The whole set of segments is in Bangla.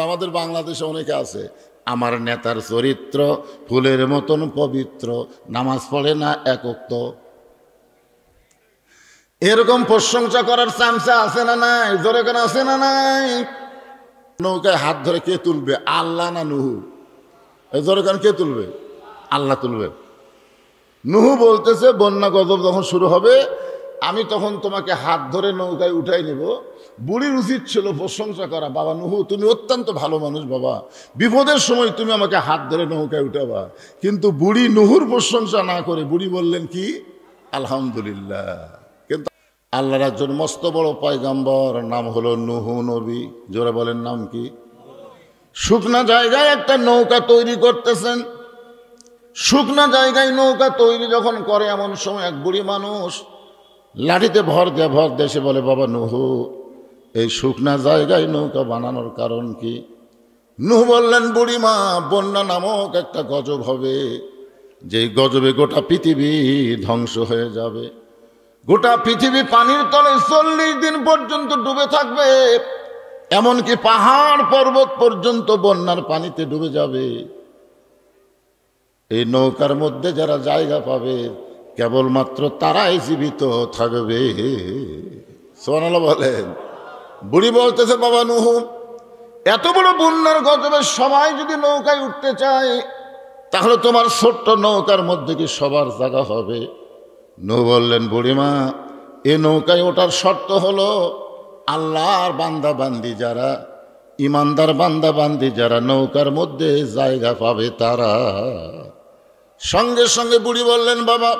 আমাদের বাংলাদেশে অনেকে আছে, আমার নেতার চরিত্র ফুলের মতন পবিত্র, নামাজ পড়ে না এক ওয়াক্ত। এরকম প্রশংসা করার চান্স আছে না নাই? জোরে কেন আছে না নাই? নৌকায় হাত ধরে কে তুলবে, আল্লাহ না নুহু? জোরে কেন কে তুলবে? আল্লাহ তুলবে। নুহু বলতেছে বন্যা গজব যখন শুরু হবে আমি তখন তোমাকে হাত ধরে নৌকায় উঠাই নেব। বুড়ির উচিত ছিল প্রশংসা করা, বাবা নুহু তুমি অত্যন্ত ভালো মানুষ বাবা, বিপদের সময় তুমি আমাকে হাত ধরে নৌকায় উঠাবা। কিন্তু বুড়ি নুহুর প্রশংসা না করে বুড়ি বললেন কি, আলহামদুলিল্লাহ। কিন্তু আল্লাহর একজন মস্ত বড় পয়গম্বর, নাম হলো নুহু নবী। জোরে বলেন নাম কি? শুকনা জায়গায় একটা নৌকা তৈরি করতেছেন। শুকনা জায়গায় নৌকা তৈরি যখন করে এমন সময় এক বুড়ি মানুষ লাঠিতে ভর দেশে বলে, বাবা নুহু এই শুকনা জায়গায় নৌকা বানানোর কারণ কি? নুহু বললেন, বুড়িমা বন্যা নামক একটা গজব হবে, যেই গজবে গোটা পৃথিবী ধ্বংস হয়ে যাবে। গোটা পৃথিবী পানির তলে 40 দিন পর্যন্ত ডুবে থাকবে, এমনকি পাহাড় পর্বত পর্যন্ত বন্যার পানিতে ডুবে যাবে। এই নৌকার মধ্যে যারা জায়গা পাবে কেবলমাত্র তারাই জীবিত থাকবে। সুবহানাল্লাহ বলেন। বুড়ি বলতেছে, বাবা নুহু এত বড় বন্যার গজবে সবাই যদি নৌকায় উঠতে চায় তাহলে তোমার ছোট্ট নৌকার মধ্যে কি সবার জায়গা হবে? নুহু বললেন, বুড়িমা এ নৌকায় ওঠার শর্ত হলো আল্লাহর বান্দাবান্দি যারা, ইমানদার বান্দাবান্দি যারা নৌকার মধ্যে জায়গা পাবে তারা। সঙ্গে সঙ্গে বুড়ি বললেন, বাবা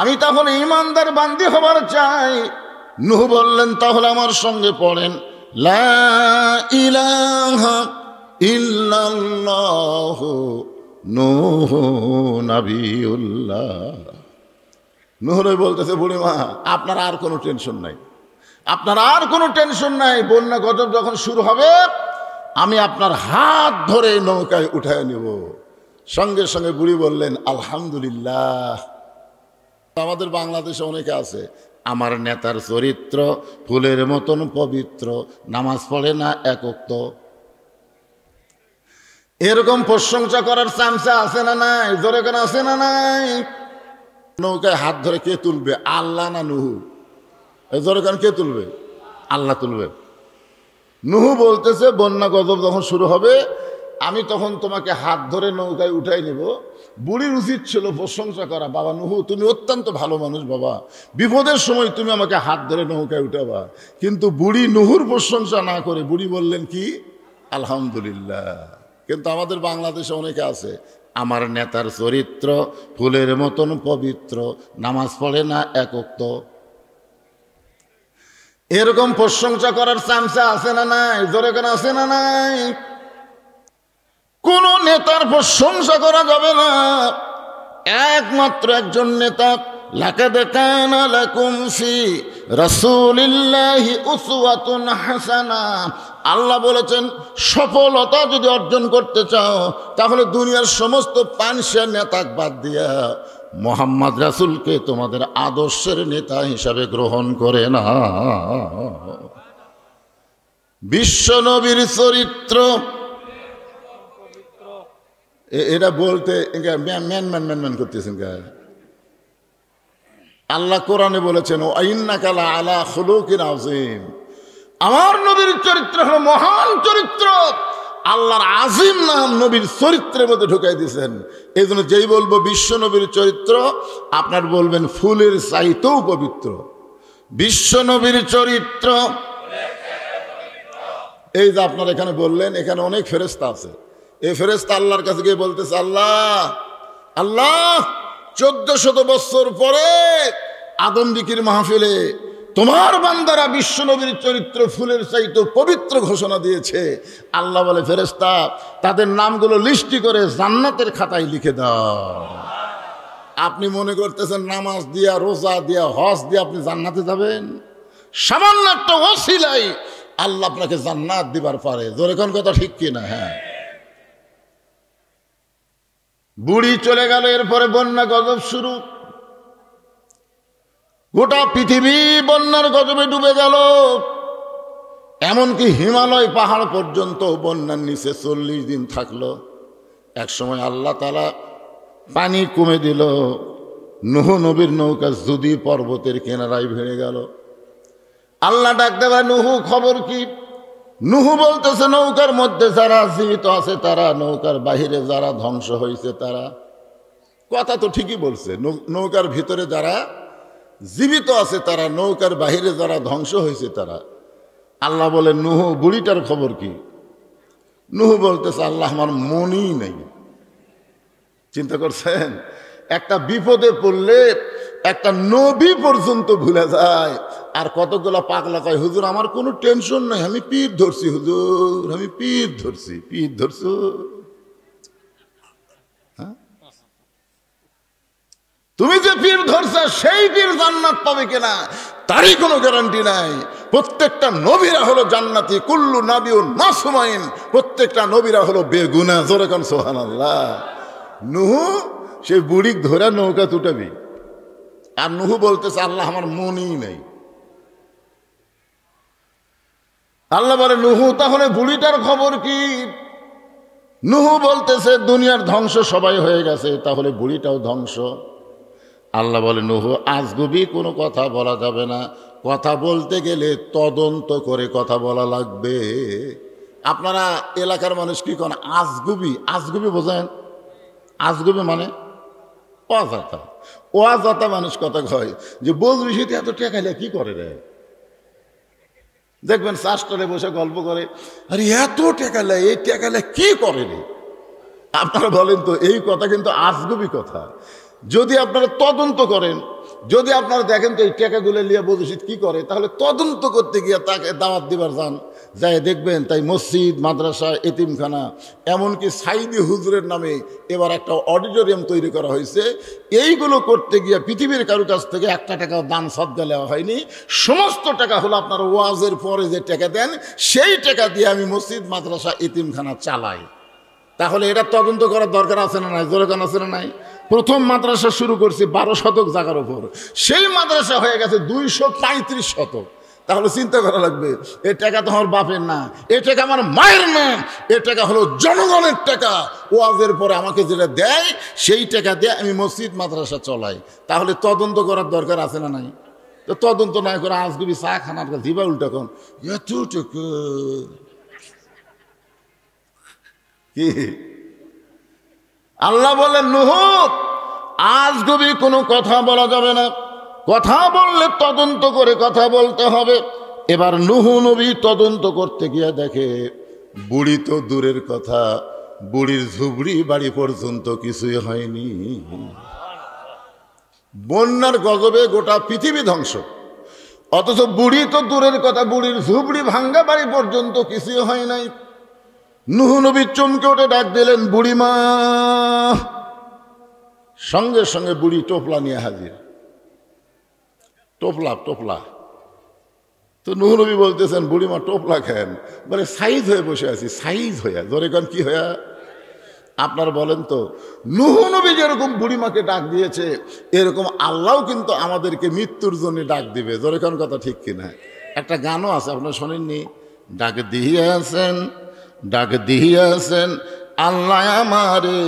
আমি তাহলে ইমানদার বান্দি হবার চাই। নুহু বললেন, তাহলে আমার সঙ্গে পড়েন, লা ইলাহা ইল্লাল্লাহু নূহু নবিয়ুল্লাহ। নুহু নবী বলতেছে, বুড়িমা আপনার আর কোনো টেনশন নাই, আপনার আর কোনো টেনশন নাই। বন্যা গজব যখন শুরু হবে আমি আপনার হাত ধরে নৌকায় উঠায় নেব। সঙ্গে সঙ্গে বুড়ি বললেন, আলহামদুলিল্লাহ। আমাদের বাংলাদেশে অনেকে আছে, আমার নেতার চরিত্র ফুলের মতন পবিত্র, নামাজ পড়ে না এক ওয়াক্ত। এরকম প্রশংসা করার চান্স আছে না নাই? জোরে কেন আছে না নাই? নৌকায় হাত ধরে কে তুলবে, আল্লাহ না নুহু? জোরে কেন কে তুলবে? আল্লাহ তুলবে। নুহু বলতেছে বন্যা গজব যখন শুরু হবে আমি তখন তোমাকে হাত ধরে নৌকায় উঠাই নেব। বুড়ির উচিত ছিল প্রশংসা করা, বাবা নুহু তুমি অত্যন্ত ভালো মানুষ বাবা, বিপদের সময় তুমি আমাকে হাত ধরে নৌকায় উঠাবা। কিন্তু বুড়ি নুহুর প্রশংসা না করে বুড়ি বললেন কি, আলহামদুলিল্লাহ। কিন্তু আমাদের বাংলাদেশে অনেকে আছে, আমার নেতার চরিত্র ফুলের মতন পবিত্র, নামাজ পড়ে না এক ওয়াক্ত। এরকম প্রশংসা করার চান্স আছে না নাই? জোরে কেন আছে না নাই? কোন নেতার প্রশংসা করা যাবে না, একমাত্র একজন নেতা। লাকাদ কানা লাকুম ফি রাসূলিল্লাহি উসওয়াতুন হাসানা। আল্লাহ বলেছেন সফলতা যদি অর্জন করতে চাও তাহলে দুনিয়ার সমস্ত পানসা নেতা বাদ দিয়া মোহাম্মদ রাসূলকে তোমাদের আদর্শের নেতা হিসাবে গ্রহণ করে না। বিশ্ব নবীর চরিত্র এটা বলতে ম্যান করতেছেন। আল্লাহ কোরআনে বলেছেন, ও ইন্নাকা লা আলা খুলুকিন আযীম। আমার নবীর চরিত্র হলো মহান চরিত্র। আল্লাহর আজিম নাম নবীর চরিত্রের মধ্যে ঢুকাই দিয়েছেন। এই জন্য যেই বলবো বিশ্ব নবীর চরিত্র আপনার বলবেন ফুলের চাইতেও পবিত্র। বিশ্ব নবীর চরিত্র এই যে আপনার এখানে বললেন, এখানে অনেক ফেরেশতা আছে। এই ফেরেশতা আল্লাহর কাছে গিয়ে বলতেছে, আল্লাহ আল্লাহ 1400 বছর পরে আদমদিকির মাহফিলে তোমার বান্দারা বিশ্ব নবীর চরিত্র ফুলের চাইতে পবিত্র ঘোষণা দিয়েছে। আল্লাহ বলে, ফেরেশতা তাদের নামগুলো লিস্টি করে জান্নাতের খাতায় লিখে দাও। আপনি মনে করতেছেন নামাজ দিয়া, রোজা দিয়া, হজ দিয়া আপনি জান্নাতে যাবেন? সামান্য একটা ওসিলাই আল্লাহ আপনাকে জান্নাত দিবার পারে। জোরে কোন কথা ঠিক কিনা? হ্যাঁ। বুড়ি চলে গেল, এরপরে বন্যা গজব শুরু। গোটা পৃথিবী বন্যার গজবে ডুবে গেল। এমনকি হিমালয় পাহাড় পর্যন্ত বন্যার নিচে 40 দিন থাকলো। এক সময় আল্লাহ তাআলা পানি কমে দিল, নূহ নবীর নৌকা যদি পর্বতের কিনারায় ভেঙে গেল। আল্লাহ ডাক দেবা, নূহ খবর কি? নূহ বলতেছে, নৌকার মধ্যে যারা জীবিত আছে তারা, নৌকার বাহিরে যারা ধ্বংস হয়েছে তারা। কথা তো ঠিকই বলছে, নৌকার ভিতরে যারা জীবিত আছে তারা, নৌকার বাহিরে যারা ধ্বংস হয়েছে তারা। আল্লাহ বলে, নূহ বুড়িটার খবর কি? নূহ বলতেছে, আল্লাহ আমার মনই নেই। চিন্তা করছেন, একটা বিপদে পড়লে একটা নবী পর্যন্ত ভুলে যায়, আর কতগুলা পাগলা কয়, হুজুর আমার কোনো টেনশন নাই, আমি পীর ধরছি হুজুর, আমি পীর ধরছি। পীর ধরছো? হ্যাঁ, তুমি যে পীর ধরছো সেই পীর জান্নাত পাবে কিনা তারই কোনো গ্যারান্টি নাই। প্রত্যেকটা নবীরা হলো জান্নাতি, কুল্লু নাবিউন মাসুমাইন, প্রত্যেকটা নবীরা হলো বেগুনাহ। জোরে কোন সুবহানাল্লাহ। নূহ সেই বুড়ি ধরে নৌকা তুটাবি, আর নূহ বলতেছে, আল্লাহ আমার মনই নেই। আল্লাহ বলে, নূহ তাহলে বুড়িটার খবর কি? নূহ বলতেছে, দুনিয়ার ধ্বংস সবাই হয়ে গেছে, তাহলে বুড়িটাও ধ্বংস। আল্লাহ বলে, নূহ আজগুবি কোনো কথা বলা যাবে না, কথা বলতে গেলে তদন্ত করে কথা বলা লাগবে। আপনারা এলাকার মানুষ কি কোন আজগুবি? আজগুবি বোঝেন? আজগুবি মানে অজাতা। অজাতা মানুষ কথা কয় যে বজরি শীতে এত টেকাইলে কি করে রে। দেখবেন চাষটারে বসে গল্প করে, আরে এত টেকাইলে, এই টেকাইলে কি করে রে। আপনারা বলেন তো, এই কথা কিন্তু আজগুবি কথা। যদি আপনারা তদন্ত করেন, যদি আপনারা দেখেন তো এই টেকাগুলো লিয়া বজরিশীত কি করে, তাহলে তদন্ত করতে গিয়ে তাকে দাওয়াত দিবার যান, যাই দেখবেন তাই মসজিদ, মাদ্রাসা, এতিমখানা, এমনকি সাইদি হুজুরের নামে এবার একটা অডিটোরিয়াম তৈরি করা হয়েছে। এইগুলো করতে গিয়ে পৃথিবীর কারো কাছ থেকে একটা টাকাও দান সদকা নেওয়া হয়নি। সমস্ত টাকা হলো আপনার ওয়াজের পরে যে টাকা দেন, সেই টাকা দিয়ে আমি মসজিদ, মাদ্রাসা, এতিমখানা চালাই। তাহলে এটা তদন্ত করার দরকার আছে না নাই? দরকার আছে না নাই? প্রথম মাদ্রাসা শুরু করছি 12 শতক জায়গার উপর, সেই মাদ্রাসা হয়ে গেছে 235 শতক। তাহলে চিন্তা করা লাগবে, এ টাকা তো আমার বাপের না, এ টাকা আমার মায়ের না, এ টাকা হলো জনগণের টাকা। ওয়াজের পরে আমাকে যেটা দেয় সেই টাকা দিয়ে আমি মসজিদ, মাদ্রাসা চলাই। তাহলে তদন্ত করার দরকার আছে না নাই? তো তদন্ত না করে আজগুবি চা খানার দিবা উল্টা কোন এতটুকু কি? আল্লাহ বলেন, নূহ আজগুবি কোনো কথা বলা যাবে না, কথা বললে তদন্ত করে কথা বলতে হবে। এবার নূহ নবী তদন্ত করতে গিয়ে দেখে বুড়ি তো দূরের কথা, বুড়ির ঝুবড়ি বাড়ি পর্যন্ত কিছুই হয়নি। বন্যার গজবে গোটা পৃথিবী ধ্বংস, অথচ বুড়ি তো দূরের কথা, বুড়ির ঝুবড়ি ভাঙ্গা বাড়ি পর্যন্ত কিছুই হয় নাই। নূহ নবী চমকে ওঠে ডাক দিলেন, বুড়িমা। সঙ্গে সঙ্গে বুড়ি টোপলা নিয়ে হাজির। টোপলা টোপলা। তো নূহ নবী বলতেছেন, বুড়িমা টোপলা খেন? বলে, সাইজ হয়ে বসে আছি। সাইজ হইয়া? জোরে কান কি হইয়া? আপনার বলেন তো, নূহ নবী যেরকম বুড়িমাকে ডাক দিয়েছে, এরকম আল্লাহও কিন্তু আমাদেরকে মৃত্যুর জন্য ডাক দিবে। জোরে কান কথা ঠিক কিনা? একটা গানও আছে, আপনারা শোনেননি? ডাক দিয়েছেন, ডাক দিয়েছেন আল্লাহ আমারে,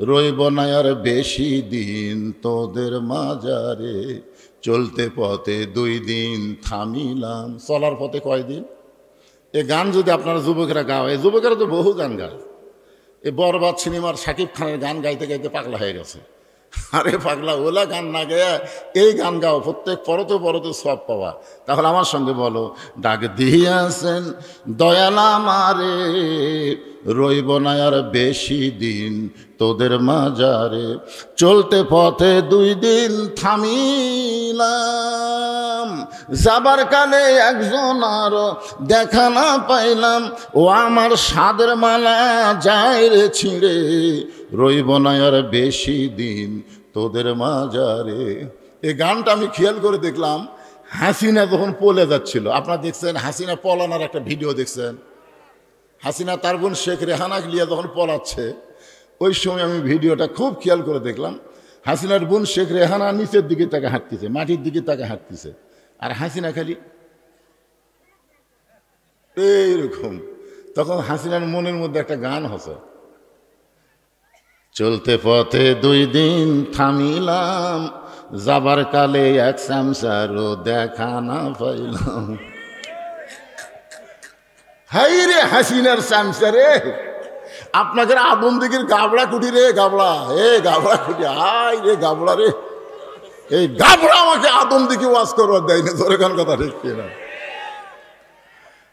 রইব না আর বেশি দিন তোদের মাজারে, চলতে পথে 2 দিন থামিলাম। চলার পথে কয়দিন? এ গান যদি আপনারা যুবকেরা গাও, এই যুবকেরা তো বহু গান গায়। এই বরবাদ সিনেমার শাকিব খানের গান গাইতে গাইতে পাগলা হয়ে গেছে। আরে পাগলা, ওলা গান না গায়া এই গান গাও, প্রত্যেক পরতে পরতে সব পাওয়া। তাহলে আমার সঙ্গে বলো, ডাক দিয়েছেন দয়াল আমারে, রইব না আর বেশি দিন তোদের মাজারে, চলতে পথে 2 দিন থামিলাম, যাবার কালে একজন আরো দেখা না পাইলাম, ও আমার সাদের মালা যায় রে ছিঁড়ে, রইব না আর বেশি দিন তোদের মাজারে। এই গানটা আমি খেয়াল করে দেখলাম, হাসিনা যখন পলে যাচ্ছিল। আপনারা দেখছেন হাসিনা পলানোর একটা ভিডিও দেখছেন? হাসিনা তার বোন শেখ রেহানা লিয়া যখন পলাচ্ছে, ওই সময় আমি ভিডিওটা খুব খেয়াল করে দেখলাম। হাসিনার বোন শেখ রেহানা নিচের দিকে তাকে হাঁটতেছে, মাটির দিকে তাকে হাঁটতেছে, আর হাসিনা খালি এইরকম। তখন হাসিনার মনের মধ্যে একটা গান হচ্ছে, চলতে পথে 2 দিন থামিলাম, যাবার কালে এক সামসারও দেখা না পাইলাম। হাই রে হাসিনার সামসা রে, আপনাদের আদম দিঘির গাবড়া কুটি রে, গাবড়া গাবড়া কুটি, হাই রে গাবড়া রে, এই গাবড়া আমাকে আদম দিঘি ওয়াজ করবার দেয় না। ধরে কোন কথা ঠিক কিনা?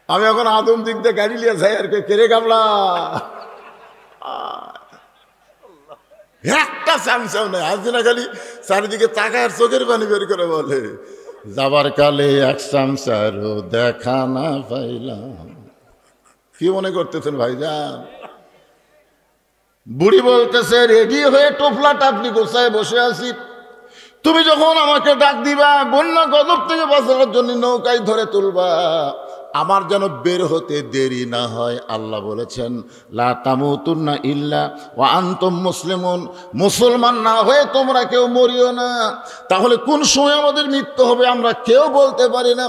আমি এখন আদম দিক দিয়ে গাড়ি নিয়ে যাই আর কেড়ে গাবলা, একটা চামচাও নেই। হাসিনা খালি চারিদিকে তাকায় চোখের পানি বের করে বলে, যাবার কালে এক চামচারও দেখা না পাইলাম। কি মনে করতেছেন ভাইজান? বুড়ি বলতেছে, রেডি হয়ে টোপলা টাপলি গোছায় বসে আছি, তুমি যখন আমাকে ডাক দিবা, বন্যা গজব থেকে বাঁচানোর জন্য নৌকায় ধরে তুলবা, আমার যেন বের হতে দেরি না হয়। আল্লাহ বলেছেন, লা তামুতুন্না ইল্লা ওয়া আনতুম মুসলিমুন, মুসলমান না হয়ে তোমরা কেউ মরিও না। তাহলে কোন সময় আমাদের মৃত্যু হবে আমরা কেউ বলতে পারি না।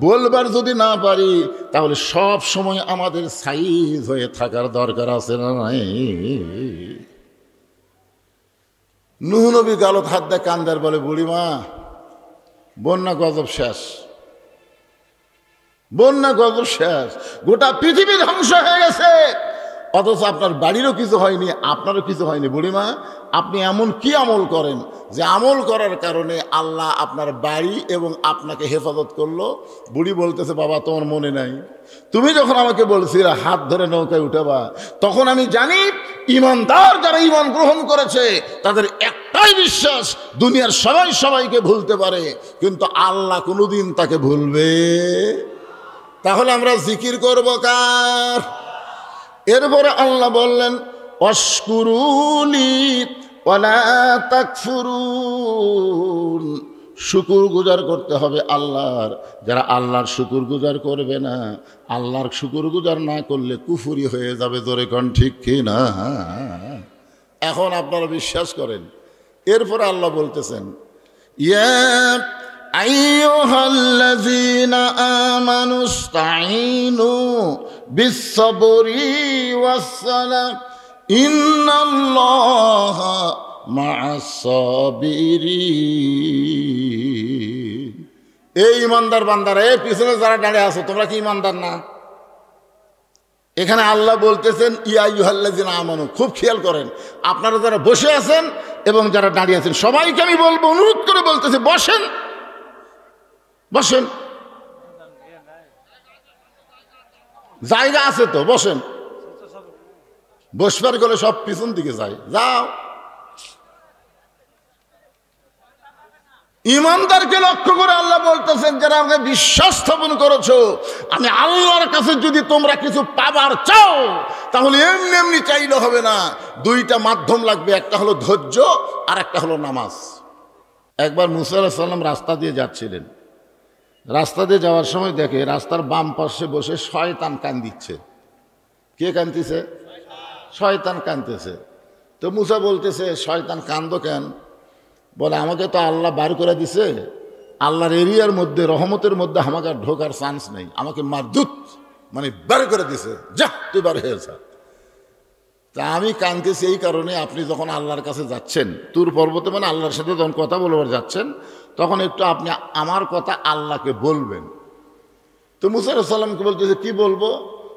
বলবার যদি না পারি, তাহলে সব সময় আমাদের সাইজ হয়ে থাকার দরকার আছে না নাই? নূহ নবী গালত হাত দেয় কান্দার, বলে, বুড়িমা বন্যা গজব শেষ, বন্যা গজব শেষ, গোটা পৃথিবী ধ্বংস হয়ে গেছে, অথচ আপনার বাড়িরও কিছু হয়নি, আপনারও কিছু হয়নি। বুড়িমা, আপনি এমন কি আমল করেন যে আমল করার কারণে আল্লাহ আপনার বাড়ি এবং আপনাকে হেফাজত করলো? বুড়ি বলতেছে, বাবা তোমার মনে নাই, তুমি যখন আমাকে বলছিলে হাত ধরে নৌকায় উঠাবা, তখন আমি জানি ইমানদার যারা ইমান গ্রহণ করেছে তাদের একটাই বিশ্বাস, দুনিয়ার সবাই সবাইকে ভুলতে পারে কিন্তু আল্লাহ কোনোদিন তাকে ভুলবে। তাহলে আমরা জিকির করবো কার? এরপরে আল্লাহ বললেন, অশকুরুলি ওয়ালা তাকফুরুন, শুকুর গুজার করতে হবে আল্লাহর। যারা আল্লাহর শুকুর গুজার করবে না, আল্লাহর শুকুর গুজার না করলে কুফরি হয়ে যাবে। জোরে কোন ঠিক কি না? এখন আপনারা বিশ্বাস করেন। এরপরে আল্লাহ বলতেছেন, ইয়া আইয়ুহাল্লাযীনা আমানুস্তাঈনু বিস-সাবরি ওয়াস-সালাহ ইন্নাল্লাহা মা'আস-সাবিরিন। এই ইমানদার বান্দারা, এই পিছনে যারা দাঁড়িয়ে আছো, তোমরা কি ইমানদার না? এখানে আল্লাহ বলতেছেন, ইয়া আইয়ুহাল্লাযীনা আমানু। খুব খেয়াল করেন, আপনারা যারা বসে আছেন এবং যারা দাঁড়িয়ে আছেন, সবাইকে আমি বলবো, অনুরোধ করে বলতেছি, বসেন বসেন, জায়গা আছে তো, বসেন। বসবার গেলে সব পিছন দিকে যায়, যাও। ইমানদারকে লক্ষ্য করে আল্লাহ বলতেছেন, যারা আমাকে বিশ্বাস স্থাপন করেছো, আমি আল্লাহর কাছে যদি তোমরা কিছু পাবার চাও, তাহলে এমনি এমনি চাইলে হবে না, দুইটা মাধ্যম লাগবে, একটা হলো ধৈর্য আর একটা হলো নামাজ। একবার মুসা আলাইহিস সালাম রাস্তা দিয়ে যাচ্ছিলেন, রাস্তা দিয়ে যাওয়ার সময় দেখে রাস্তার বাম পাশে বসে শয়তান কান্দিচ্ছে। কে কান্দিছে? শয়তান কাঁদতেছে। তো মুসা বলতেছে, শয়তান কান্দো কেন? বলে, আমাকে তো আল্লাহ বার করে দিছে, আল্লাহর এরিয়ার মধ্যে, রহমতের মধ্যে আমাকে আর ঢোকার চান্স নেই, আমাকে মারদুত মানে বার করে দিছে, যা তুই বার হয়ে যা। তা আমি কাঁদতেছি এই কারণে, আপনি যখন আল্লাহর কাছে যাচ্ছেন, তুর পর্বতে মানে আল্লাহর সাথে যখন কথা বলবার যাচ্ছেন, তখন একটু আপনি আমার কথা আল্লাহকে বলবেন। তো মুসা আলাইহিস সালামকে বলতেছে, কি বলবো?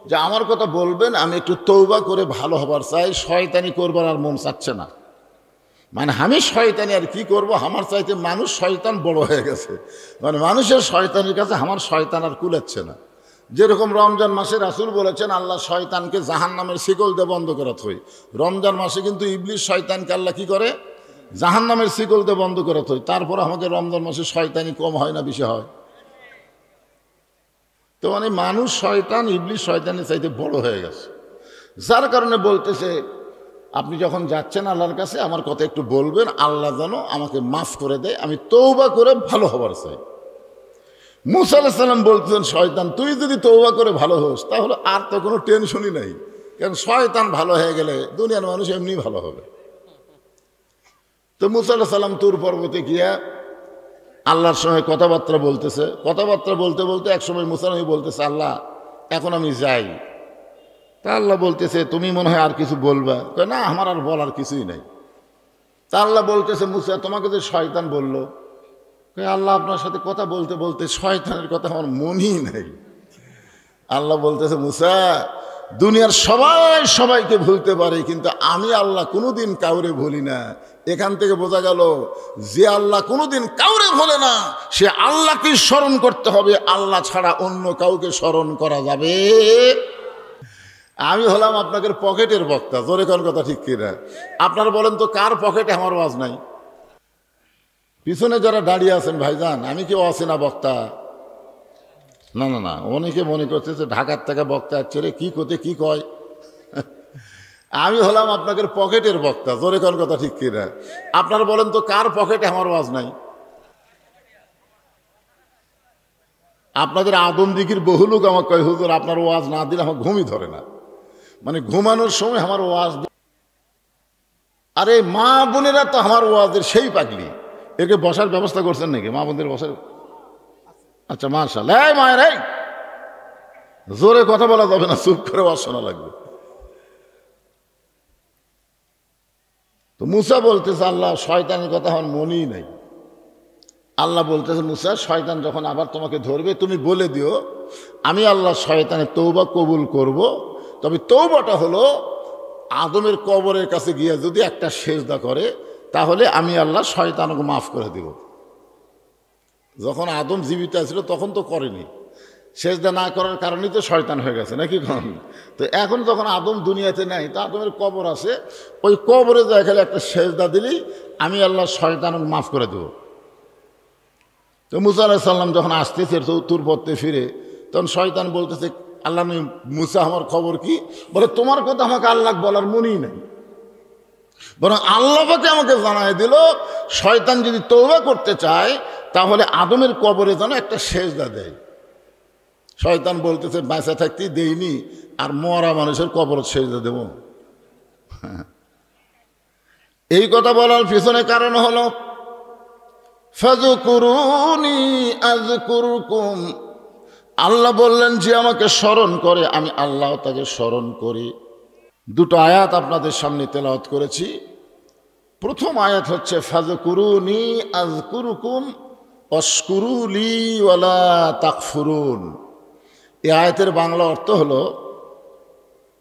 যে আমার কথা বলবেন, আমি একটু তওবা করে ভালো হবার চাই, শয়তানি করবার আর মন চাচ্ছে না। মানে আমি শয়তানি আর কি করব, আমার চাইতে মানুষ শয়তান বড় হয়ে গেছে, মানে মানুষের শয়তানের কাছে আমার শয়তান আর কুলাচ্ছে না। যেরকম রমজান মাসে রাসূল বলেছেন, আল্লাহ শয়তানকে জাহান্নামের শিকল দিয়ে বন্ধ করে থই। রমজান মাসে কিন্তু ইবলিস শয়তানকে আল্লাহ কি করে? জাহান্নামের শিকল দিয়ে বন্ধ করে থই। তারপর আমাকে রমজান মাসে শয়তানি কম হয় না, বেশি হয়? তো মানে মানুষ শয়তান, ইবলিস শয়তানের চাইতে বড় হয়ে গেছে। যার কারণে বলতেছে, আপনি যখন যাচ্ছেন আল্লাহর কাছে, আমার কথা একটু বলবেন, আল্লাহ যেন আমাকে মাফ করে দেয়, আমি তওবা করে ভালো হবার চাই। মুসা আলাইহিস সালাম বলতেছেন, শয়তান তুই যদি তওবা করে ভালো হোস, তাহলে আর তো কোনো টেনশনই নাই, কারণ শয়তান ভালো হয়ে গেলে দুনিয়ার মানুষ এমনি ভালো হবে। তো মুসা আলাইহিস সালাম তুর পর্বতে গিয়া আল্লাহর সঙ্গে কথাবার্তা বলতেছে। কথাবার্তা বলতে বলতে একসময় মুসা নবী বলতেছে, আল্লাহ এখন আমি যাই। তা আল্লাহ বলতেছে তুমি মনে হয় আর কিছু বলবা? না, আমার আর বলার কিছুই নাই। তা আল্লাহ বলতেছে মুসা তোমাকে যে শয়তান বললো, আল্লাহ আপনার সাথে কথা বলতে বলতে শয়তানের কথা আমার মনেই নাই। আল্লাহ বলতেছে মুসা দুনিয়ার সবাই সবাইকে ভুলতে পারে, কিন্তু আমি আল্লাহ কোনোদিন কাউরে ভুলি না। এখান থেকে বোঝা গেল যে আল্লাহ কোনোদিন কাউরে ভোলে না সে আল্লাহকে স্মরণ করতে হবে, আল্লাহ ছাড়া অন্য কাউকে স্মরণ করা যাবে। আমি হলাম আপনাদের পকেটের বক্তা, জোরে কোন কথা ঠিক কিনা? আপনারা বলেন তো কার পকেটে আমার ওয়াজ নাই? পিছনে যারা দাঁড়িয়ে আছেন ভাইজান, আমি কি অচেনা বক্তা? না না না, অনেকে মনে করতেছে ঢাকার থেকে বক্তা আসছে রে, কি কোতে কি কয়। আমি হলাম আপনাদের পকেটের বক্তা, জোরে কোন কথা ঠিক কিনা? আপনারা বলেন তো কার পকেটে আমার ওয়াজ নাই? আপনাদের আদম দিঘির বহু লোক আমাকে কয় হুজুর আপনার ওয়াজ না দিলে আমার ঘুমই ধরে না, মানে ঘুমানোর সময় আমার ওয়াজ। আরে মা বোনেরা তো আমার ওয়াজের সেই পাগলি, একে বসার ব্যবস্থা করছেন নাকি মা বোনদের বসার? আচ্ছা মাশাআল্লাহ। এই মায়ের এই জোরে কথা বলা যাবে না, চুপ করে ওয়াজ শোনা লাগবে। তো মুসা বলতেছে আল্লাহ শয়তানের কথা আমার মনেই নাই। আল্লাহ বলতেছে মুসা শয়তান যখন আবার তোমাকে ধরবে তুমি বলে দিও আমি আল্লাহ শয়তানের তৌবা কবুল করব, তবে তৌবাটা হলো আদমের কবরের কাছে গিয়ে যদি একটা সেজদা করে তাহলে আমি আল্লাহ শয়তানকে মাফ করে দেব। যখন আদম জীবিত ছিল তখন তো করেনি, সেজদা না করার কারণেই তো শয়তান হয়ে গেছে নাকি কখন? তো এখন যখন আদম দুনিয়াতে নাই, তো আদমের কবর আছে, ওই কবরে যা খেলে একটা সেজদা দিলেই আমি আল্লাহ শয়তানকে মাফ করে দেব। তো মুসা আলাইহিস সালাম যখন আসতেছে চতুর পথে ফিরে, তখন শয়তান বলতেছে আল্লাহ মুসা আমার খবর কি? বলে তোমার কথা আমাকে আল্লাহ বলার মনেই নাই, বরং আল্লাহ পাকে আমাকে জানায় দিল শয়তান যদি তওবা করতে চায় তাহলে আদমের কবরে যেন একটা সেজদা দেয়। শয়তান বলতেছে বাঁচা থাকতেই দেইনি, আর মরা মানুষের কবরে সেজদা দেব? এই কথা বলার পিছনে কারণ হলো ফাযকুরুনি আযকুরকুম, আল্লাহ বললেন যে আমাকে স্মরণ করে আমি আল্লাহ তাকে স্মরণ করি। দুটো আয়াত আপনাদের সামনে তেলাওয়াত করেছি। প্রথম আয়াত হচ্ছে ফাযকুরুনি আযকুরকুম ওয়াশকুরু লি ওয়ালা তাকফুরুন। এই আয়াতের বাংলা অর্থ হলো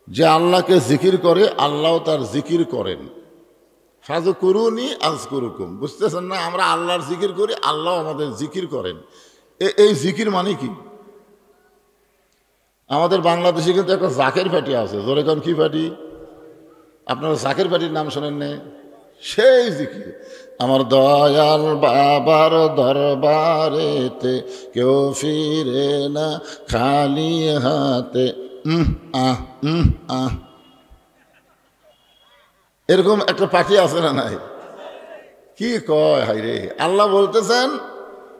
যে আল্লাহকে জিকির করে আল্লাহ তার জিকির করেন। ফাযকুরুনি আযকুরকুম, বুঝতেছেন না? আমরা আল্লাহর জিকির করি, আল্লাহ আমাদের জিকির করেন। এই জিকির মানে কি? আমাদের বাংলাদেশে কিন্তু একটা জাকের পার্টি আছে, জোরে কোন কি পার্টি? আপনারা জাকের পার্টির নাম শোনেন না? সেই জিকির আমার দয়াল বাবার দরবারেতে কেউ ফিরে না খালি হাতে, এরকম একটা পার্টি আছে না নাই? কি কয় হাই রে! আল্লাহ বলতেছেন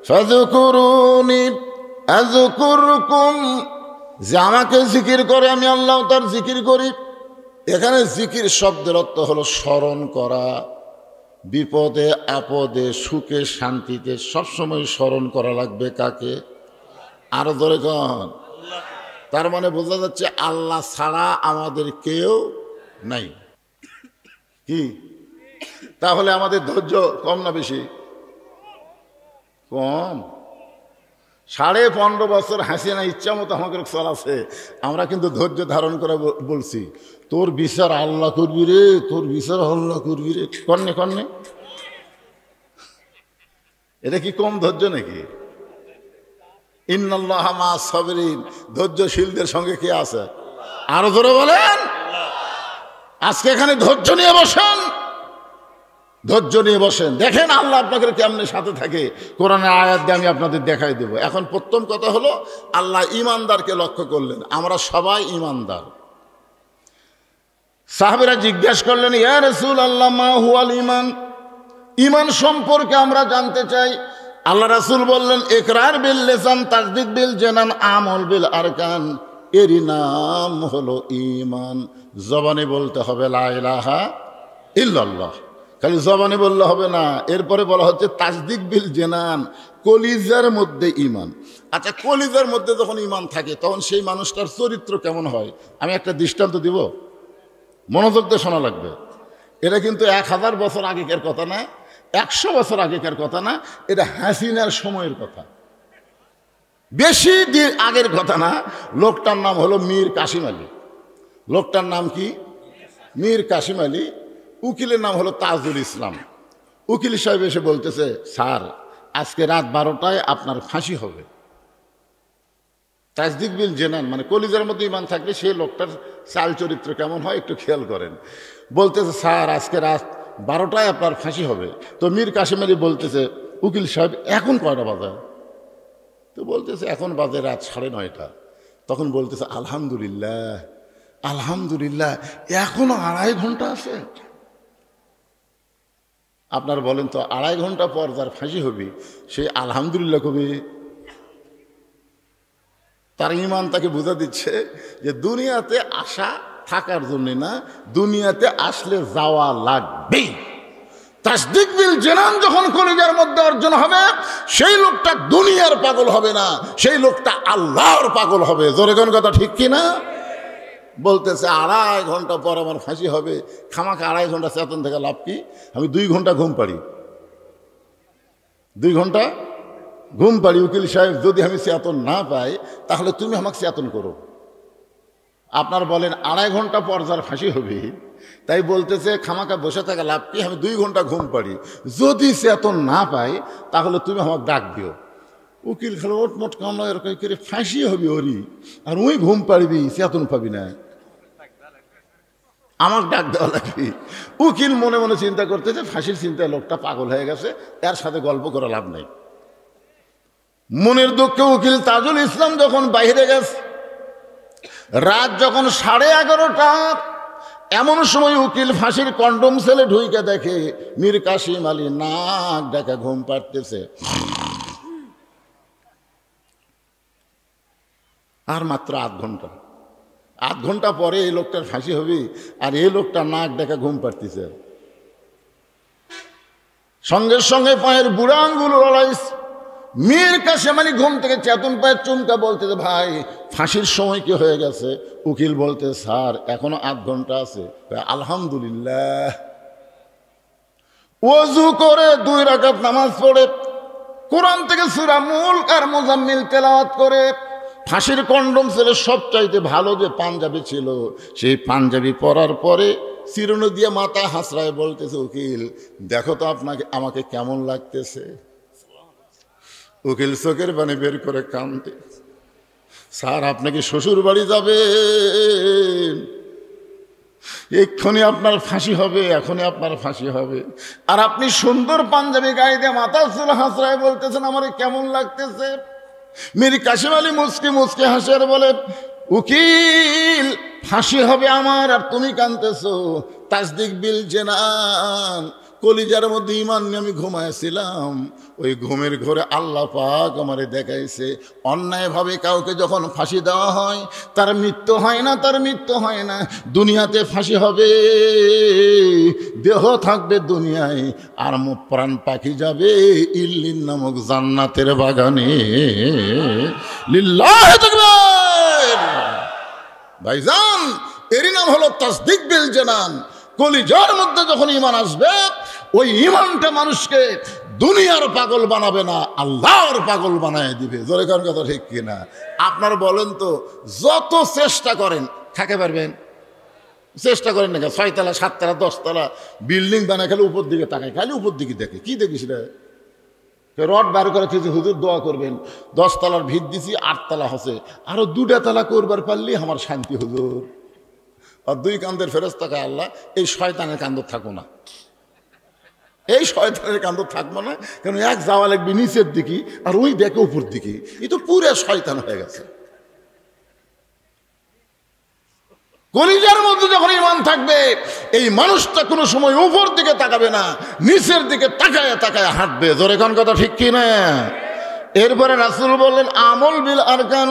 ফাযকুরুনি আযকুরকুম, যে আমাকে জিকির করে আমি আল্লাহ তার জিকির করি। এখানে জিকির শব্দের অর্থ হলো স্মরণ করা, বিপদে আপদে সুখে শান্তিতে সবসময় স্মরণ করা লাগবে কাকে? আরো ধরে কন। তার মানে বোঝা যাচ্ছে আল্লাহ ছাড়া আমাদের কেউ নাই। কি তাহলে আমাদের ধৈর্য কম না বেশি? কম। 15.5 বছর হাসিনা ইচ্ছা মতো আমাকে চলাছে, আমরা কিন্তু ধৈর্য ধারণ করে বলছি তোর বিচার আল্লাহ করবি রে, তোর বিচার আল্লাহ করবি রে, কন্যে কন্যে। এটা কি কম ধৈর্য নাকি? ইন্নাল্লাহা মা'আস সাবিরিন, ধৈর্যশীলদের সঙ্গে কে আছে? আরো জোরে বলেন। আজকে এখানে ধৈর্য নিয়ে বসেন, ধৈর্য নিয়ে বসেন, দেখেন আল্লাহ আপনাকে কেমনে সাথে থাকে। কোরআনের আয়াত দিয়ে আমি আপনাদের দেখাই দেব। এখন প্রথম কথা হলো আল্লাহ ইমানদারকে লক্ষ্য করলেন, আমরা সবাই ইমানদার। সাহাবীরা জিজ্ঞাসা করলেন ইয়া রাসূলুল্লাহ মা হুয়াল ঈমান, ঈমান সম্পর্কে আমরা জানতে চাই। আল্লাহ রাসূল বললেন ইকরার বিল লিসান তাসদীক বিল জানান আমল বিল আরকান, এরই নাম হলো ঈমান। জবানে বলতে হবে লা ইলাহা ইল্লাল্লাহ, খালি জবানে বললে হবে না, এরপরে বলা হচ্ছে তাসদিক বিল জেনান, কলিজার মধ্যে ইমান। আচ্ছা, কলিজার মধ্যে যখন ইমান থাকে তখন সেই মানুষটার চরিত্র কেমন হয়? আমি একটা দৃষ্টান্ত দিব, মনোযোগ দিয়ে শোনা লাগবে। এটা কিন্তু 1000 বছর আগেকার কথা না, 100 বছর আগেকার কথা না, এটা হাসিনার সময়ের কথা, বেশি দিন আগের কথা না। লোকটার নাম হলো মীর কাসিম আলী। লোকটার নাম কি? মীর কাসিম আলী। উকিলের নাম হলো তাজুল ইসলাম। উকিল সাহেব এসে বলতেছে, স্যার আজকে রাত 12টায় আপনার ফাঁসি হবে। তাসদিক বিল জেনান মানে কলিজার মধ্যে ইমান থাকলে সেই লোকটার চাল চরিত্র কেমন হয় একটু খেয়াল করেন। বলতেছে, স্যার আজকে রাত 12টায় আপনার ফাঁসি হবে। তো মীর কাসিম আলী বলতেছে, উকিল সাহেব এখন কয়টা বাজে? তো বলতেছে, এখন বাজে রাত 9:30। তখন বলতেছে, আলহামদুলিল্লাহ আলহামদুলিল্লাহ, এখনো 2.5 ঘন্টা আছে। আপনার বলেন তো, 2.5 ঘন্টা পর যার ফাঁসি হবে সে আলহামদুলিল্লাহ কবি? তার ইমান তাকে বোঝা দিচ্ছে যে দুনিয়াতে আসা থাকার জন্য না, দুনিয়াতে আসলে যাওয়া লাগবে। তাসদিক বিল জেনান যখন কলিজার মধ্যে অর্জন হবে, সেই লোকটা দুনিয়ার পাগল হবে না, সেই লোকটা আল্লাহর পাগল হবে। জোরে কোন কথা ঠিক কি না? বলতেছে 2.5 ঘন্টা পর আমার ফাঁসি হবে, খামাখা 2.5 ঘন্টা চেতন থেকে লাভ কি? আমি 2 ঘন্টা ঘুম পাড়ি, 2 ঘন্টা ঘুম পাড়ি। উকিল সাহেব, যদি আমি চেতন না পাই তাহলে তুমি আমাকে চেতন করো। আপনার বলেন 2.5 ঘন্টা পর যার ফাঁসি হবে, তাই বলতেছে খামাখা বসে থাকা লাভ কি? আমি 2 ঘন্টা ঘুম পাড়ি, যদি চেতন না পাই তাহলে তুমি আমাকে ডাক দিও। উকিল খেলে ওটমোট কামলা এরকম করে ফাঁসি হবি ওরি, আর ওই ঘুম পাড়বি, চেতন পাবি না, আমার ডাক দেওয়া লাগবে। উকিল মনে মনে চিন্তা করতেছে, ফাঁসির চিন্তায় লোকটা পাগল হয়ে গেছে, এর সাথে গল্প করে লাভ নাই। মনের দুঃখে উকিল তাজুল ইসলাম যখন বাইরে গেছে, রাত যখন 11:30, এমন সময় উকিল ফাঁসির কন্ডম সেলে ঢুইকে দেখে মীর কাসিম আলী নাক ডাকা ঘুম পাড়তেছে। আর মাত্র 8 ঘন্টা, 8 ঘন্টা পরে এই লোকটার ফাঁসি হবে, আর এই লোকটা নাক ডাকা ঘুম পাড়তেছে। সঙ্গে সঙ্গে পায়ের বুড়া আঙ্গুল লড়াইছে। মীর কাসিম আলী ঘুম থেকে চেতন পায়ের চুমকা, বলতেছে, ভাই ফাঁসির সময় কি হয়ে গেছে? উকিল বলতে, স্যার এখনো 8 ঘন্টা আছে। আলহামদুলিল্লাহ। ওযু করে 2 রাকাত নামাজ পড়ে কোরআন থেকে সূরা মুলক আর মুজাম্মিল তেলাওয়াত করে ফাঁসির কন্ডম ছেলে সবচাইতে ভালো যে পাঞ্জাবি ছিল, সেই পাঞ্জাবি পরার পরে চিরুনি দিয়ে মাথা হাসড়ায় বলতেছে, উকিল দেখো তো আপনাকে আমাকে কেমন লাগতেছে। উকিল চোখের পানি বের করে কাঁদতে, স্যার আপনি কি শ্বশুর বাড়ি যাবেন? এক্ষুনি আপনার ফাঁসি হবে, এখনই আপনার ফাঁসি হবে, আর আপনি সুন্দর পাঞ্জাবি গায়ে দিয়ে মাথা চুল হাসড়ায় বলতেছেন আমার কেমন লাগতেছে। মীর কাসিম আলী মুচকি মুচকি হাসে আর বলে, উকিল ফাঁসি হবে আমার আর তুমি কাঁদতেছো। তাসদিক বিল জেনান, কলিজার মধ্যে ইমান নিয়ে আমি ঘুমাইছিলাম, ওই ঘুমের ঘরে আল্লাহ পাক আমারে দেখাইছে অন্যায়ভাবে কাউকে যখন ফাঁসি দেওয়া হয় তার মৃত্যু হয় না, তার মৃত্যু হয় না, দুনিয়াতে ফাঁসি হবে, দেহ থাকবে দুনিয়ায়, আর প্রাণ পাখি যাবে ইল্লিন নামক জান্নাতের বাগানে। লিল্লাহি তাকবীর। ভাইজান, এরই নাম হলো তাসদিক বিল জানান। কলিজার মধ্যে যখন ঈমান আসবে, ওই ঈমানটা মানুষকে দুনিয়ার পাগল বানাবে না, আল্লাহর পাগল বানায় দিবে। জোরে কোন কথা ঠিক কিনা? আপনার বলেন তো, যত চেষ্টা করেন থাকতে পারবেন? চেষ্টা করেন না, 6 তলা 7 তলা 10 তলা বিল্ডিং বানায় খালি উপর দিকে তাকায়, খালি উপর দিকে দেখে, কি দেখিস রে? রড বার করে থেকে হুজুর দোয়া করবেন, 10 তলার ভিত দিছি, 8 তলা হচ্ছে, আরো 2টা তলা করবার পারলেই আমার শান্তি হুজুর। আর 2 কান্দের ফেরেশতা কয়, আল্লাহ এই শয়তানের কান্দ থাকো না, এই শয়তানের কান্দ থাকবো না, কারণ এক যাওয়া লাগবে নিচের দিকে আর ওই দেখে উপর দিকে, এই তো পুরো শয়তান হয়ে গেছে। কলিজার মধ্যে যখন ঈমান থাকবে, এই মানুষটা কোনো সময় উপর দিকে তাকাবে না, নিচের দিকে তাকায় তাকায় হাঁটবে। জোরে কোন কথা ঠিক কি না? এরপরে রাসূল বললেন, আমল বিল আরকান,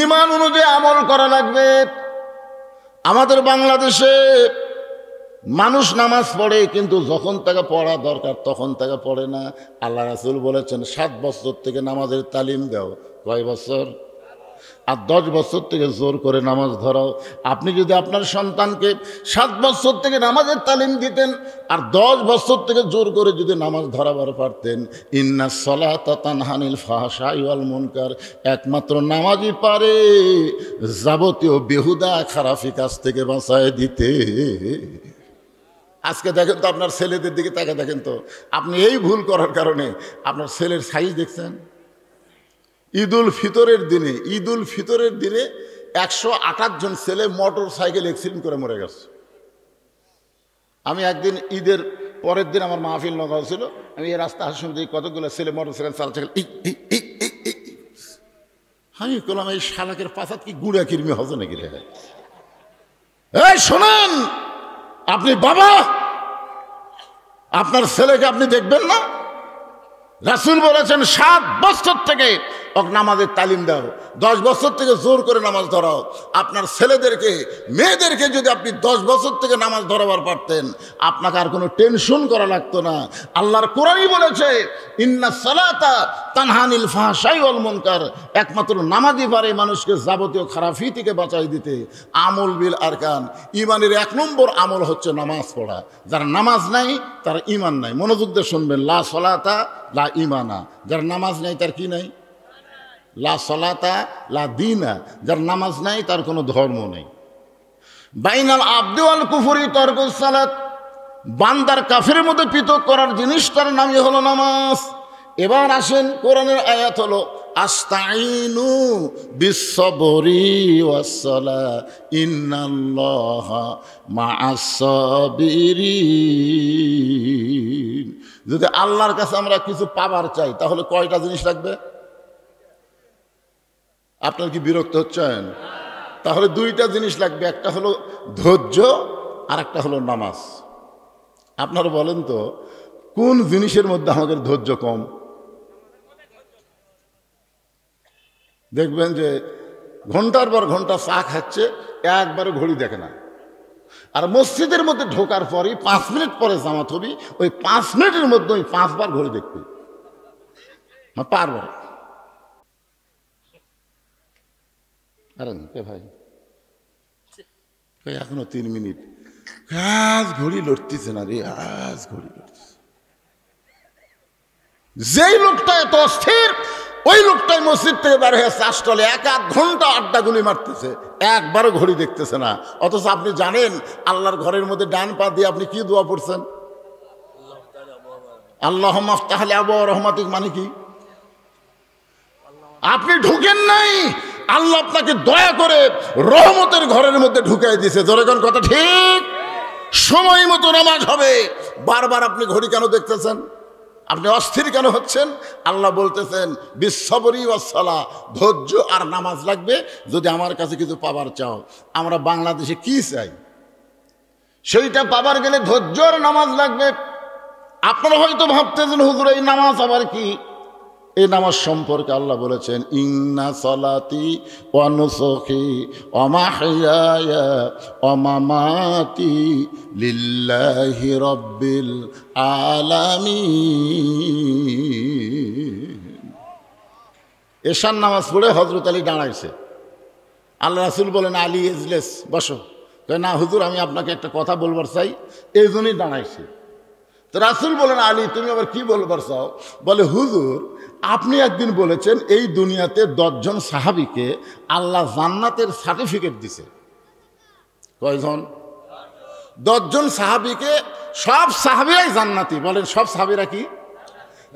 ঈমান অনুযায়ী আমল করা লাগবে। আমাদের বাংলাদেশে মানুষ নামাজ পড়ে কিন্তু যখন তাকে পড়া দরকার তখন তাকে পড়ে না। আল্লাহ রাসূল বলেছেন 7 বছর থেকে নামাজের তালিম দাও। কয় বছর? আর 10 বছর থেকে জোর করে নামাজ ধরাও। আপনি যদি আপনার সন্তানকে 7 বছর থেকে নামাজের তালিম দিতেন আর 10 বছর থেকে জোর করে যদি নামাজ ধরাবার পারতেন, ইন্নাস সালাতা তানহা আনিল ফাহশাই ওয়াল মুনকার, একমাত্র নামাজই পারে যাবতীয় বেহুদা খারাপি কাজ থেকে বাঁচায় দিতে। আজকে দেখেন তো আপনার ছেলেদের দিকে তাকে দেখেন তো, আপনি এই ভুল করার কারণে আপনার ছেলের সাইজ দেখছেন। ঈদুল ফিতরের দিনে 128 জন ছেলে মোটর সাইকেল অ্যাক্সিডেন্ট করে মরে গেছে। আমি একদিন ঈদের পরের দিন আমার মাহফিল নগাঁও ছিল, আমি এই রাস্তা আসার সময় কতগুলো ছেলে মোটর সাইকেল চালাচাইকেল আমি বললাম এই শালাকের পাশাত কি গুড়া কিরমি হতো নাকি রে? এই শোনেন, আপনি বাবা, আপনার ছেলেকে আপনি দেখবেন না? রাসূল বলেছেন 7 বছর থেকে নামাজের তালিম দাও, 10 বছর থেকে জোর করে নামাজ ধরাও। আপনার ছেলেদেরকে মেয়েদেরকে যদি আপনি 10 বছর থেকে নামাজ ধরাবার পারতেন, আপনাকে আর কোনো টেনশন করা লাগতো না। আল্লাহর কোরআনই বলেছে ইন্নাস সালাতা তানহা আনিল ফাহশাই ওয়াল মুনকার, একমাত্র নামাজই পারে মানুষকে যাবতীয় খারাপি থেকে বাঁচাই দিতে। আমল বিল আরকান, ইমানের 1 নম্বর আমল হচ্ছে নামাজ পড়া। যার নামাজ নাই তার ইমান নাই। মনোযোগ দিয়ে শুনবেন, লা সলাতা লা ইমানা, যার নামাজ নাই তার কি নাই? লা সলাতা লা দীনা, যার নামাজ নাই তার কোনো ধর্ম নেই। বাইনাল আবদি ওয়াল কুফরি তারকুস সালাত, বান্দার কাফেরের মধ্যে পৃথক করার জিনিসটার নামই হলো নামাজ। এবার আসেন, কোরআনের আয়াত হলো আস্তাইনু বিসসবরি ওয়াসসালাহ ইন্নাল্লাহা মাআস সাবিরিন। যদি আল্লাহর কাছে আমরা কিছু পাবার চাই তাহলে কয়টা জিনিস লাগবে? আপনার কি বিরক্ত হচ্ছেন? তাহলে 2টা জিনিস লাগবে, একটা হলো ধৈর্য আর একটা হলো নামাজ। আপনারা বলেন তো কোন জিনিসের মধ্যে আমাদের ধৈর্য কম? দেখবেন যে ঘন্টার পর ঘন্টা চা খাচ্ছে, একবারে ঘড়ি দেখে না। আর মসজিদের মধ্যে ঢোকার পরই 5 মিনিট পরে জামাত হবি, ওই 5 মিনিটের মধ্যে ওই 5 বার ঘড়ি দেখবি। পারব না। আরে ভাই এখনো 3 মিনিট, আজ ঘড়ি লড়তেছে না রে, আজ ঘড়ি লড়তেছে। যেই লোকটা এত অস্থির, ওই লোকটাই মসজিদ থেকে বের হয়ে চাষটলে 1-1 ঘন্টা আড্ডা গুলি মারতেছে, একবারও ঘড়ি দেখতেছে না। অথচ আপনি জানেন আল্লাহর ঘরের মধ্যে ডান পা দিয়ে আপনি কি দোয়া পড়ছেন? আল্লাহুম্মা আফতাহ লি আবওয়াব রাহমাতিক, মানে কি? আপনি ঢুকেন নাই, আল্লাহ আপনাকে দয়া করে রহমতের ঘরের মধ্যে ঢুকাই দিয়েছে। জোরে কোন কথা ঠিক? সময় মতো নামাজ হবে। বারবার আপনি ঘড়ি কেন দেখতেছেন? আপনি অস্থির কেন হচ্ছেন? আল্লাহ বলতেছেন বিসসবরি ওয়াসসালাহ, ধৈর্য আর নামাজ লাগবে যদি আমার কাছে কিছু পাবার চাও। আমরা বাংলাদেশে কি চাই সেইটা পাবার গেলে ধৈর্য আর নামাজ লাগবে। আপনারা হয়তো ভাবতেছেন হুজুর এই নামাজ আবার কি? এই নামাজ সম্পর্কে আল্লাহ বলেছেন ইন্না সলাতি ওয়া নুসুকি ওয়া মাহইয়ায়া ওয়া মামাতি লিল্লাহি রাব্বিল আলামিন। এশার নামাজ পড়ে হযরত আলী দাঁড়াইছে। আল্লাহ রাসূল বলেন আলী ইজলিস, বসো। না হুজুর আমি আপনাকে একটা কথা বলবার চাই, এই জন্যই দাঁড়াইছি। তো রাসূল বলেন আলী তুমি আবার কি বলবার চাও? বলে হুজুর আপনি একদিন বলেছেন এই দুনিয়াতে 10 জন সাহাবীকে আল্লাহ জান্নাতের সার্টিফিকেট দিছে। কয়জন? 10 জন সাহাবীকে, সব সাহাবীরাই জান্নাতি। বলেন সব সাহাবীরা কি?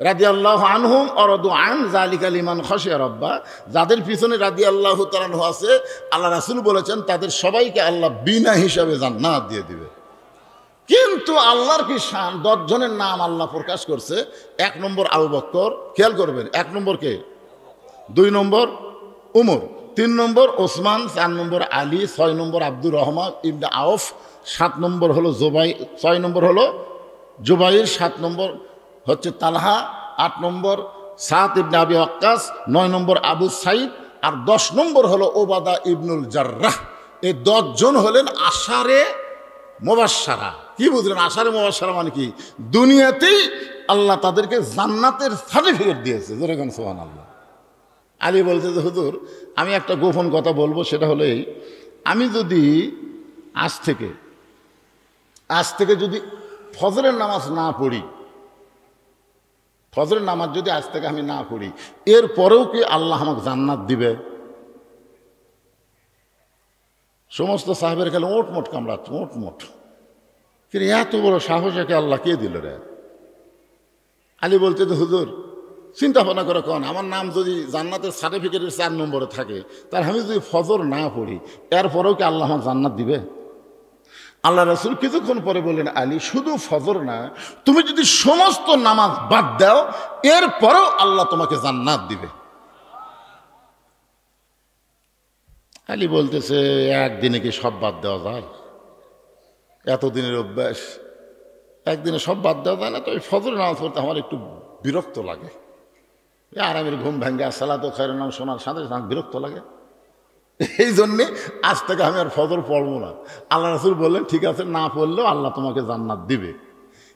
রাদিয়াল্লাহু আনহুম ওয়া রাদু আন যালিকা লিমান খাশিয়া রাব্বা, যাদের পিছনে রাদিয়াল্লাহু তাআলা আনহু আছে আল্লাহ রাসূল বলেছেন তাদের সবাইকে আল্লাহ বিনা হিসাবে জান্নাত দিয়ে দিবে। কিন্তু আল্লাহর কি শান, 10 জনের নাম আল্লাহ প্রকাশ করছে। 1 নম্বর আবু বকর, খেয়াল করবেন 1 নম্বর কে? 2 নম্বর উমর, 3 নম্বর ওসমান, 4 নম্বর আলী, 6 নম্বর আব্দুর রহমান ইবনে আউফ, 7 নম্বর হলো জুবাইর, 6 নম্বর হলো জুবাইর, 7 নম্বর হচ্ছে তালহা, 8 নম্বর সাদ ইবনে আবি ওয়াক্কাস, 9 নম্বর আবু সাইদ, আর 10 নম্বর হলো ওবাদা ইবনুল জাররাহ। এই 10 জন হলেন আশারে মুবাশশারা। কি বুঝলেন আশারে মুবাশশারা মানে কি? দুনিয়াতেই আল্লাহ তাদেরকে জান্নাতের সার্টিফিকেট দিয়েছে। যেরকম সুবহানাল্লাহ। আলী বলছে যে হুজুর আমি একটা গোপন কথা বলবো, সেটা হলো এই, আমি যদি আজ থেকে যদি ফজরের নামাজ না পড়ি, ফজরের নামাজ যদি আজ থেকে আমি না পড়ি, এরপরেও কি আল্লাহ আমাকে জান্নাত দিবে? সমস্ত সাহেবের খেলে ওটমোট কামড়াচ্ছে, ওটমোট। কিন্তু এত বড় সাহস একে আল্লাহ কে দিল রে? আলী বলতে যে হুজুর চিন্তা ভাবনা করে কোন, আমার নাম যদি জান্নাতের সার্টিফিকেটের 4 নম্বরে থাকে, তার আমি যদি ফজর না পড়ি, এরপরেও কি আল্লাহ আমাকে জান্নাত দিবে? আল্লাহ রাসূল কিছুক্ষণ পরে বললেন, আলী শুধু ফজর না, তুমি যদি সমস্ত নামাজ বাদ দাও, এরপরেও আল্লাহ তোমাকে জান্নাত দিবে। আলী বলতেছে, একদিনে কি সব বাদ দেওয়া যায়? এতদিনের অভ্যাস, একদিনে সব বাদ দেওয়া যায় না। তো ওই ফজর নামাজ পড়তে আমার একটু বিরক্ত লাগে। আরামের ঘুম ভেঙ্গে সালাতো খায়রুন নাম শোনার সাথে সাথে বিরক্ত লাগে। এই জন্যে আজ থেকে আমি আর ফজর পড়বো না। আল্লাহ রাসূল বললেন, ঠিক আছে, না পড়লেও আল্লাহ তোমাকে জান্নাত দিবে।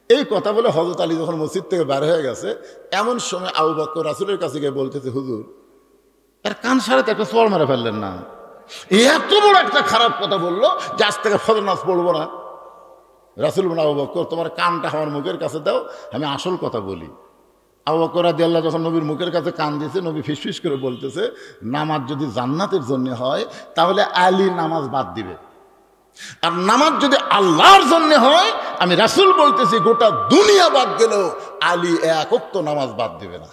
এই কথা বলে হযরত আলী যখন মসজিদ থেকে বের হয়ে গেছে, এমন সময় আবু বকর রাসূলের কাছে গিয়ে বলতেছে, হুজুর এর কান সারাতে একটা চড় মেরে ফেললেন না? এত বড় একটা খারাপ কথা বললো যে আজ থেকে ফজর নামাজ পড়বো না। রাসূল বলেন, আবু বকর তোমার কানটা আমার মুখের কাছে দাও, আমি আসল কথা বলি। আবু বকর রাদিয়াল্লাহু যখন নবীর মুখের কাছে কান দিয়েছে, নবী ফিসফিস করে বলতেছে, নামাজ যদি জান্নাতের জন্য হয় তাহলে আলী নামাজ বাদ দিবে, আর নামাজ যদি আল্লাহর জন্য হয়, আমি রাসূল বলতেছি গোটা দুনিয়া বাদ গেলেও আলী এক ওয়াক্ত নামাজ বাদ দিবে না।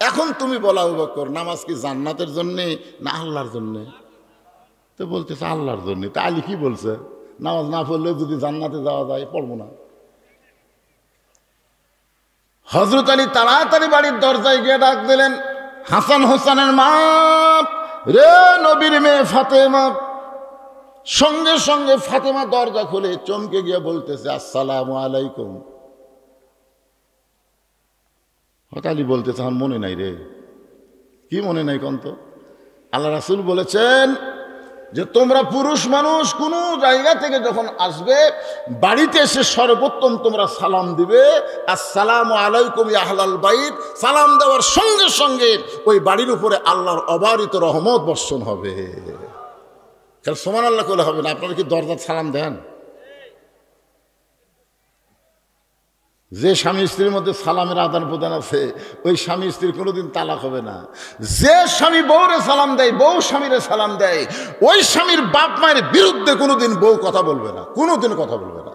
এখন তুমি বলো আবু বকর, নামাজ কি জান্নাতের জন্যে না আল্লাহর জন্যে? তো বলতেছে আল্লাহর জন্যে। তা আলী কি বলছে? নামাজ না পড়লেও যদি জান্নাতে যাওয়া যায়, পড়বো না। হযরত আলী তাড়াতাড়ি বাড়ির দরজায় গিয়ে ডাক দিলেন, হাসান হোসেনের মা, রে নবীর মেয়ে ফাতেমা। সঙ্গে সঙ্গে ফাতেমা দরজা খুলে চমকে গিয়ে বলতেছে, আসসালামু আলাইকুম। হযরত আলী বলতেছে, আমার মনে নাই রে। কি মনে নাই কন্ত? আল্লাহ রাসূল বলেছেন যে তোমরা পুরুষ মানুষ কোনো জায়গা থেকে যখন আসবে, বাড়িতে এসে সর্বোত্তম তোমরা সালাম দিবে, আসসালামু আলাইকুম ইয়া আহলাল বাইত। সালাম দেওয়ার সঙ্গে সঙ্গে ওই বাড়ির উপরে আল্লাহর অবারিত রহমত বর্ষণ হবে। তাহলে সুবহানাল্লাহ বলে হবে না? আপনারা কি দরজার সালাম দেন? যে স্বামী স্ত্রীর মধ্যে সালামের আদান প্রদান আছে, ওই স্বামী স্ত্রীর কোনোদিন তালাক হবে না। যে স্বামী বউরে সালাম দেয়, বউ স্বামীরে সালাম দেয়, ওই স্বামীর বাপ মায়ের বিরুদ্ধে কোনোদিন বউ কথা বলবে না, কোনোদিন কথা বলবে না।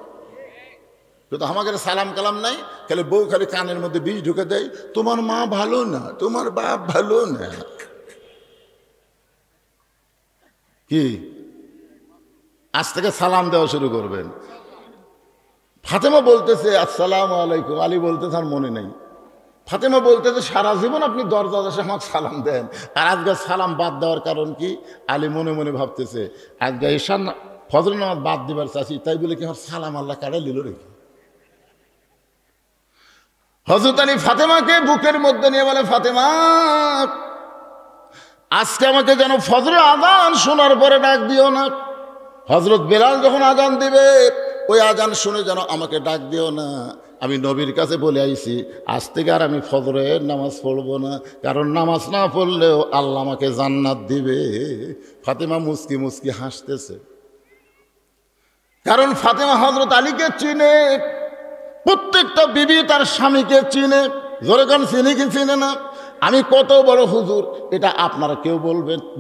কিন্তু আমাদের সালাম কালাম নাই, খালি বউ খালি কানের মধ্যে বিষ ঢুকে দেয়, তোমার মা ভালো না, তোমার বাপ ভালো না। কি আজ থেকে সালাম দেওয়া শুরু করবেন? ফাতেমা বলতেছে আসসালামু আলাইকুম। আলী বলতেছে আর মনে নেই। ফাতেমা বলতেছে সারা জীবন আপনি দরজা এসে আমাকে সালাম দেন, আর আজকে সালাম বাদ দেওয়ার কারণ কি? আলী মনে মনে ভাবতেছে, আজকে ঈশান ফজর নামাজ বাদ দিবার চাচ্ছি, তাই বলে কি আমার সালাম আল্লাহ কাড়াই নিল রেখে? হযরত আলী ফাতেমাকে বুকের মধ্যে নিয়ে বলে, ফাতেমা আজকে আমাকে যেন ফজরের আযান শোনার পরে ডাক দিও না। হযরত বেলাল যখন আযান দিবে, ওই আযান শুনে যেন আমাকে ডাক দিও না। আমি নবীর কাছে বলে আইছি, আজ থেকে আর আমি ফজরের নামাজ পড়বো না, কারণ নামাজ না পড়লেও আল্লাহ আমাকে জান্নাত দিবে। ফাতেমা মুস্কি মুস্কি হাসতেছে, কারণ ফাতেমা হযরত আলীকে চিনে। প্রত্যেকটা বিবি তার স্বামীকে চিনে। জোরে গান চিনি কি চিনে না? আমি কত বড় হুজুর এটা আপনারা কেউ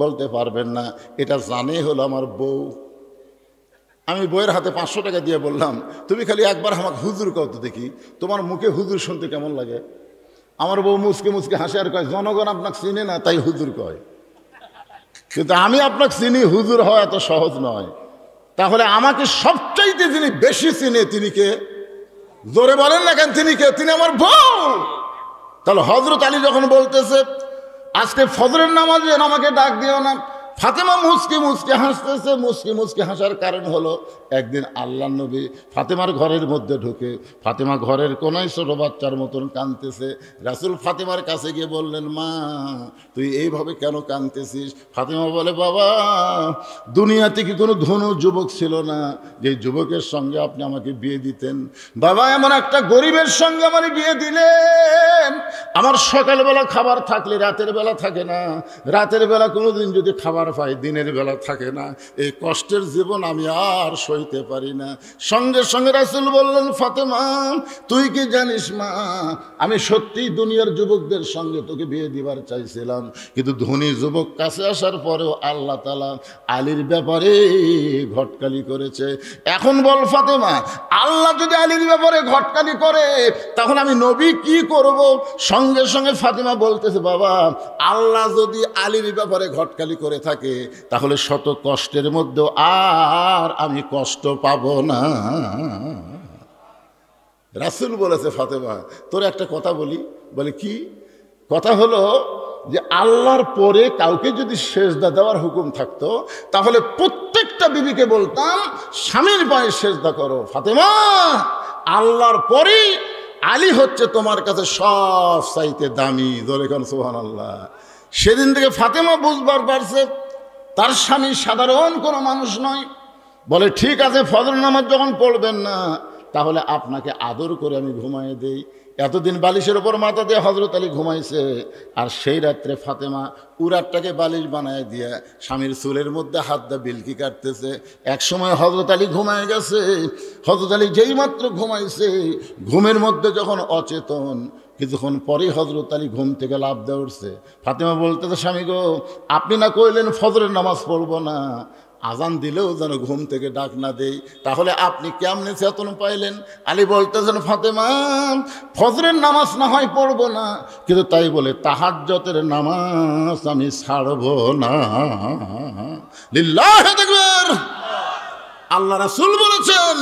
বলতে পারবেন না, এটা জানে হলো আমার বউ। আমি বইয়ের হাতে 500 টাকা দিয়ে বললাম, তুমি খালি একবার আমাকে হুজুর কত দেখি, তোমার মুখে হুজুর শুনতে কেমন লাগে? আমার বউ মুসকে মুসকে হাসে আর কয়, জনগণ আপনাকে চিনে না তাই হুজুর কয়। কিন্তু আমি আপনাকে চিনি, হুজুর হওয়া এত সহজ নয়। তাহলে আমাকে সবচাইতে যিনি বেশি চিনে তিনি কে? জোরে বলেন না কেন তিনি কে? তিনি আমার বউ। তাহলে হযরত আলী যখন বলতেছে আজকে ফজরের নামাজে আমাকে ডাক দিও না, ফাতেমা মুচকি মুচকি হাসতেছে। মুচকি মুচকি হাসার কারণ হলো একদিন আল্লাহ নবী ফাতেমার ঘরের মধ্যে ঢুকে ফাতেমা ঘরের কোনায় ছোট বাচ্চার মতন কাঁদতেছে। রাসূল ফাতেমার কাছে গিয়ে বললেন, মা তুই এইভাবে কেন কাঁদতেছিস? ফাতেমা বলে, বাবা দুনিয়াতে কি কোনো ধনু যুবক ছিল না যে যুবকের সঙ্গে আপনি আমাকে বিয়ে দিতেন? বাবা এমন একটা গরিবের সঙ্গে আমার বিয়ে দিলেন, আমার সকালবেলা খাবার থাকলে রাতের বেলা থাকে না, রাতের বেলা কোনোদিন যদি খাবার পাই দিনের বেলা থাকে না। এই কষ্টের জীবন আমি আর সইতে পারি না। সঙ্গে সঙ্গে রাসূল বললেন, ফাতেমা তুই কি জানিস মা, আমি সত্যি দুনিয়ার যুবকদের সঙ্গে তোকে বিয়ে দিবার চাইছিলাম, কিন্তু ধনী যুবক কাছে আসার পরেও আল্লাহ তাআলা আলীর ব্যাপারে ঘটকালি করেছে। এখন বল ফাতেমা, আল্লাহ যদি আলীর ব্যাপারে ঘটকালি করে তখন আমি নবী কি করব? সঙ্গে সঙ্গে ফাতেমা বলতেছে, বাবা আল্লাহ যদি আলীর ব্যাপারে ঘটকালি করে থাকে তাহলে শত কষ্টের মধ্যে আর আমি কষ্ট পাবো না। রাসূল বলেছে, ফাতেমা তোর একটা কথা বলি। বলে কি কথা? হলো যে আল্লাহর পরে কাউকে যদি সেজদা দেওয়ার হুকুম থাকতো তাহলে প্রত্যেকটা বিবিকে বলতাম স্বামীর পায়ে সেজদা করো। ফাতেমা আল্লাহর পরেই আলী হচ্ছে তোমার কাছে সব চাইতে দামি। জোরে কান সুবহানাল্লাহ। সেদিন থেকে ফাতেমা বুঝবার পারছে তার স্বামী সাধারণ কোনো মানুষ নয়। বলে, ঠিক আছে ফজর নামাজ যখন পড়বেন না তাহলে আপনাকে আদর করে আমি ঘুমাইয়ে দেই। এতদিন বালিশের ওপর মাথা দিয়ে হযরত আলী ঘুমাইছে, আর সেই রাত্রে ফাতেমা উরাতটাকে বালিশ বানায় দিয়ে স্বামীর চুলের মধ্যে হাত দিয়ে বিলকি কাটতেছে। এক সময় হযরত আলী ঘুমায় গেছে। হযরত আলী যেই মাত্র ঘুমাইছে, ঘুমের মধ্যে যখন অচেতন, কিছুক্ষণ পরেই হযরত আলী ঘুম থেকে লাফ দিয়ে উঠছে। ফাতেমা বলতেছে, স্বামী গো আপনি না কইলেন ফজরের নামাজ পড়বো না, আজান দিলেও যেন ঘুম থেকে ডাক না দেই, তাহলে আপনি কেমনে চেতন পাইলেন? আলী বলতেছেন, ফাতেমা ফজরের নামাজ না হয় পড়বো না, কিন্তু তাই বলে তাহাজ্জুদের নামাজ আমি ছাড়বো না। লিল্লাহি তাকবীর। আল্লাহ রাসূল বলেছেন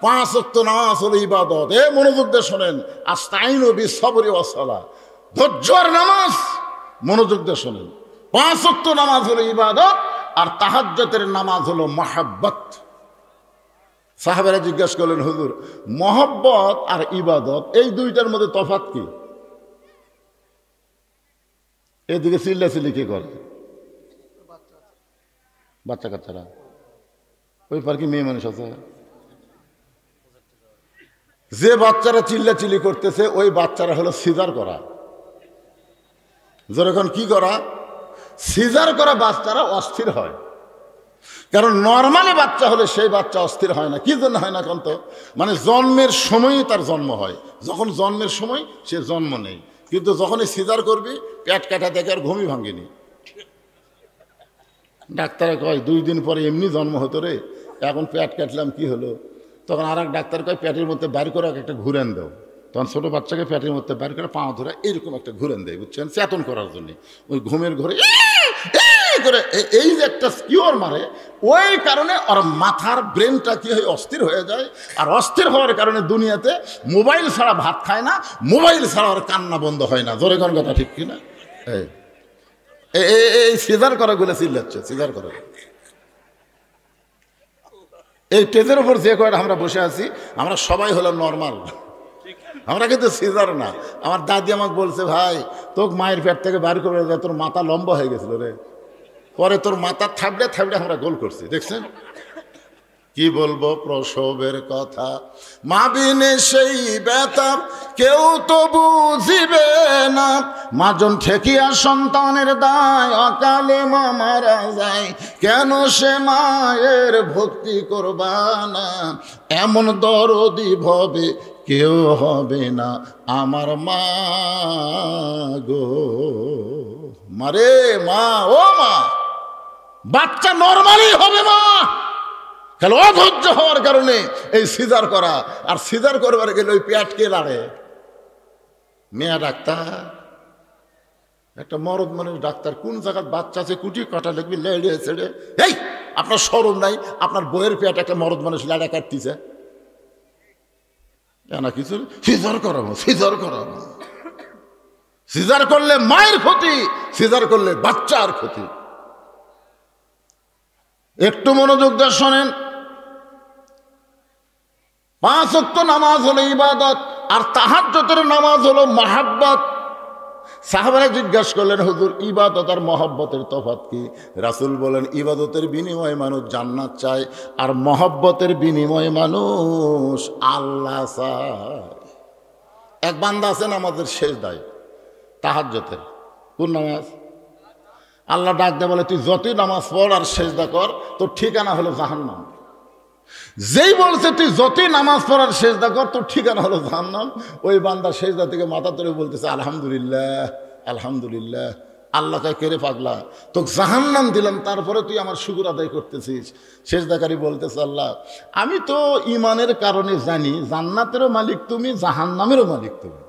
5 ওয়াক্ত নামাজ হলো ইবাদত। মনোযোগ দিয়ে শোনেন, আস্তাইনু বিস-সাবরি ওয়াস-সালাহ, ধৈর্য আর নামাজ। মনোযোগ দিয়ে শোনেন, 5 ওয়াক্ত নামাজ হলো ইবাদত আর তাহাজ্জুদের নামাজ হলো মহাব্বত। সাহাবারা জিজ্ঞাসা করলেন, হুজুর মহব্বত আর ইবাদত এই দুইটার মধ্যে তফাৎ কি? এদিকে চিল্লাচিল্লি কি করে? বাচ্চা কাচ্চারা, ওই পার কি মেয়ে মানুষ আছে? যে বাচ্চারা চিল্লাচিল্লি করতেছে ওই বাচ্চারা হলো সিজার করা। যখন কি করা? সিজার করা বাচ্চারা অস্থির হয়। কারণ নর্মালি বাচ্চা হলে সেই বাচ্চা অস্থির হয় না। কি জন্য হয় না কোন তো? মানে জন্মের সময়ই তার জন্ম হয়। যখন জন্মের সময় সে জন্ম নেই, কিন্তু যখনই সিজার করবি পেট কাটা দেখে আর ঘুমই ভাঙেনি। ডাক্তারে কয় 2 দিন পরে এমনি জন্ম হতো রে, এখন পেট কাটলাম কি হলো? তখন আর এক ডাক্তার কয় পেটের মধ্যে বাইর করে একটা ঘুরেন দাও। তখন ছোটো বাচ্চাকে পেটের মধ্যে বাইর করে পা ধরে এরকম একটা ঘুরেন দেয়, বুঝছেন, চেতন করার জন্য। ওই ঘুমের ঘরে করে এই যে একটা স্কিওর মারে, ওই কারণে ওর মাথার ব্রেনটা কি হয় অস্থির হয়ে যায়। আর অস্থির হওয়ার কারণে দুনিয়াতে মোবাইল ছাড়া ভাত খায় না, মোবাইল ছাড়া ওর কান্না বন্ধ হয় না। জোরে কোন কথা ঠিক কিনা? এই সিজার করা গুলো চিল্লাচ্ছে, সিজার করা। এই টেজের উপর যে কয়টা আমরা বসে আছি আমরা সবাই হলাম নর্মাল, আমরা কিন্তু সিজার না। আমার দাদি আমাকে বলছে, ভাই তোকে মায়ের পেট থেকে বাইর করে দেয়, তোর মাথা লম্বা হয়ে গেছিল রে, পরে তোর মাথা থাবড়ে থাবড়ে আমরা গোল করছি, দেখছেন? কি বলবো প্রসবের কথা, মা বিনে সেই ব্যথা কেউ তো বুঝিবে না, মাজন ঠেকিয়া সন্তানের দায় অকালে মা মারা যায়, কেন সে মায়ের ভক্তি করবা না, এমন দরদি ভবে কেউ হবে না আমার মা গো। মারে মা, ও মা, বাচ্চা নরমালি হবে মা, কারণ অধৈর্য হওয়ার কারণে এই সিজার করা। আর সিজার করবার গেলে ওই পেটকে লাড়ে। মেয়া ডাক্তার, একটা মরদ মানুষ ডাক্তার, কোন জায়গায় বাচ্চা আছে কুটি কাটা লাগবে লেড়ে ছেড়ে। এই আপনার শরম নাই? আপনার বইয়ের পেট একটা মরদ মানুষ লাড়া কাটতেছে না কিছু? সিজার করাবো, সিজার করাবো। সিজার করলে মায়ের ক্ষতি, সিজার করলে বাচ্চার ক্ষতি। একটু মনোযোগ দিয়ে শোনেন। 5 ওয়াক্ত নামাজ হলো ইবাদত, আর তাহাজ্জুদের নামাজ হলো মহাব্বত। সাহাবারা জিজ্ঞাসা করলেন, হুজুর ইবাদত আর মহব্বতের তফাৎ কি? রাসূল বলেন, ইবাদতের বিনিময়ে মানুষ জান্নাত চায়, আর মহব্বতের বিনিময়ে মানুষ আল্লাহ চায়। এক বান্দা আছেন আমাদের সেজদায়, তাহাজ্জুদের কোন নামাজ, আল্লাহ ডাক দেয় বলে, তুই যতই নামাজ পড় আর সেজদা কর, তোর ঠিকানা হলো জাহান্নাম। যেই বলছে তুই যতই নামাজ পড়ার সেজদা কর, তোর ঠিকানা হলো জাহান্নাম, ওই বান্দা সেজদা থেকে মাথা তুলে বলতেছে আলহামদুলিল্লাহ আলহামদুলিল্লাহ। আল্লাহ কয়, কে রে পাগলা, তোকে জাহান্নাম দিলাম, তারপরে তুই আমার শুকর আদায় করতেছিস? সেজদাকারী বলতেছে, আল্লাহ আমি তো ইমানের কারণে জানি জান্নাতেরও মালিক তুমি, জাহান্নামেরও মালিক তুমি।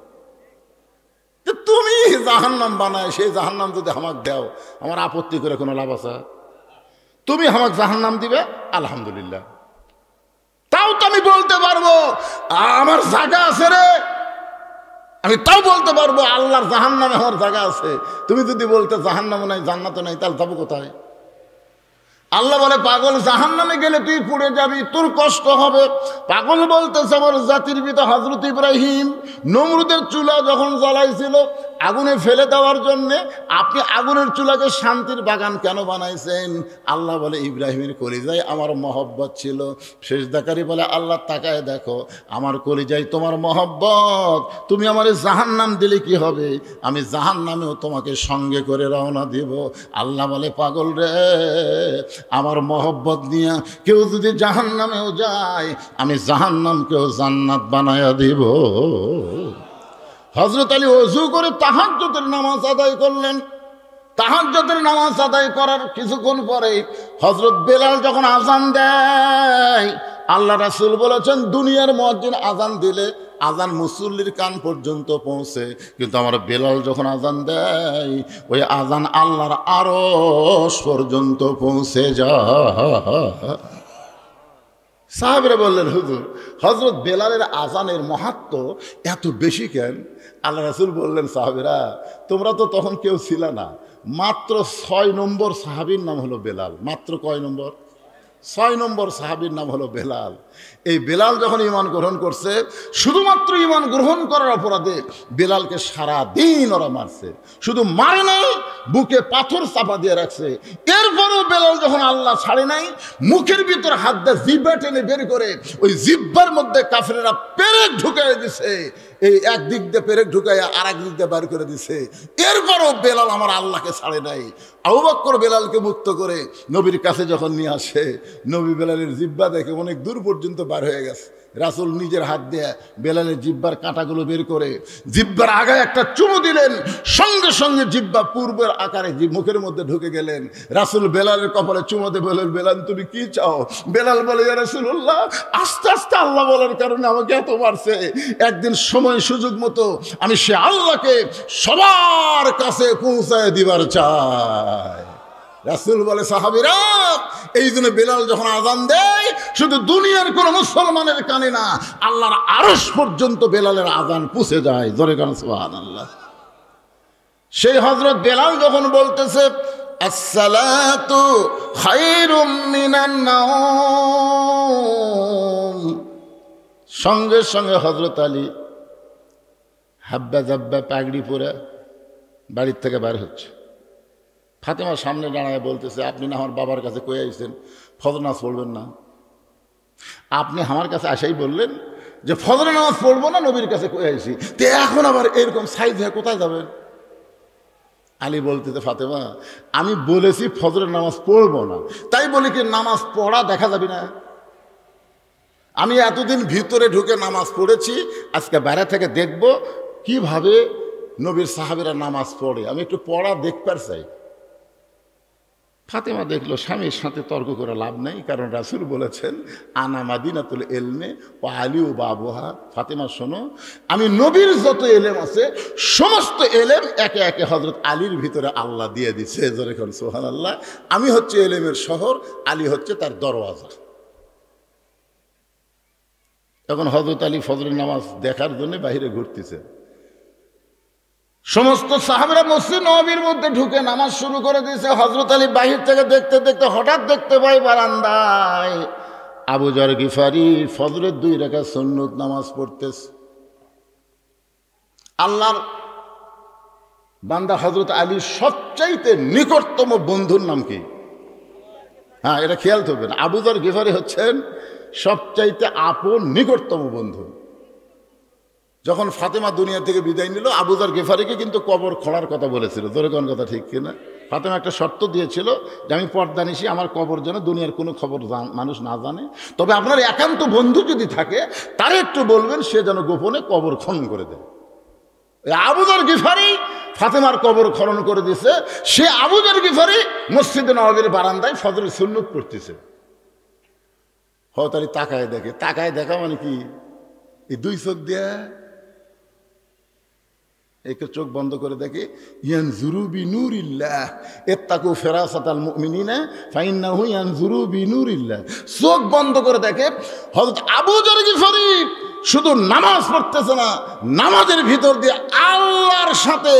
তুমি জাহান্নাম বানায় সেই জাহান্নাম যদি আমাকে দাও, আমার আপত্তি করে কোনো লাভ আছে? তুমি আমাকে জাহান্নাম দিবে, আলহামদুলিল্লাহ। তাও তো আমি বলতে পারবো আমার জায়গা আছে রে, আমি তাও বলতে পারবো আল্লাহর জাহান্নামে আমার জায়গা আছে। তুমি যদি বলতে জাহান্নামও নাই জান্নাতও নাই, তাহলে যাবো কোথায়? আল্লাহ বলে, পাগল জাহান্নামে গেলে তুই পুড়ে যাবি, তোর কষ্ট হবে। পাগল বলতেছে, আমার জাতির পিতা হযরত ইব্রাহিম নমরুদের চুলা যখন জ্বালাইছিল আগুনে ফেলে দেওয়ার জন্যে, আপনি আগুনের চুলাকে শান্তির বাগান কেন বানাইছেন? আল্লাহ বলে, ইব্রাহিমের কলিজায় আমার মহব্বত ছিল। সেজদাকারী বলে, আল্লাহ তাকায় দেখো, আমার কলিজায় তোমার মহব্বত, তুমি আমার জাহান্নাম দিলে কি হবে? আমি জাহান্নামেও তোমাকে সঙ্গে করে রওনা দিব। আল্লাহ বলে, পাগল রে, আমার মহব্বত নিয়ে কেউ যদি জাহান্নামেও যায়, আমি জাহান্নামকেও জান্নাত বানায়া দিব। হযরত আলী ওযু করে তাহাজ্জুদের নামাজ আদায় করলেন। তাহাজ্জুদের নামাজ আদায় করার কিছুক্ষণ পরে হযরত বেলাল যখন আজান দেয়, আল্লাহ রাসূল বলেছেন, দুনিয়ার মুয়াজ্জিন আজান দিলে আজান মুসল্লির কান পর্যন্ত পৌঁছে, কিন্তু আমার বেলাল যখন আজান দেয়, ওই আজান আল্লাহর আরশ পর্যন্ত পৌঁছে যায়। সাহাবীরা বললেন, হুজুর হযরত বেলালের আজানের মাহাত্ম্য এত বেশি কেন? আল্লাহ রাসূল বললেন, সাহাবীরা তোমরা তো তখন কেউ ছিল না, মাত্র 6 নম্বর সাহাবীর নাম হলো বেলাল। মাত্র কয় নম্বর? 6 নম্বর সাহাবীর নাম হলো বেলাল। এই বেলাল যখন ঈমান গ্রহণ করছে, শুধুমাত্র ঈমান গ্রহণ করার অপরাধে বেলালকে সারা দিন ওরা মারছে। শুধু মারে নাই, বুকে পাথর চাপা দিয়ে রাখছে। এরপরও বেলাল যখন আল্লাহ ছাড়ে নাই, মুখের ভিতর হাত দিয়ে জিহ্বা টেনে বের করে ওই জিহ্বার মধ্যে কাফেরেরা পেরেক ঢুকাই দিছে। এই একদিক দিয়ে পেরেক ঢুকাইয়া আর এক দিক দিয়ে বার করে দিছে। এরপরও বেলাল আমার আল্লাহকে ছাড়ে নাই। আবু বকর বেলালকে মুক্ত করে নবীর কাছে যখন নিয়ে আসে, নবী বেলালের জিহ্বা দেখে অনেক দূর পর্যন্ত বার হয়ে গেছে। রাসূল নিজের হাত দিয়ে বেলালের জিহ্বার কাঁটাগুলো বের করে জিহ্বার আগায় একটা চুমু দিলেন, সঙ্গে সঙ্গে জিহ্বা পূর্বের আকারে মুখের মধ্যে ঢুকে গেলেন। রাসূল বেলালের কপালে চুমোতে বললেন, বেলাল তুমি কি চাও? বেলাল বলে, ইয়া রাসূলুল্লাহ, আস্তে আস্তে আল্লাহ বলার কারণে আমাকে এত মারছে, একদিন সময় সুযোগ মতো আমি সে আল্লাহকে সবার কাছে পৌঁছায় দিবার চাই। রাসূল বলে, সাহাবীরা এই জন্য বেলাল যখন আজান দেয়, শুধু দুনিয়ার কোন মুসলমানের কানে না, আল্লাহর আরশ পর্যন্ত বেলালের আজান পৌঁছে যায়। জোরে কান সুবহানাল্লাহ। সেই হযরত বেলাল যখন বলতেছে, আসসালাতু খায়রুম মিনান নাওম, সঙ্গে সঙ্গে হযরত আলী হাব্বা জাব্বা পাগড়ি পরে বাড়ির থেকে বের হচ্ছে। ফাতেমা সামনে দাঁড়ায় বলতেছে, আপনি না আমার বাবার কাছে কয়ে আইছেন ফজর নামাজ পড়বেন না, আপনি আমার কাছে আসাই বললেন যে ফজর নামাজ পড়বো না, নবীর কাছে কয়ে আইছি, তো এখন আবার এরকম সাইজ হয়ে কোথায় যাবেন? আলী বলতেছে, ফাতেমা আমি বলেছি ফজরের নামাজ পড়বো না, তাই বলি কি নামাজ পড়া দেখা যাবে না? আমি এতদিন ভিতরে ঢুকে নামাজ পড়েছি, আজকে বাইরে থেকে দেখব কিভাবে নবীর সাহাবীরা নামাজ পড়ে, আমি একটু পড়া দেখবার চাই। ফাতেমা দেখলো স্বামীর সাথে তর্ক করে লাভ নেই, কারণ রাসূল বলেছেন, আনা মাদিনাতুল ইলমে ওয়া আলিউ বাবুহা। ফাতেমা শোনো, আমি নবীর যত এলেম আছে সমস্ত এলেম একে একে হযরত আলীর ভিতরে আল্লাহ দিয়ে দিচ্ছে। জোরে কোন সুবহানাল্লাহ। আমি হচ্ছে এলেমের শহর, আলী হচ্ছে তার দরওয়াজা। এখন হযরত আলী ফজরের নামাজ দেখার জন্য বাইরে ঘুরতেছে। সমস্ত সাহাবারা মসজিদ নববীর মধ্যে ঢুকে নামাজ শুরু করে দিয়েছে। হযরত আলী বাহির থেকে দেখতে দেখতে হঠাৎ দেখতে পাই বারান্দায় আবু যর গিফারি ফজরের 2 রাকাত সুন্নত নামাজ পড়তেছে। আল্লাহর বান্দা হযরত আলীর সবচাইতে নিকটতম বন্ধুর নাম কি? হ্যাঁ, এটা খেয়াল করবেন। আবু যর গিফারি হচ্ছেন সবচাইতে আপন নিকটতম বন্ধু। যখন ফাতেমা দুনিয়া থেকে বিদায় নিল, আবু যর গিফারিকে কিন্তু কবর খোঁড়ার কথা বলেছিল। জোরে কোন কথা ঠিক কিনা? ফাতেমা একটা শর্ত দিয়েছিল যে আমি পর্দানিশি, আমার কবর যেন দুনিয়ার কোনো খবর মানুষ না জানে, তবে আপনার একান্ত বন্ধু যদি থাকে তারে একটু বলবেন সে যেন গোপনে কবর খনন করে দেয়। আবু যর গিফারি ফাতেমার কবর খনন করে দিয়েছে। সে আবু যর গিফারি মসজিদে নববীর বারান্দায় ফজরের সুন্নত পড়তেছে। হয়তো তাকায় দেখে, তাকায় দেখা মানে কি, এই 2 চোখ দিয়া একটু চোখ বন্ধ করে দেখে, ইয়ানজুরু বিনুরিল্লাহ ইত্তাকু ফিরাসাতাল মুমিনিনা ফাইন্নাহু ইয়ানজুরু বিনুরিল্লাহ। চোখ বন্ধ করে দেখে হযরত আবু যর গিফারি শুধু নামাজ পড়তেছে না, নামাজের ভিতর দিয়ে আল্লাহর সাথে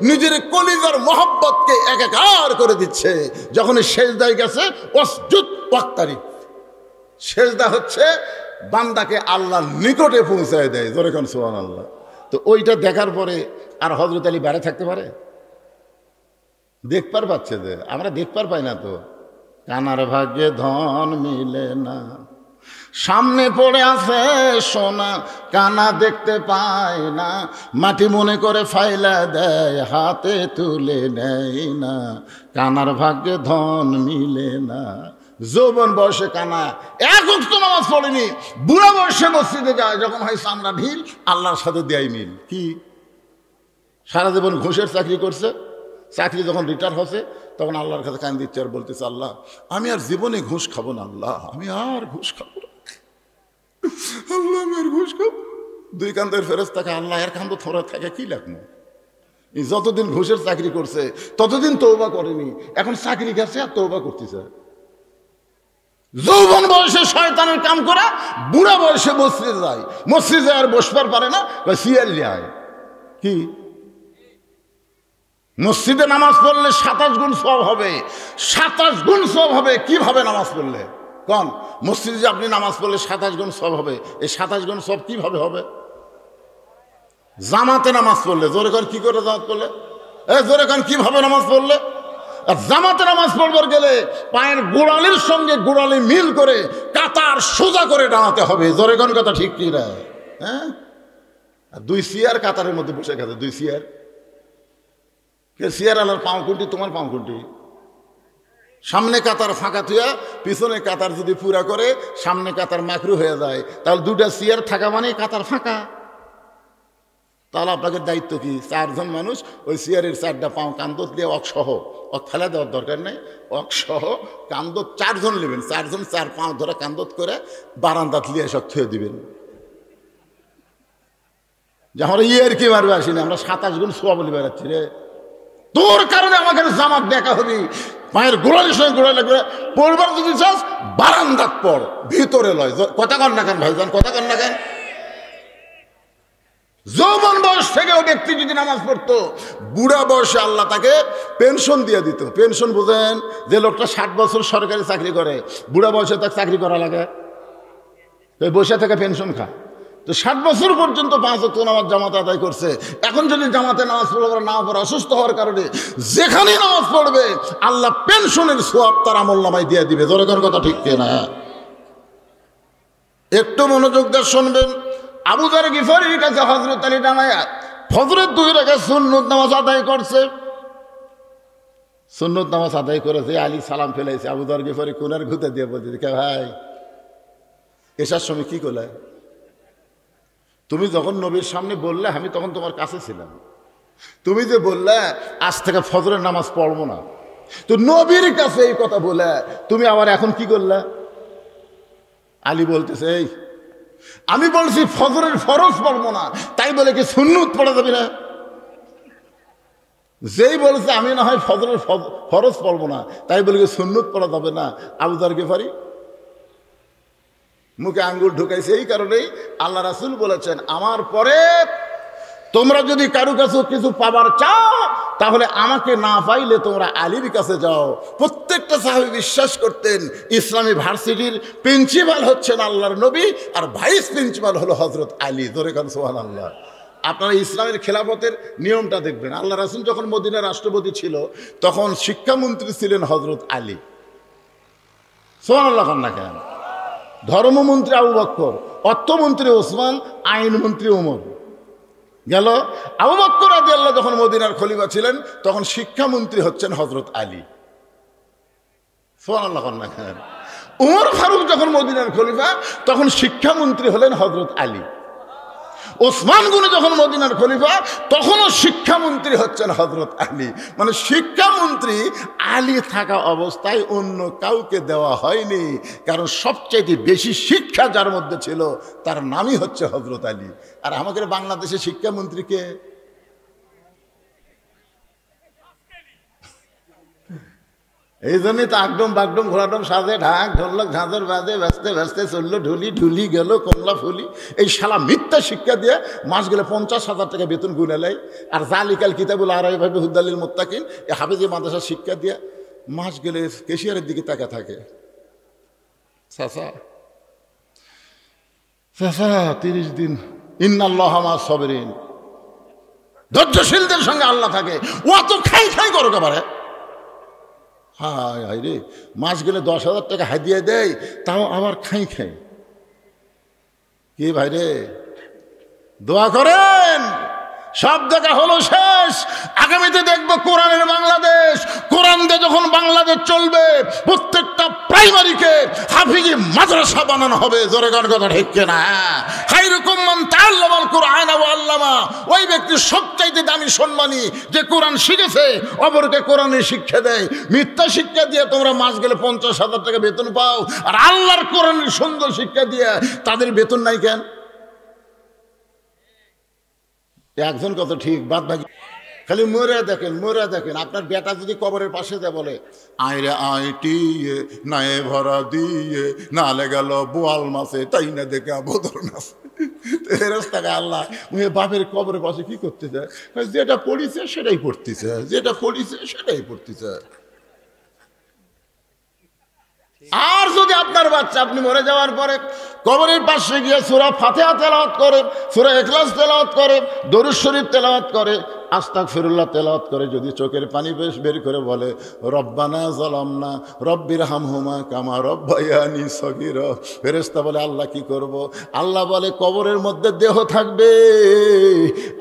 নিজের কলিজার মহব্বতকে একাকার করে দিচ্ছে। যখন সেজদায় গেছে, ওয়াসজুদ ওয়াক্তারিব, সেজদা হচ্ছে বান্দাকে আল্লাহর নিকটে পৌঁছায় দেয়। জোরে কোন সুবহানাল্লাহ। তো ওইটা দেখার পরে আর হযরত আলী বাইরে থাকতে পারে? দেখবার পাচ্ছে যে আমরা দেখবার পাই না। তো কানার ভাগ্যে ধন মিলে না, সামনে পড়ে আছে সোনা, কানা দেখতে পায় না, মাটি মনে করে ফাইলা দেয়, হাতে তুলে নেয় না, কানার ভাগ্যে ধন মিলে না। যৌবন বয়সে কানা এক ওয়াক্ত নামাজ পড়েনি, বুড়া বয়সে মসজিদে যায়, যখন হয় চামড়া ঢিল, আল্লাহর সাথে দেয় মিল। কি সারা জীবন ঘুষের চাকরি করছে, চাকরি যখন রিটায়ার হচ্ছে তখন আল্লাহর কাছে কান দিচ্ছে আর বলতেছে, আল্লাহ আমি আর জীবনে ঘুষ খাবো না, আল্লাহ আমি আর ঘুষ খাবো না, আল্লাহ আমি আর ঘুষ খাবো। 2 কান্দের ফেরেশতাকে আল্লাহ এর কান্দ থোড়া থাকে কি লাগবে? যতদিন ঘুষের চাকরি করছে ততদিন তওবা করেনি, এখন চাকরি গেছে আর তওবা করতেছে। যৌবন বয়সে শয়তানের কাম করা, বুড়া বয়সে মসজিদে যায়, মসজিদে আর বসবার পারে না, সিয়ার যায়। কি মসজিদে নামাজ পড়লে 27 গুণ সওয়াব হবে, 27 গুণ সওয়াব হবে। কিভাবে নামাজ পড়লে? কোন মসজিদে যে আপনি নামাজ পড়লে 27 গুণ সওয়াব হবে, এই 27 গুণ সওয়াব কিভাবে হবে? জামাতে নামাজ পড়লে। জোরে কোন কি করে জামাত পড়লে? জোরে কোন কিভাবে নামাজ পড়লে? আর জামাতে নামাজ পড়বার গেলে পায়ের গোড়ালির সঙ্গে গোড়ালি মিল করে কাতার সোজা করে দাঁড়াতে হবে। জোরে কোন কথা ঠিক কি না? হ্যাঁ, আর 2 চেয়ার কাতারের মধ্যে বসে গেছে, 2 চেয়ার। চেয়ার আলার পাও কোনটি? তোমার পাও কোনটি? সামনে কাতার ফাঁকা থুয়া পিছনে কাতার যদি পুরা করে সামনে কাতার মাকরু হয়ে যায়, তাহলে 2টা চেয়ার থাকা মানে কাতার ফাঁকা। তাহলে আপনাকে দায়িত্ব কি? 4 জন মানুষ ওই চেয়ারের 4টা পাও কান্দত দিয়ে অকসহ, ফেলা দেওয়ার দরকার নেই, অকসহ কান্দত 4 জন নেবেন, 4 জন 4 পাও ধরে কান্দত করে বারান্দাত লিয়ে সব থুয়ে দিবেন। যে আমরা ইয়ের কি মারবে আসিনি, আমরা 27 গুণ সোয়া বলে বেড়াচ্ছি রে, তোর কারণে আমাকে জামাত দেখা হবি। পায়ের গোড়ালির সঙ্গে গোড়া লাগবে, পড়বার যদি চাস বারান্দাত পড়, ভিতরে লয়। কথা কন না কেন ভাইজান, কথা কন না কেন? যৌবন বয়স থেকে ওই ব্যক্তি যদি নামাজ পড়তো, বুড়া বয়সে আল্লাহ তাকে পেনশন দিয়ে দিত। পেনশন বুঝেন? যে লোকটা 60 বছর সরকারি চাকরি করে, বুড়া বয়সে তাকে চাকরি করা লাগে, বসে থেকে পেনশন খায়। তো 60 বছর পর্যন্ত 5 ওয়াক্ত নামাজ জামাতে আদায় করছে। এখন যদি জামাতে নামাজ পড়বে না পড়ে, অসুস্থ হওয়ার কারণে যেখানে নামাজ পড়বে আল্লাহ পেনশনের সওয়াব তার আমলনামায় দিয়ে দিবে। জোরে কোন কথা ঠিক কিনা? একটু মনোযোগ দিয়ে শুনবেন। আবু যর গিফারির কাছে হযরত আলী দাঁড়ায়া ফজরের 2 রাকাত সুন্নত নামাজ আদায় করছে। সুন্নত নামাজ আদায় করেছে, আলী সালাম ফেলাইছে। আবু যর গিফারি কোনার ঘুতে দিয়ে বলছে, কে ভাই এসার সময় কি করলে? তুমি যখন নবীর সামনে বললে আমি তখন তোমার কাছে ছিলাম, তুমি যে বললে আজ থেকে ফজরের নামাজ পড়বো না, তো নবীর কাছে এই কথা বলে তুমি আবার এখন কি করলে? আলী বলতেছে, এই আমি বলছি ফজরের ফরজ পড়বো না, তাই বলে কি সুন্নত পড়া যাবে না? যেই বলছে আমি না হয় ফজরের ফরজ পড়বো না, তাই বলে কি সুন্নত পড়া যাবে না? আবু যর গিফারি মুখে আঙ্গুল ঢুকাইছে। এই কারণেই আল্লাহ রাসূল বলেছেন, আমার পরে তোমরা যদি কারো কাছে কিছু পাবার চাও তাহলে আমাকে না পাইলে তোমরা আলীর কাছে যাও। প্রত্যেকটা সাহাবী বিশ্বাস করতেন ইসলামী ভার্সিটির প্রিন্সিপাল হচ্ছেন আল্লাহর নবী, আর ভাইস প্রিন্সিপাল হলো হযরত আলী। ধরে কান সুবহানাল্লাহ। আপনারা ইসলামের খেলাফতের নিয়মটা দেখবেন। আল্লাহ রাসূল যখন মদিনার রাষ্ট্রপতি ছিল তখন শিক্ষামন্ত্রী ছিলেন হযরত আলী। সুবহানাল্লাহ না কেন? ধর্মমন্ত্রী আবু বকর, অর্থমন্ত্রী ওসমান, আইনমন্ত্রী ওমর। গেল আবু বকর রাদিয়াল্লাহু যখন মদিনার খলিফা ছিলেন তখন শিক্ষামন্ত্রী হচ্ছেন হযরত আলী। সুবহানাল্লাহ না কেন? উমর ফারুক যখন মদিনার খলিফা তখন শিক্ষামন্ত্রী হলেন হযরত আলী। ওসমান গনি যখন মদিনার খলিফা তখনও শিক্ষামন্ত্রী হচ্ছেন হযরত আলী। মানে শিক্ষামন্ত্রী আলী থাকা অবস্থায় অন্য কাউকে দেওয়া হয়নি, কারণ সবচেয়ে বেশি শিক্ষা যার মধ্যে ছিল তার নামই হচ্ছে হযরত আলী। আর আমাদের বাংলাদেশে শিক্ষামন্ত্রীকে এই জন্যই তো আগডম বাগডম ঘোরাডম সাজে ঢাক ঢোলক ঝাঁঝর বাজে ব্যস্তে ব্যস্তে চললো ঢুলি ঢুলি গেল কমলা ফুলি। এই শালা মিথ্যা শিক্ষা দিয়ে মাস গেলে 50,000 টাকা বেতন গুনে নেয়। আর জালিকাল কিতাবুল আরাইভাবে হুদালিল মুত্তাকিন এই হাফেজি মাদ্রাসার শিক্ষা দিয়ে মাস গেলে কেশিয়ারের দিকে তাকা থাকে। চাচা 30 দিন ইন্নাল্লাহা মা'আস সাবিরিন, ধৈর্যশীলদের সঙ্গে আল্লাহ থাকে। ও তো খাই খাই করো একেবারে। হায় হায় রে, মাস গেলে 10,000 টাকা হাদিয়া দেয়, তাও আবার খাই খাই। কি ভাই রে, দোয়া করেন। সব দেখা হলো শেষ। আগামীতে দেখবো কোরআনের বাংলাদেশ। কোরআন দিয়ে যখন বাংলাদেশ চলবে প্রত্যেকটা প্রাইমারিকে হাফিজি মাদ্রাসা বানানো হবে। জোরে গান কথা ঠিক না? খায়রুকুম মান তাআল্লামাল কুরআন ওয়া আল্লামা। ওই ব্যক্তি সবচাইতে দামি সম্মানী যে কোরআন শিখেছে অপরকে কোরআনের শিক্ষা দেয়। মিথ্যা শিক্ষা দিয়ে তোমরা মাস গেলে 50,000 টাকা বেতন পাও, আর আল্লাহর কোরআনের সুন্দর শিক্ষা দিয়ে তাদের বেতন নাই কেন? একজন কত ঠিক, বাদ বাকি খালি মরে দেখেন মরে দেখেন। আপনার বেটা যদি কবরের পাশে দেয় বলে আইরে আইটিয়ে নায়ে ভরা দিয়ে নালে গেল বোয়াল মাছে তাই না দেখে বদর নাচে। রাস্তাকে আল্লাহ বাপের কবরের পাশে কি করতে চায়? যেটা পড়িছে সেটাই পড়তেছে, যেটা পড়িছে সেটাই পড়তেছে। আর যদি আপনার বাচ্চা আপনি মরে যাওয়ার পরে কবরের পাশে গিয়ে সূরা ফাতিহা তেলাওয়াত করে, সূরা ইখলাস তেলাওয়াত করে, দরুদ শরীফ তেলাওয়াত করে, আস্তাগফিরুল্লাহ তেলাওয়াত করে, যদি চোখের পানি বের করে বলে রব্বানা যালামনা রব্বিরহামহুমা কামা রব্বায়ানি সগীরা, ফেরেশতা বলে আল্লাহ কি করব? আল্লাহ বলে কবরের মধ্যে দেহ থাকবে,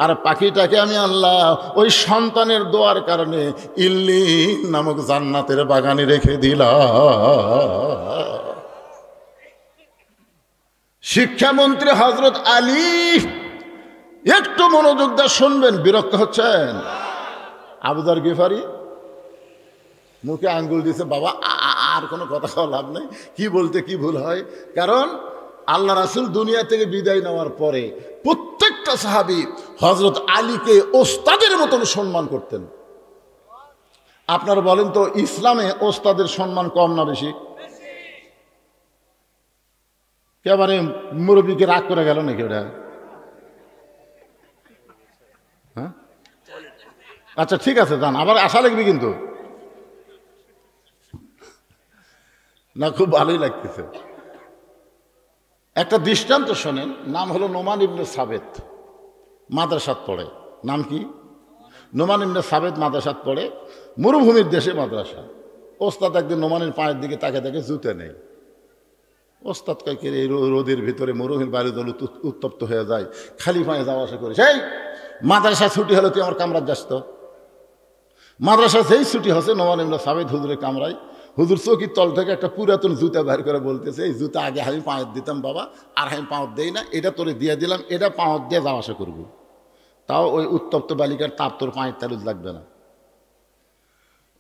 আর পাখিটাকে আমি আল্লাহ ওই সন্তানের দোয়ার কারণে ইল্লিন নামক জান্নাতের বাগানে রেখে দিলাম। শিক্ষামন্ত্রী হযরত আলী, একটু মনোযোগ দিয়ে শুনবেন। বিরক্ত হচ্ছেন? আবু যর গিফারি মুখে আঙ্গুল দিছে, বাবা আর কোনো কথা বলা লাভ নেই, কি বলতে কি ভুল হয়। কারণ আল্লাহ রাসূল দুনিয়া থেকে বিদায় নেওয়ার পরে প্রত্যেকটা সাহাবী হযরত আলীকে ওস্তাদের মতন সম্মান করতেন। আপনারা বলেন তো ইসলামে ওস্তাদের সম্মান কম না বেশি? একেবারে মুরব্বীকে রাগ করে গেল নাকি ওটা? হ্যাঁ আচ্ছা ঠিক আছে, যান, আবার আশা লাগবে কিন্তু না, খুব ভালোই লাগতেছে। একটা দৃষ্টান্ত শোনেন। নাম হলো নোমান ইবনে সাবেত, মাদ্রাসাত পড়ে। নাম কি? নোমান ইবনে সাবেত মাদ্রাসাত পড়ে, মরুভূমির দেশে মাদ্রাসা। ওস্তাদ একদিন নোমানের পায়ের দিকে তাকে তাকে জুতে নেই। ওস্তাদ কাইকে এই রোদের ভিতরে মরুভূমির বায়ু দল উত্তপ্ত হয়ে যায়, খালি পায়ে যাওয়া আসা করে। সেই মাদ্রাসা ছুটি হলো, তুই আমার কামরার যাস তো। মাদ্রাসা যেই ছুটি হচ্ছে নোমান ইবনে সাবেত হুজুরের কামরায়, হুজুর চৌকির তল থেকে একটা পুরাতন জুতা বের করে বলতেছে, এই জুতা আগে আমি পাঁচ দিতাম বাবা, আর আমি পাঁচ দেই না, এটা তোরে দিয়ে দিলাম, এটা পাঁচ দিয়ে যাওয়া আসা করবো। তাও ওই উত্তপ্ত বালিকার তাপ তোর পায়ের তালুজ লাগবে না।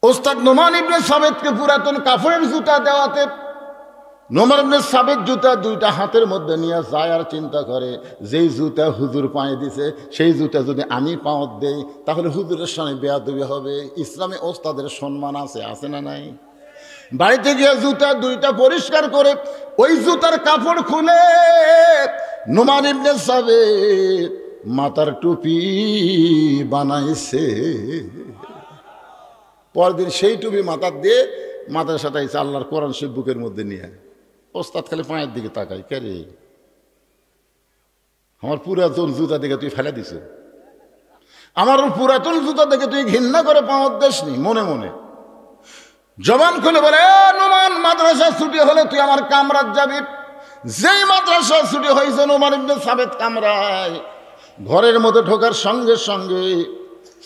ওস্তাদ নোমান ইবনে সাবেতকে পুরাতন কাফনের জুতা দেওয়াতে নোমান ইবনে সাবেত জুতা দুইটা হাতের মধ্যে নিয়ে যায় আর চিন্তা করে, যেই জুতা হুজুর পায়ে দিছে সেই জুতা যদি আমি পাঁচ দেই তাহলে হুজুরের সঙ্গে বেয়াদবি হবে। ইসলামে ওস্তাদের সম্মান আছে, আছে না নাই? বাড়িতে গিয়ে জুতা দুইটা পরিষ্কার করে ওই জুতার কাপড় খুলে নোমান ইবনে সাবেত মাথার টুপি বানাইছে। পরদিন সেই টুপি মাথার দিয়ে মাথার সাথে আইছে আল্লাহর কোরআন শরীফ বুকের মধ্যে নিয়ে। ওস্তাদ খালি পায়ের দিকে তাকাই, কে রে আমার পুরাতন জুতা দেখে তুই ফেলে দিছে, আমার পুরাতন জুতা দেখে তুই ঘৃণা করে পাওয়ার দেশ নি। মনে মনে জবান খুলে বলে, নোমান মাদ্রাসা ছুটি হলে তুই আমার কামরাত যাবি। যেই মাদ্রাসা ছুটি হয়েছে নোমান ইবনে সাবেত কামরায়, ঘরের মধ্যে ঢোকার সঙ্গে সঙ্গে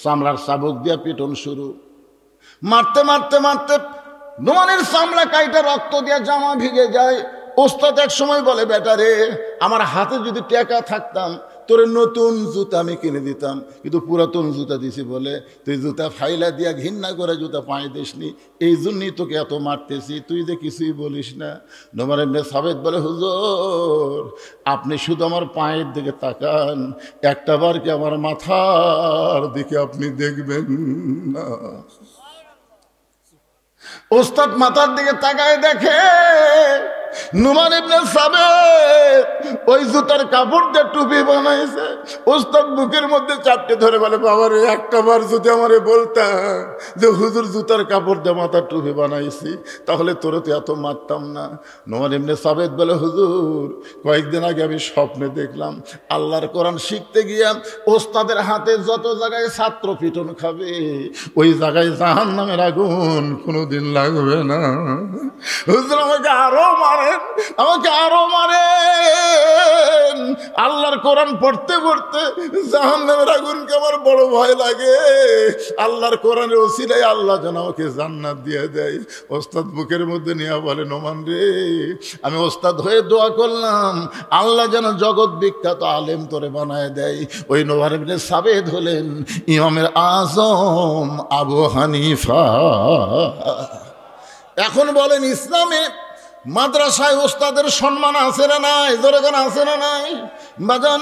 চামড়ার চাবুক দিয়া পিটন শুরু। মারতে মারতে মারতে নোমানের চামড়া কাইটা রক্ত দিয়া জামা ভিজে যায়। ওস্তাদ এক সময় বলে, বেটা রে, আমার হাতে যদি টাকা থাকতাম তোরে নতুন জুতা আমি কিনে দিতাম, কিন্তু পুরাতন জুতা দিছি বলে তুই জুতা ফাইলা দিয়া ঘৃণা করে জুতা পায়ে দিসনি, এই জন্যই তোকে এত মারতেছি, তুই যে কিছুই বলিস না। নোমান ইবনে সাবেত বলে, হুজুর আপনি শুধু আমার পায়ের দিকে তাকান, একটা বার কি আমার মাথার দিকে আপনি দেখবেন না? ওস্তাদ মাথার দিকে তাকায় দেখে নোমান ইবনে সাবেত ওই জুতার কাপড় দিয়ে টুপি বানাইছে। ওস্তাদ বুকের মধ্যে চাপটে ধরে বলে, বাবারে একটা বার যদি আমারে বলতাম যে হুজুর জুতার কাপড় দিয়ে মাথার টুপি বানাইছি, তাহলে তোরে তো এত মারতাম না। নোমান ইবনে সাবেত বলে, হুজুর কয়েকদিন আগে আমি স্বপ্নে দেখলাম আল্লাহর কোরআন শিখতে গিয়া ওস্তাদের হাতে যত জায়গায় ছাত্র পিটন খাবে, ওই জায়গায় জাহান্নামের আগুন কোনোদিন লাগবে না। হুজুর আমাকে আরো মারেন, আমাকে আরো মারেন। আল্লাহর কোরআন পড়তে পড়তে জাহান্নামের আগুনকে আমার বড় ভয় লাগে। আল্লাহর কোরআনের ওসিলায় আল্লাহ যেন আমাকে জান্নাত দিয়ে দেয়। ওস্তাদ বুকের মধ্যে নিয়ে বলে, নোমান রে, আমি ওস্তাদ হয়ে দোয়া করলাম আল্লাহ যেন জগৎ বিখ্যাত আলেম তোরে বানায় দেয়। ওই নোমান ইবনে সাবেত হলেন ইমামের আজম আবু হানিফা। এখন বলেন, ইসলামে মাদ্রাসায় ওস্তাদের সম্মান আছে না নাই? জোরে কোন আছে না নাই? বাজান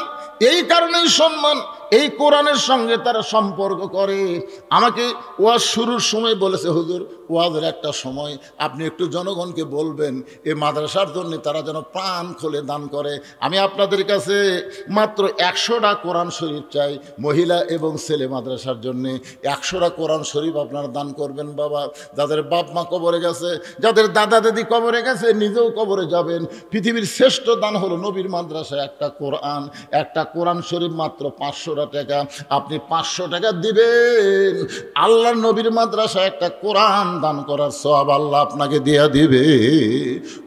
এই কারণেই সম্মান, এই কোরআনের সঙ্গে তারা সম্পর্ক করে। আমাকে ওয়াজ শুরুর সময় বলেছে, হুজুর ওয়াজের একটা সময় আপনি একটু জনগণকে বলবেন এই মাদ্রাসার জন্য তারা যেন প্রাণ খুলে দান করে। আমি আপনাদের কাছে মাত্র 100টা কোরআন শরীফ চাই, মহিলা এবং ছেলে মাদ্রাসার জন্যে 100টা কোরআন শরীফ আপনারা দান করবেন। বাবা, যাদের বাপ মা কবরে গেছে, যাদের দাদা দাদি কবরে গেছে, নিজেও কবরে যাবেন, পৃথিবীর শ্রেষ্ঠ দান হলো নবীর মাদ্রাসায় একটা কোরআন, একটা কোরআন শরীফ মাত্র 500 টাকা। আপনি 500 টাকা দিবেন, আল্লাহর নবীর মাদ্রাসায় একটা কোরআন দান করার সওয়াব আল্লাহ আপনাকে দিয়া দিবে।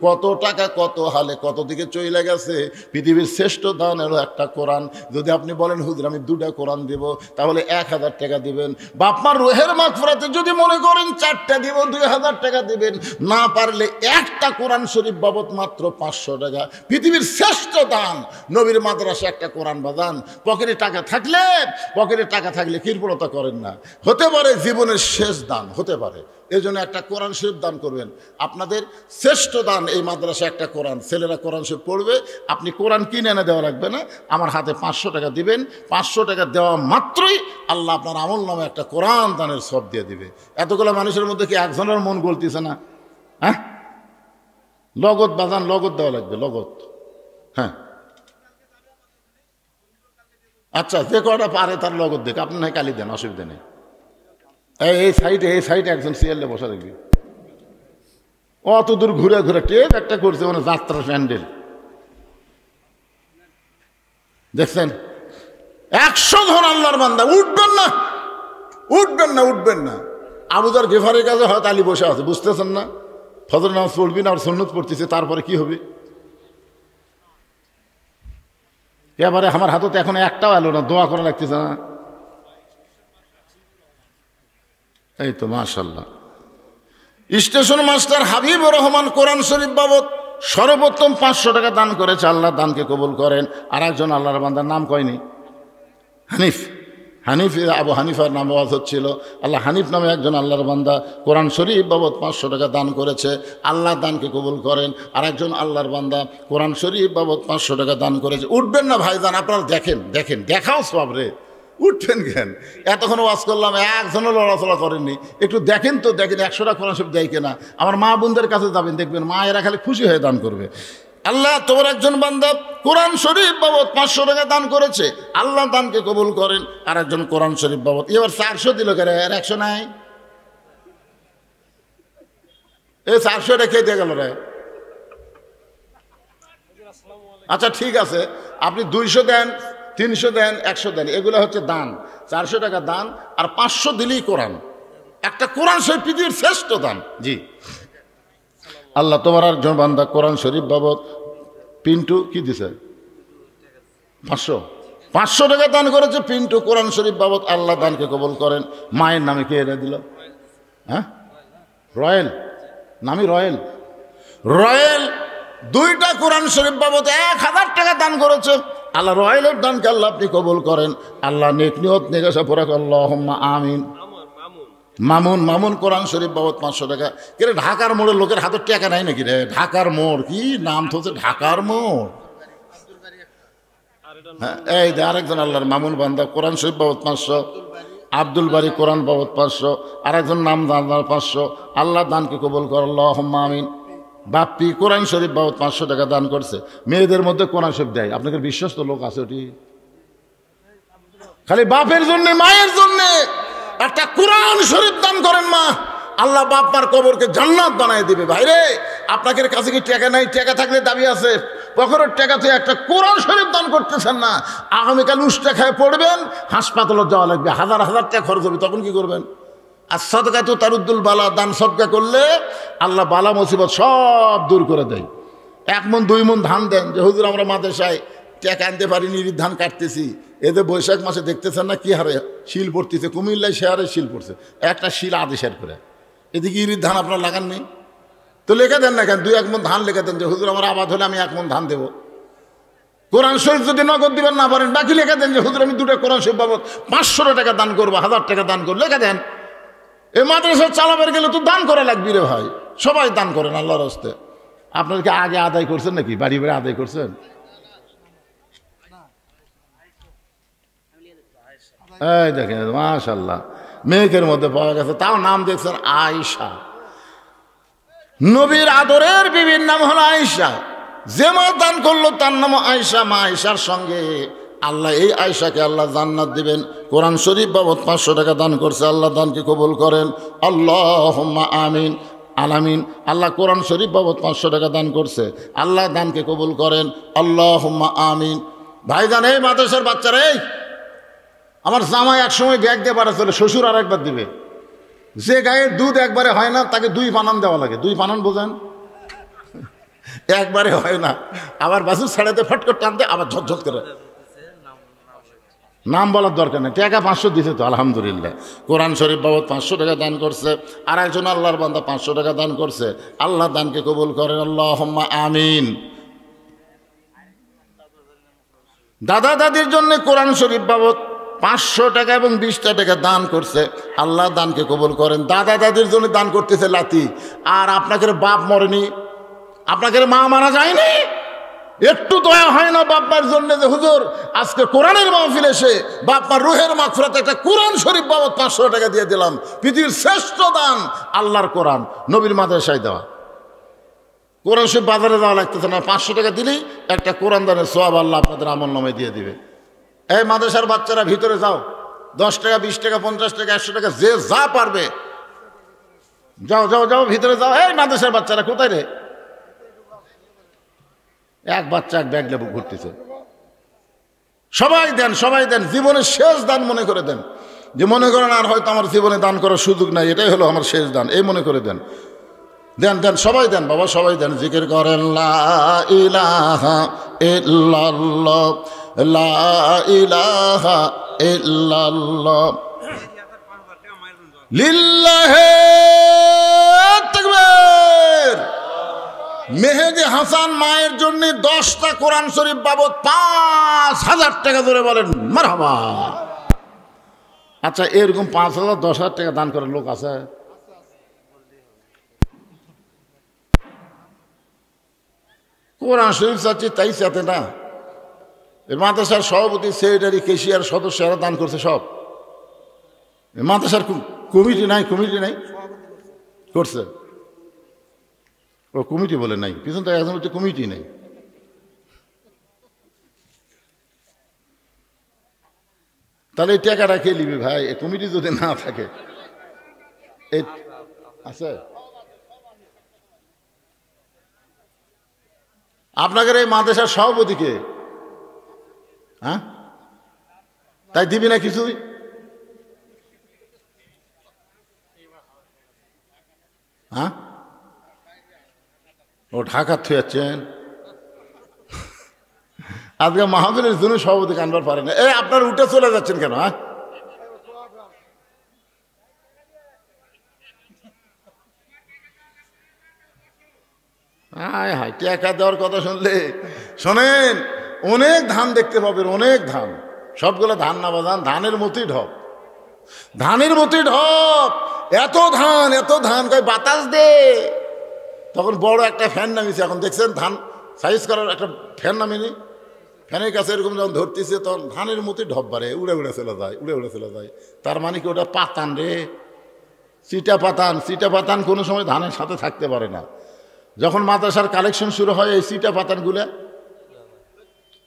কত টাকা কত হালে কত দিকে চলে গেছে। পৃথিবীর শ্রেষ্ঠ দান হলো একটা কোরআন। যদি আপনি বলেন হুজুর আমি 2টা কোরআন দিব, তাহলে 1000 টাকা দিবেন। বাপমার রুহের মাগফিরাতে যদি মনে করেন 4টা দিব, 2000 টাকা দিবেন। না পারলে একটা কোরআন শরীফ বাবদ মাত্র 500 টাকা। পৃথিবীর শ্রেষ্ঠ দান নবীর মাদ্রাসা একটা কোরআন। বাদান পকেটে টাকা থাকলে কৃপণতা করেন না, হতে পারে জীবনের শেষ দান হতে পারে, এই জন্য একটা কোরআন শরীফ দান করবেন। আপনাদের শ্রেষ্ঠ দান এই মাদ্রাসা একটা কোরআন। ছেলেরা কোরআন শরীফ পড়বে, আপনি কোরআন কিনে এনে দেওয়া লাগবে না, আমার হাতে 500 টাকা দিবেন। 500 টাকা দেওয়া মাত্রই আল্লাহ আপনার আমল নামে একটা কোরআন দানের সব দিয়ে দিবে। এতগুলো মানুষের মধ্যে কি একজনের মন গলতিছে না? হ্যাঁ, লগত বাজান, লগত দেওয়া লাগবে, লগত। হ্যাঁ আচ্ছা, যে কটা পারে তার লগত দেখ, আপনি নয় কালি দেন, অসুবিধা নেই। এই সাইডে একজন সিএলএ বসা দেখবি, অত দূর ঘুরে ঘুরে টেপ একটা করছে, মানে যাত্রা প্যান্ডেল দেখছেন। 100 জন আল্লাহর বান্দা, উঠবেন না। আবু যর গেফারের কাছে হয়তো আলী বসে আছে, বুঝতেছেন না? ফজর নামাজ পড়বি না, আর সুন্নত পড়তেছে, তারপরে কি হবে? এবারে আমার হাতে তো এখন একটাও এলো না, দোয়া করা লাগতেছে না। এই তো মাশাআল্লাহ। স্টেশন মাস্টার হাবিবুর রহমান কোরআন শরীফ বাবদ সর্বোত্তম 500 টাকা দান করেছে। আল্লাহ দানকে কবুল করেন। আর একজন আল্লাহর বান্দার নাম কয়নি, হানিফ আবু হানিফার নাম ওয়াজ হচ্ছিল। আল্লাহ হানিফ নামে একজন আল্লাহর বান্দা কোরআন শরীফ বাবদ 500 টাকা দান করেছে। আল্লাহ দানকে কবুল করেন। আর একজন আল্লাহর বান্দা কোরআন শরীফ বাবদ 500 টাকা দান করেছে। উঠবেন না ভাইজান, আপনারা দেখেন, দেখাও সব রে, উঠবেন কেন? এতক্ষণ ওয়াজ করলাম, একজনও লড়াচড়া করেননি, একটু দেখেন তো, দেখেন 100টা কোরআন শরীফ দেয় কিনা। আমার মা বোনদের কাছে যাবেন, দেখবেন মায়েরা খালি খুশি হয়ে দান করবে। আল্লাহ তোমার একজন বান্দা কোরআন শরীফ বাবদ 500 টাকা দান করেছে, আল্লাহ দানকে কবুল করেন। আর একজন কোরআন শরীফ বাবদ এবার 400 দিল, কেরে আর 100 নাই? এই 400 টা খেয়ে দিয়ে গেল রে। আচ্ছা ঠিক আছে, আপনি 200 দেন, 300 দেন, 100 দেন, এগুলো হচ্ছে দান। 400 টাকা দান আর 500 দিলেই কোরআন। একটা কোরআন শরীফ পৃথিবীর শ্রেষ্ঠ দান। জি আল্লাহ তোমার একজন বান্দা কোরআন শরীফ বাবদ পিন্টু কি দিছে? 500 টাকা দান করেছে পিন্টু কোরআন শরীফ বাবদ। আল্লাহ দানকে কবুল করেন। মায়ের নামে কে এনে দিল? হ্যাঁ, রয়েল নামি রয়েল। রয়েল 2টা কোরআন শরীফ বাবদ 1000 টাকা দান করেছে। আল্লাহ রয়েলের দানকে আল্লাহ আপনি কবুল করেন। আল্লাহ নেক নিয়ত নেগাসা পুরা আল্লাহুম্মা আমিন। মামুন কোরআন শরীফ বাবদ 500 টাকা। কে রে, ঢাকার মোড়ের লোকের হাতে টাকা নাই নাকি রে? ঢাকার মোড় কি নাম তো, ঢাকার মোড়। হ্যাঁ, এই যে আরেকজন আল্লাহর মামুন বান্দা কোরআন শরীফ বাবদ 500। আব্দুল বারি কোরআন বাবদ 500। আরেকজন নাম দান 500। আল্লাহ দানকে কবুল কর আল্লাহুম্মা আমিন। বাপ্পি কোরআন শরীফ বাবদ 500 টাকা দান করছে। মেয়েদের মধ্যে কোরআন শরীফ দেয়, আপনাদের বিশ্বস্ত লোক আছে ওটি? খালি বাপের জন্য মায়ের জন্য একটা কোরআন শরীফ দান করেন মা, আল্লাহ বাপ মার কবরকে জান্নাত বানায় দিবে। ভাইরে আপনাদের কাছে কি টাকা নাই? টাকা থাকলে দাবি আছে। পকেটের টাকাতে একটা কোরআন শরীফ দান করতেছেন না, আগামীকাল উষ্টা খায় পড়বেন, হাসপাতালে যাওয়া লাগবে, 1000 টাকা খরচ হবে, তখন কি করবেন? আর সদকা তো তারুদ্দুল বালা, দান সদকা করলে আল্লাহ বালা মুসিবত সব দূর করে দেয়। 1 মণ 2 মণ ধান দেন, যে হুজুর আমরা মাদ্রাসায় টাকা আনতে পারিনি, ধান কাটতেছি। এদের বৈশাখ মাসে দেখতেছেন না কি হারে শিল পড়তেছে, কুমিল্লায় সে হারে শিল পড়ছে, একটা শিল আদেশের করে। এদিকে ইরির ধান আপনার লাগাননি তো লেখা দেন না কেন? 2-1 মণ ধান লেখা দেন, যে হুজুর আমার আবাদ হলে আমি 1 মণ ধান দেবো। কোরআন শরীফ যদি নগদ দিবেন না পারেন, বাকি লেখা দেন যে হুজুর আমি 2টা কোরআন শরীফ বাবদ 500 টাকা দান করবো, 1000 টাকা দান করবো, লেখা দেন। এই মাদ্রাসা চালাবার গেলে তো দান করা লাগবে রে ভাই। সবাই দান করেন আল্লাহর হস্তে। আপনাদেরকে আগে আদায় করছেন নাকি? বাড়ি বাড়ি আদায় করছেন? এই দেখেন মাশাআল্লাহ, মেয়েকের মধ্যে পাওয়া গেছে, তাও নাম দেখছেন আয়েশা। নবীর আদরের বিবির নাম হলো আয়েশা। যে মা দান করলো তার নাম আয়েশা। মা আয়েশার সঙ্গে আল্লাহ এই আয়েশাকে আল্লাহ জান্নাত দিবেন। কোরআন শরীফ বাবদ 500 টাকা দান করছে, আল্লাহ দানকে কবুল করেন আল্লাহুম্মা আমিন। আলামিন। আল্লাহ কোরআন শরীফ বাবদ 500 টাকা দান করছে, আল্লাহ দানকে কবুল করেন আল্লাহুম্মা আমিন। ভাইজান, এই মাদ্রাসার বাচ্চারা, এই আমার জামাই একসময় ব্যাগ দিয়ে পারা চলে, শ্বশুর আর একবার দিবে। যে গায়ের দুধ একবারে হয় না তাকে 2 পানান দেওয়া লাগে। 2 পানান বোঝেন? একবারে হয় না, আবার বাসুর ছাড়াতে ফট করে টানতে, আবার ঝটঝট করে। নাম বলার দরকার নেই, টাকা 500 দিতে তো আলহামদুলিল্লাহ। কোরআন শরীফ বাবদ 500 টাকা দান করছে। আর একজন আল্লাহর বান্দা 500 টাকা দান করছে, আল্লাহ দানকে কবুল করেন আল্লাহুম্মা আমিন। দাদা দাদির জন্য কোরআন শরীফ বাবদ 500 টাকা এবং 20টা টাকা দান করছে, আল্লাহ দানকে কবুল করেন। দাদা দাদির জন্য দান করতেছে লাতি। আর আপনাকে বাপ মরেনি, আপনাকে মা মারা যায়নি, একটু দয়া হয় না বাপ্পার জন্য? যে হুজুর আজকে কোরআনের মাহফিল এসে বাপ্পার রুহের মাগফিরাতে একটা কোরআন শরীফ বাবদ 500 টাকা দিয়ে দিলাম। পৃথিবীর শ্রেষ্ঠ দান আল্লাহর কোরআন, নবীর মাদ্রাসায় দেওয়া। কোরআন শরীফ বাজারে দেওয়া লাগতেছে না, 500 টাকা দিলেই একটা কোরআন দানের সওয়াব আল্লাহ আপনাদের আমলনামায় দিয়ে দিবে। এই মাদ্রাসার বাচ্চারা ভিতরে যাও, 10 টাকা 20 টাকা 50 টাকা 100 টাকা যে যা পারবে, যাও যাও যাও ভিতরে যাও। এই মাদ্রাসার বাচ্চারা কোথায় রে? এক বাচ্চা এক ব্যাগ লেবু ঘুরতেছে। সবাই দেন, সবাই দেন, জীবনের শেষ দান মনে করে দেন। যে মনে করেন আর হয়তো আমার জীবনে দান করার সুযোগ নাই, এটাই হলো আমার শেষ দান, এই মনে করে দেন। দেন দেন, সবাই দেন বাবা, সবাই দেন। জিকির করেন লা ইলাহা ইল্লাল্লাহ, লা ইলাহা ইল্লাল্লাহ, লিল্লাহি তাকবীর। মেহেদি হাসান মায়ের জন্য 10টা কোরআন শরীফ বাবদ 5000 টাকা ধরে বলেন মারহাবা। আচ্ছা, এরকম 5000 10,000 টাকা দান করার লোক আছে? কোরআন শরীফ চাচ্ছি তাই চাতে না। মাদ্রাসার সভাপতি, সেক্রেটারি, কেশিয়ার, সদস্যরা দান করছে সব। মাদ্রাসার কমিটি নাই, কমিটি নাই করছে। ও কমিটি বলে নাই, পিছন থেকে একজন হচ্ছে কমিটি নেই। তাহলে এই টাকাটা কে নিবি ভাই? এই কমিটি যদি না থাকে আছে আপনাদের এই মাদ্রাসার সভাপতিকে, হ্যাঁ তাই দিবি না কিছুই? হ্যাঁ ও ঢাকা থুয়াচ্ছেন আজকে মাহফিলের জন্য সভাপতি আনবার পারে না। আপনার উঠে চলে যাচ্ছেন কেন? হ্যাঁ হায় হায়, টাকা দেওয়ার কথা শুনলে শোনেন, অনেক ধান দেখতে পাবেন, অনেক ধান। সবগুলো ধান না বাজান, ধানের মতোই ঢপ, ধানের মতোই ঢপ। এত ধান এত ধান, কয় বাতাস দে। তখন বড় একটা ফ্যান নামিয়েছে, এখন দেখছেন ধান সাইজ করার একটা ফ্যান নামিনি, ফ্যানের কাছে এরকম যখন ধরতেছে তখন ধানের মতোই ঢপ বাড়ে, উড়ে উড়ে চলে যায়, উড়ে উড়ে চলে যায়। তার মানে কি ওটা পাতান রে, চিটা পাতান। চিটা পাতান কোনো সময় ধানের সাথে থাকতে পারে না। যখন মাদ্রাসার কালেকশন শুরু হয় এই চিটা পাতানগুলা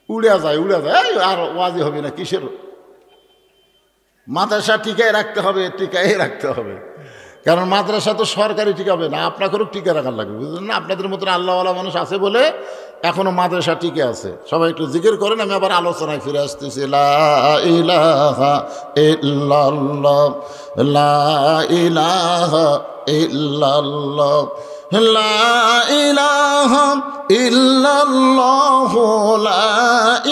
উড়ে যায়, উড়ে যায়। আর ওয়াজি হবে না কিসের? মাদ্রাসা টিকায় রাখতে হবে, টিকায় রাখতে হবে। কারণ মাদ্রাসা তো সরকারি টিকাবে না, আপনাকেও টিকে রাখার লাগবে, বুঝলেন না? আপনাদের মতন আল্লাহওয়ালা মানুষ আছে বলে এখনো মাদ্রাসা টিকে আছে। সবাই একটু জিকির করেন, আমি আবার আলোচনায় ফিরে আসতেছি। লা ইলাহা ইল্লাল্লাহ, লা ইলাহা ইল্লাল্লাহ, লা ইলাহা ইল্লাল্লাহ, লা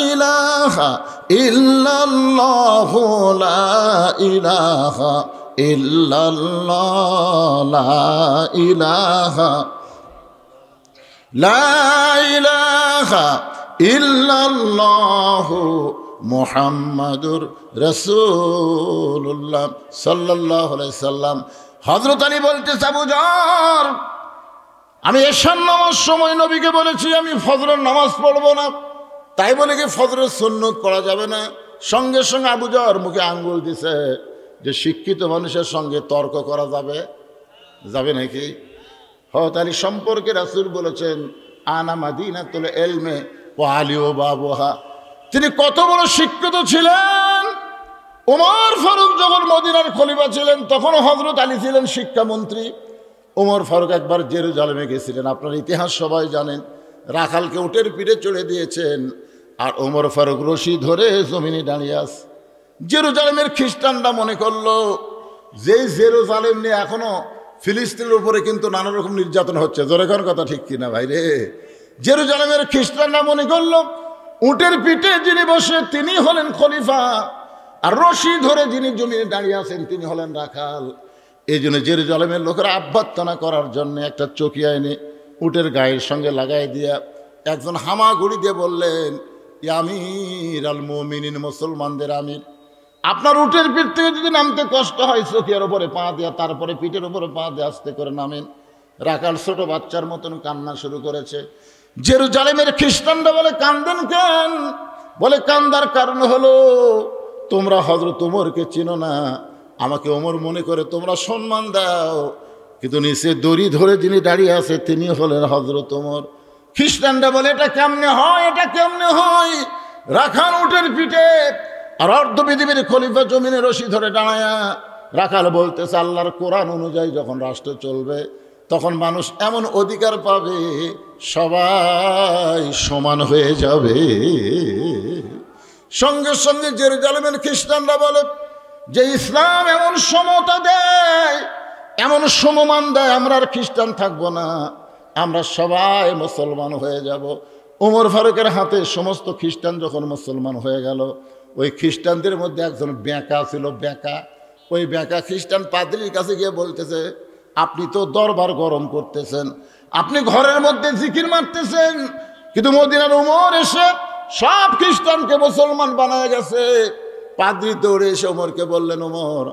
ইলাহা ইল্লাল্লাহ, লা ইলাহা ইল্লাল্লাহ, লা ইলাহা, লা ইলাহা ইল্লাল্লাহ মুহাম্মাদুর রাসূলুল্লাহ সাল্লাল্লাহু আলাইহি সাল্লাম। হযরত আলী বলতেছে, আবু যর, আমি এশার নামাজ সময় নবীকে বলেছি আমি ফজরের নামাজ পড়বো না, তাই বলে কি ফজরের সুন্নত পড়া যাবে না? সঙ্গে সঙ্গে আবু যর মুখে আঙ্গুল দিছে যে শিক্ষিত মানুষের সঙ্গে তর্ক করা যাবে? যাবে নাকি? হযরত আলী সম্পর্কে রাসূল বলেছেন, আনা মাদিনাতুল ইলমে ওয়া আলিউ বাবুহা। তিনি কত বড় শিক্ষিত ছিলেন। ওমর ফারুক যখন মদিনার খলিফা ছিলেন তখন হযরত আলী ছিলেন শিক্ষামন্ত্রী। ওমর ফারুক একবার জেরুজালেমে গেছিলেন, আপনার ইতিহাস সবাই জানেন। রাখালকে উটের পিঠে চড়ে দিয়েছেন, আর ওমর ফারুক রশি ধরে জমিনে দাঁড়িয়ে আছে। জেরুজালেমের খ্রিস্টানরা মনে করলো যে জেরুজালেম নিয়ে এখনো ফিলিস্তিনের উপরে কিন্তু নানা রকম নির্যাতন হচ্ছে। জোরে কোন কথা ঠিক কিনা ভাই রে? জেরুজালেমের খ্রিস্টানরা মনে করলো উটের পিঠে যিনি বসে তিনি হলেন খলিফা, আর রশি ধরে যিনি জমিনে দাঁড়িয়ে আছেন তিনি হলেন রাখাল। এই জন্য জেরুজালেমের লোকেরা আভ্যর্থনা করার জন্য একটা চকিয়া এনে উটের গায়ের সঙ্গে লাগাই দিয়া একজন হামাগুড়ি দিয়ে বললেন, আমির আল মুমিনিন, মুসলমানদের আমির, আপনার উটের পিঠ থেকে যদি নামতে কষ্ট হয় চকিয়ার উপরে পা দেয়া, তারপরে পিঠের উপরে পা দিয়ে আস্তে করে নামেন। রাখাল ছোট বাচ্চার মতন কান্না শুরু করেছে। জেরুজালেমের খ্রিস্টানরা বলে, কান্দেন কেন? বলে, কান্দার কারণ হলো তোমরা হযরত ওমরকে চিনো না, আমাকে ওমর মনে করে তোমরা সম্মান দাও, কিন্তু নিচে দড়ি ধরে যিনি দাঁড়িয়ে আছে তিনি হলেন হযরত ওমর। খ্রিস্টানরা বলে, এটা কেমনে হয়, এটা কেমনে হয়? রাখাল উটের পিঠে আর অর্ধ পৃথিবীর খলিফা জমিনে রশি ধরে দাঁড়ায়া। রাখাল বলতেছে, আল্লাহর কোরআন অনুযায়ী যখন রাষ্ট্র চলবে তখন মানুষ এমন অধিকার পাবে সবাই সমান হয়ে যাবে। সঙ্গে সঙ্গে জেরুজালেমের খ্রিস্টানরা বলে যে ইসলাম এমন সমতা দেয়, এমন সমমান দেয়, আমরা আর খ্রিস্টান থাকবো না, আমরা সবাই মুসলমান হয়ে যাব। ওমর ফারুকের হাতে সমস্ত খ্রিস্টান যখন মুসলমান হয়ে গেল, ওই খ্রিস্টানদের মধ্যে একজন বেঁকা ছিল, বেঁকা। ওই বেঁকা খ্রিস্টান পাদ্রীর কাছে গিয়ে বলতেছে, আপনি তো দরবার গরম করতেছেন, আপনি ঘরের মধ্যে জিকির মারতেছেন, কিন্তু মদিনার ওমর এসে সব খ্রিস্টানকে মুসলমান বানায় গেছে। পাদ্রী দৌড়ে এসে ওমরকে বললেন, ওমর,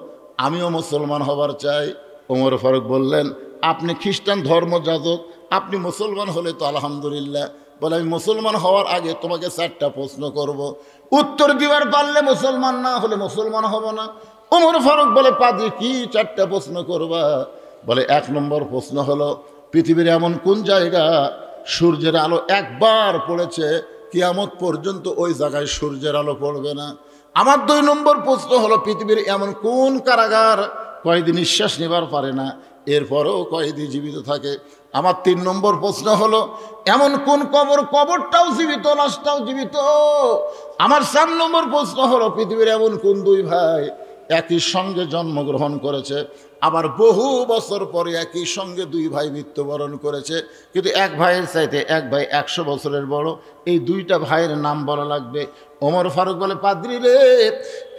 আমিও মুসলমান হবার চাই। ওমর ফারুক বললেন, আপনি খ্রিস্টান ধর্মযাজক, আপনি মুসলমান হলে তো আলহামদুলিল্লাহ। বলে, আমি মুসলমান হওয়ার আগে তোমাকে 4টা প্রশ্ন করব, উত্তর দিবার পারলে মুসলমান, না হলে মুসলমান হব না। ওমর ফারুক বলে, পাদ্রী কি 4টা প্রশ্ন করবা? বলে, 1 নম্বর প্রশ্ন হলো, পৃথিবীর এমন কোন জায়গা সূর্যের আলো একবার পড়েছে কিয়ামত পর্যন্ত ওই জায়গায় সূর্যের আলো পড়বে না? আমার 2 নম্বর প্রশ্ন হলো, পৃথিবীর এমন কোন কারাগার কয়েদি নিঃশ্বাস নেবার পারে না, এরপরেও কয়েদি জীবিত থাকে? আমার 3 নম্বর প্রশ্ন হলো, এমন কোন কবরটাও জীবিত, লাশটাও জীবিত? আমার 4 নম্বর প্রশ্ন হলো, পৃথিবীর এমন কোন 2 ভাই একই সঙ্গে জন্মগ্রহণ করেছে, আবার বহু বছর পরে একই সঙ্গে 2 ভাই মৃত্যুবরণ করেছে, কিন্তু এক ভাইয়ের চাইতে এক ভাই 100 বছরের বড়? এই 2টা ভাইয়ের নাম বলা লাগবে। ওমর ফারুক বলে, পাদ্রী রে,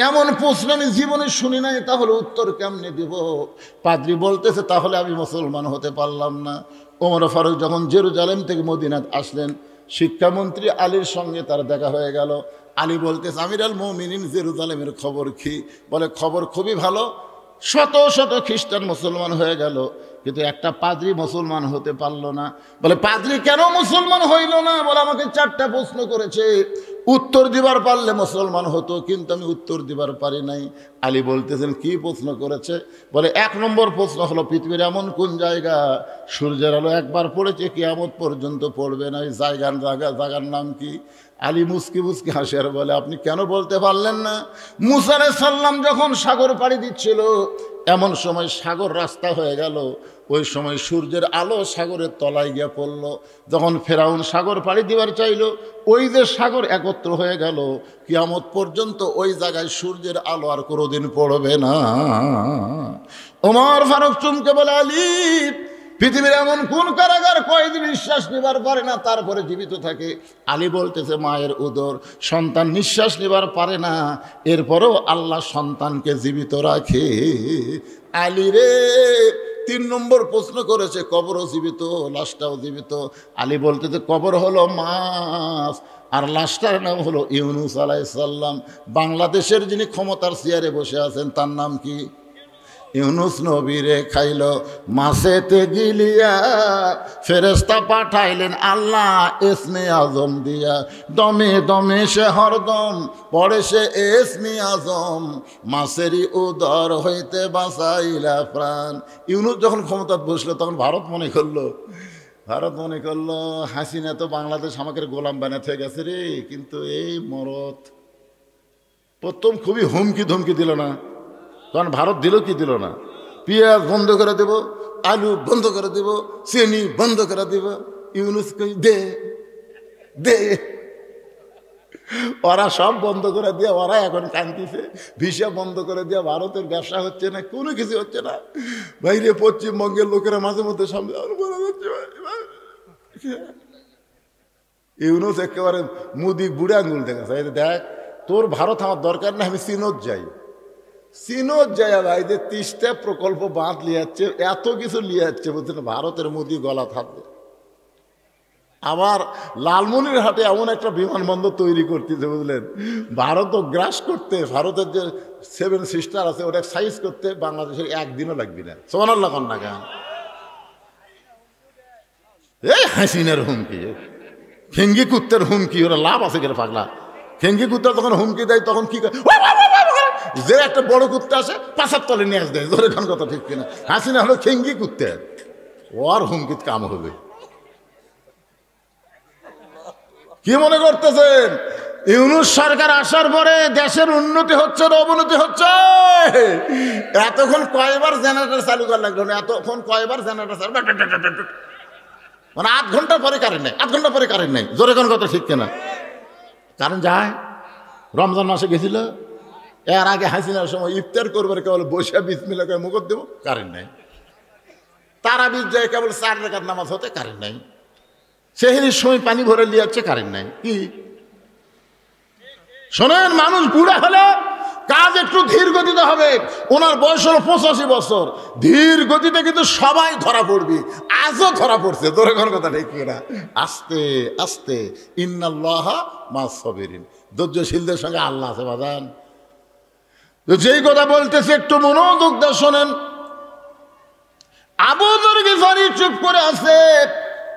এমন প্রশ্ন আমি জীবনে শুনি নাই, তাহলে উত্তর কেমনে দিব? পাদ্রী বলতেছে, তাহলে আমি মুসলমান হতে পারলাম না। ওমর ফারুক যখন জেরুজালেম থেকে মদিনাত আসলেন, শিক্ষামন্ত্রী আলীর সঙ্গে তার দেখা হয়ে গেল। আলী বলতেছে, আমিরুল মুমিনিন, জেরুজালেমের খবর কি? বলে, খবর খুবই ভালো, শত শত খ্রিস্টান মুসলমান হয়ে গেল, কিন্তু একটা পাদ্রী মুসলমান হতে পারলো না। বলে, পাদ্রী কেন মুসলমান হইল না? বলে, আমাকে 4টা প্রশ্ন করেছে, উত্তর দিবার পারলে মুসলমান হতো, কিন্তু আমি উত্তর দিবার পারি নাই। আলী বলতেছেন, কি প্রশ্ন করেছে? বলে, 1 নম্বর প্রশ্ন হলো, পৃথিবীর এমন কোন জায়গা সূর্যের আলো একবার পড়েছে, কিয়ামত পর্যন্ত পড়বে না, এই জায়গার নাম কি? আলী মুস্কি মুস্কি হাসে আর বলে, আপনি কেন বলতে পারলেন না? মুসা আলাইহিস সালাম যখন সাগর পাড়ি দিচ্ছিল, এমন সময় সাগর রাস্তা হয়ে গেল, ওই সময় সূর্যের আলো সাগরের তলায় গিয়ে পড়ল। যখন ফেরাউন সাগর পাড়ি দিবার চাইল, ওই যে সাগর একত্র হয়ে গেল, কিয়ামত পর্যন্ত ওই জায়গায় সূর্যের আলো আর কোনোদিন পড়বে না। ওমর ফারুক চুমকে বলে, আলী, পৃথিবীর এমন কোন কারাগার কয়েদি নিঃশ্বাস নেবার পারে না, তারপরে জীবিত থাকে? আলী বলতেছে, মায়ের উদর সন্তান নিঃশ্বাস নেবার পারে না, এরপরেও আল্লাহ সন্তানকে জীবিত রাখে। আলী রে, 3 নম্বর প্রশ্ন করেছে, কবরও জীবিত, লাশটাও জীবিত। আলী বলতেছে, কবর হলো মাছ, আর লাশটার নাম হলো ইউনুস আলাইহিস সালাম। বাংলাদেশের যিনি ক্ষমতার চেয়ারে বসে আছেন, তার নাম কি? ইউনুস নবীরে খাইল মাছেতে গিলিয়া, ফেরেশতা পাঠাইলেন আল্লাহ ইসমে আজম দিয়া, দমে দমে সে হরদম পড়ে সে ইসমে আজম, মাছেরই উদর হইতে বাঁচাইলা প্রাণ। ইউনুস যখন ক্ষমতায় বসলো, তখন ভারত মনে করলো হাসিনা তো বাংলাদেশ আমাকে গোলাম বানাতে গেছে রে। কিন্তু এই মরদ প্রথম খুবই হুমকি ধমকি দিল না? কারণ ভারত দিল কি দিল না? পেঁয়াজ বন্ধ করে দেব, আলু বন্ধ করে দেব, চিনি বন্ধ করে দেব। ইউনুস কই, দে দে। ওরা সব বন্ধ করে দিয়ে ওরা এখন কাঁদতেছে, ভিসা বন্ধ করে দিয়ে ভারতের ব্যবসা হচ্ছে না, কোনো কিছু হচ্ছে না। বাইরে পশ্চিমবঙ্গের লোকেরা মাঝে মধ্যে সামনে বলা যাচ্ছে, ইউনুস একেবারে মুদি বুড়ে আঙুল দেখেছে, দেখ তোর ভারত আমার দরকার না, আমি চীনত যাই। ভাই যে 30টা প্রকল্প বাঁধ লিয়াচ্ছে, এত কিছু লিয়াচ্ছে, বলছেন ভারতের মোদি গলা থাকবে। আবার লালমনিরহাটে এমন একটা বিমানবন্দর তৈরি করতেছে, বুঝলেন, ভারতও গ্রাস করতে, ভারতের যে 7 সিস্টার আছে ওটা সাইজ করতে বাংলাদেশের 1 দিনও লাগবে না। সুবহানাল্লাহ কন না কেন? এই হাসিনার হুমকি, খেঙ্গি কুত্তের হুমকি, ওরা লাভ আছে কেন পাগলা? খেঙ্গি কুত্তা যখন হুমকি দেয় তখন কি করে? যে একটা বড় কুত্তা আসে 5 তলে নিয়ে দেয়, ধরে কোন কথা ঠিক কিনা? হাসিনা হলো খেঙ্গি কুত্তে, ওর হুমকিত কাম হবে। কি মনে করতেছেন ইউনুস সরকার আসার পরে দেশের উন্নতি হচ্ছে না অবনতি হচ্ছে? এতক্ষণ কয়বার জেনারেটর চালু করা লাগলো না, এতক্ষণ কয়বার জেনারেটর চালু, মানে 8 ঘন্টা পরে কারেন্ট নেই, 8 ঘন্টা পরে কারেন্ট নেই, জোরে কোন কথা ঠিক কিনা? কারেন্ট যায়। রমজান মাসে গেছিল, এর আগে হাসিনার সময় ইফতার করবার কেবল বসে বিসমিল্লাহ করে মুখত দেব, কারেন্ট নাই। তারাবির যায় কেবল 4 রাকাত নামাজ হতে কারেন্ট নাই। সেহরির সময় পানি ভরে লিয়াচ্ছে, কারেন্ট নাই। কি শোনেন, মানুষ বুড়া হলে কাজ একটু ধীর গতিতে হবে। ওনার বয়স হলো 85 বছর, ধীর গতিতে কিন্তু সবাই ধরা পড়বি। আজও ধরা পড়ছে, তোর কোন কথা ঠিক না? আস্তে আস্তে, ইন্নাল্লাহা মাস সাবিরিন, ধৈর্যশীলদের সঙ্গে আল্লাহ আছে বাজান। যেই কথা বলতেছে একটু মনোযোগ দিয়ে শোনেন। আবু যর গিফারি চুপ করে আছে।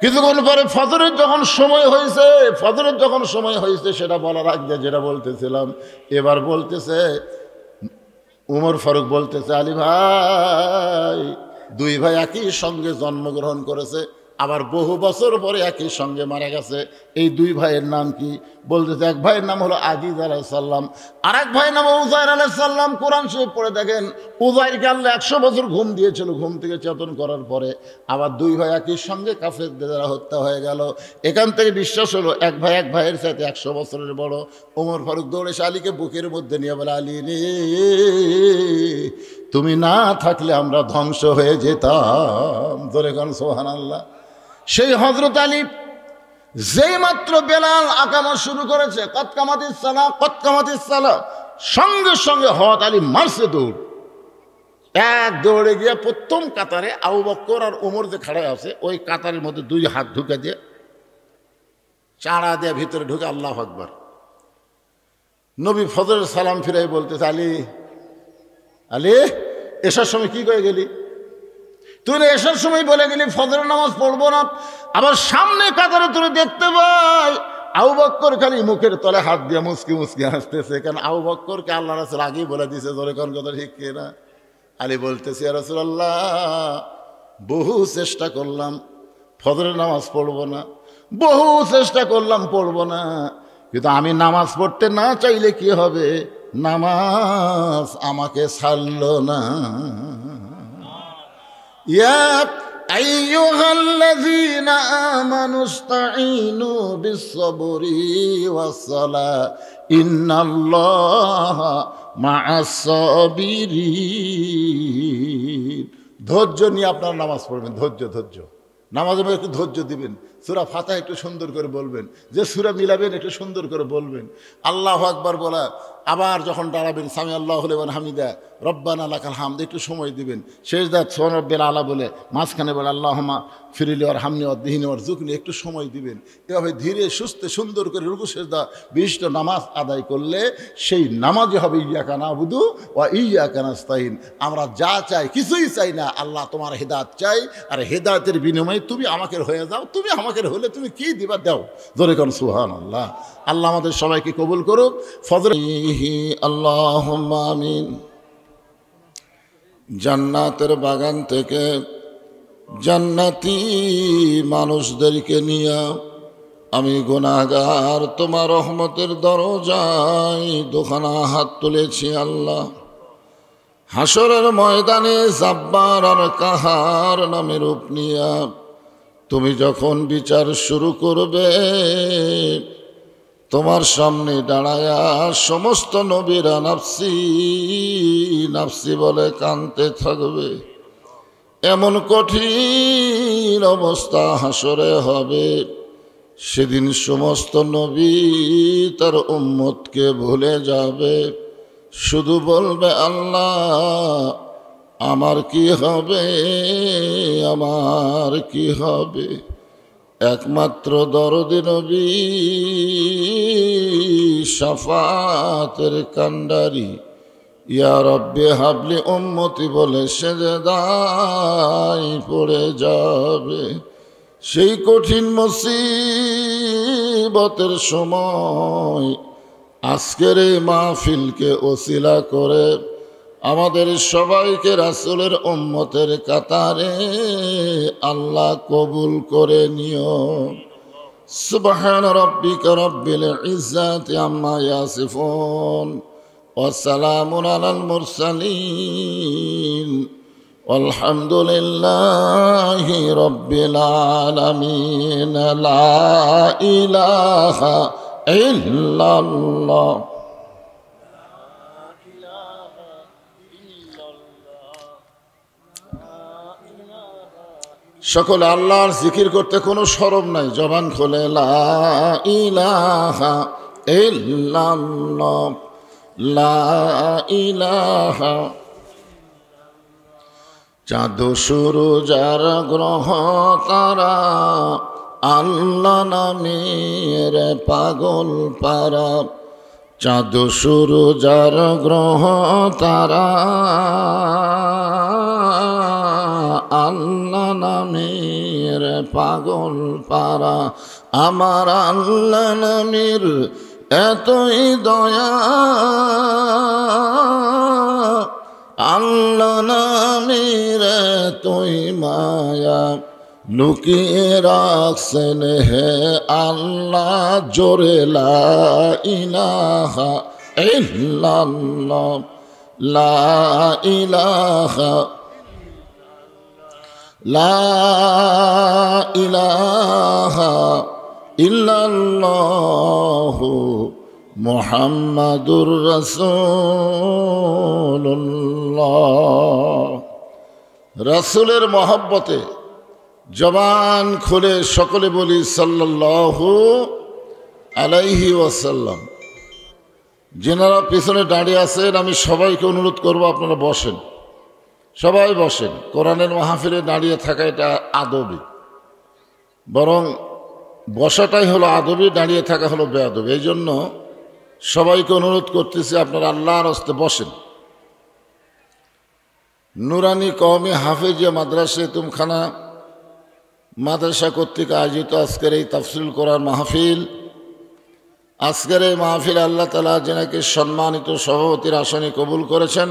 কিছুক্ষণ পরে ফজরের যখন সময় হয়েছে সেটা বলার আগে যেটা বলতেছিলাম, এবার বলতেছে উমর ফারুক বলতেছে, আলী ভাই, 2 ভাই একই সঙ্গে জন্মগ্রহণ করেছে, আবার বহু বছর পরে একই সঙ্গে মারা গেছে। এই দুই ভাইয়ের নাম কি? বলতেছে এক ভাইয়ের নাম হলো আজিজ আলাইসাল্লাম, আর এক ভাইয়ের নাম উজাইর আলাইসাল্লাম। কোরআন শরীফ পড়ে দেখেন, উজাইরকে আল্লাহ 100 বছর ঘুম দিয়েছিল, ঘুম থেকে চেতন করার পরে আবার দুই ভাই একই সঙ্গে কাফেরদের দ্বারা হত্যা হয়ে গেল। এখান থেকে বিশ্বাস হলো এক ভাইয়ের সাথে 100 বছরের বড়। ওমর ফারুক দৌড়ে এসে আলীকে বুকের মধ্যে নিয়ে বলে, আলী রে, তুমি না থাকলে আমরা ধ্বংস হয়ে যেতাম। ধরে গান সুবহানাল্লাহ। সেই হযরত আলী যেই মাত্র বেলাল আকামত শুরু করেছে, কদ কামাতিস সালাহ কদ কামাতিস সালাহ, সঙ্গে সঙ্গে হযরত আলী মারছে দৌড়। এক দৌড়ে গিয়ে প্রথম কাতারে আবু বকর আর ওমর যে খাড়া আছে, ওই কাতারের মধ্যে দুই হাত ঢুকে দিয়ে চাড়া দিয়ে ভিতরে ঢুকে আল্লাহু আকবার। নবী ফজরের সালাম ফিরাই বলতেছে, আলী আলী, এসার সময় কি করে গেলি? তুই না এসার সময় বলে গেলি ফজরের নামাজ পড়বো না, আবার সামনে কাতারে তুই দেখতে পাই আবু বকর খালি মুখের তলে হাত দিয়ে মুসকি মুসকি হাসতেছে। কারণ আবু বকরকে আল্লাহ রাসূল আগেই বলে দিয়েছে, জোরে কোন কথা ঠিক কিনা? আলী বলতেছে, ইয়া রাসূলুল্লাহ, বহু চেষ্টা করলাম ফজরের নামাজ পড়বো না, বহু চেষ্টা করলাম পড়বো না, কিন্তু আমি নামাজ পড়তে না চাইলে কি হবে, নামাজ আমাকে ছাড়লো না। ইয়া আইয়ুহাল্লাযীনা আমানু ইসতাঈনু বিস-সাবরি ওয়াস-সালাহ ইন্নাল্লাহা মা'আস-সাবিরিন। ধৈর্য নিয়ে আপনারা নামাজ পড়বেন, ধৈর্য নামাজের মধ্যে একটু ধৈর্য দিবেন। সূরা ফাতিহা একটু সুন্দর করে বলবেন, যে সূরা মিলাবেন একটু সুন্দর করে বলবেন। আল্লাহু আকবার বলা, আবার যখন দাঁড়াবেন সামি আল্লাহু লিমান হামিদা রব্বানা লাকাল হামদ একটু সময় দিবেন। সেজদা সুবহান রাব্বিল আলা বলে মাঝখানে বলে আল্লাহুম্মা ফিরলি ওয়ারহামনি ওয়াহদিনি ওয়ারযুকনি, একটু সময় দিবেন। এভাবে ধীরে সুস্থে সুন্দর করে রুকু সেজদা বিশিষ্ট নামাজ আদায় করলে সেই নামাজই হবে ইয়্যাকা না'বুদু ওয়া ইয়্যাকা নাস্তাইন। আমরা যা চাই কিছুই চাই না, আল্লাহ তোমার হেদায়েত চাই, আর হেদায়েতের বিনিময়ে তুমি আমাকে হয়ে যাও, তুমি আমাকে হলে তুমি কি দিবা দাও। জোরে কোন সুবহানাল্লাহ। আল্লাহ আমাদের সবাইকে কবুল করুক। ফজর আল্লাহুম্মা আমিন। জান্নাতের বাগান থেকে জান্নাতি মানুষদেরকে নিয়ে আমি গুনাহগার তোমার রহমতের দরজায় দুখানা হাত তুলেছি। আল্লাহ, হাসরের ময়দানে জাব্বার আর কাহার নামে রূপ নিয়া তুমি যখন বিচার শুরু করবে, তোমার সামনে দাঁড়ায়া সমস্ত নবীরা নাফসি নাফসি বলে কাঁদতে থাকবে। এমন কঠিন অবস্থা হাসরে হবে, সেদিন সমস্ত নবী তার উম্মতকে ভুলে যাবে, শুধু বলবে আল্লাহ আমার কি হবে, আমার কি হবে। একমাত্র দরদি নবী শাফাতের কান্ডারি ইয়া রব্বে হাবলি উম্মতি বলে সেজদায় পড়ে যাবে। সেই কঠিন মুসিবতের সময় আজকের এই মাহফিলকে ওসিলা করে আমাদের সবাইকে রাসূলের উম্মতের কাতারে আল্লাহ কবুল করে নিও। সুবহান রাব্বিকা রাব্বিল ইজ্জাতি আম্মা ইয়াসিফুন ওয়া সালামুন আলাল মুরসালিন ওয়ালহামদুলিল্লাহি রাব্বিল আলামিন। লা ইলাহা ইল্লাল্লাহ। সকলে আল্লাহর জিকির করতে কোনো শরম নাই, জবান খোলে লা ইলাহা ইল্লাল্লাহ, লা ইলাহা। চাঁদ সূরজ আর গ্রহ তারা আল্লাহ নামের পাগল পারা। চাঁদ সূরজ আর গ্রহ তারা আল্লাহ নামের পাগল পারা। আমার আল্লাহ নামের এতই দয়া, আল্লাহ নামের এতই মায়া, লুকিয়ে রাখছেন হে আল্লাহ জোরে লা ইলাহা ইল্লাল্লাহ লা ইলাহা লা ইলাহা ইল্লাল্লাহু মুহাম্মাদুর রাসূলুল্লাহ। রাসূলের মহব্বতে জবান খুলে সকলে বলি সাল্লাল্লাহু আলাইহি ওয়াসাল্লাম। যেনারা পিছনে দাঁড়িয়ে আছেন আমি সবাইকে অনুরোধ করব আপনারা বসেন, সবাই বসেন। কোরআনের মাহফিলে দাঁড়িয়ে থাকা এটা আদবি, বরং বসাটাই হলো আদবি, দাঁড়িয়ে থাকা হলো বেয়াদবি। এই জন্য সবাইকে অনুরোধ করতেছি আপনারা আল্লাহর হস্তে বসেন। নুরানি কওমি হাফেজিয়া মাদ্রাসা এতিমখানা মাদ্রাসা কর্তৃক আয়োজিত আজকের এই তাফসিরুল কোরআন মাহফিল, আজকের এই মাহফিল আল্লাহ তাআলা যেনাকে সম্মানিত সভাপতির আসনে কবুল করেছেন,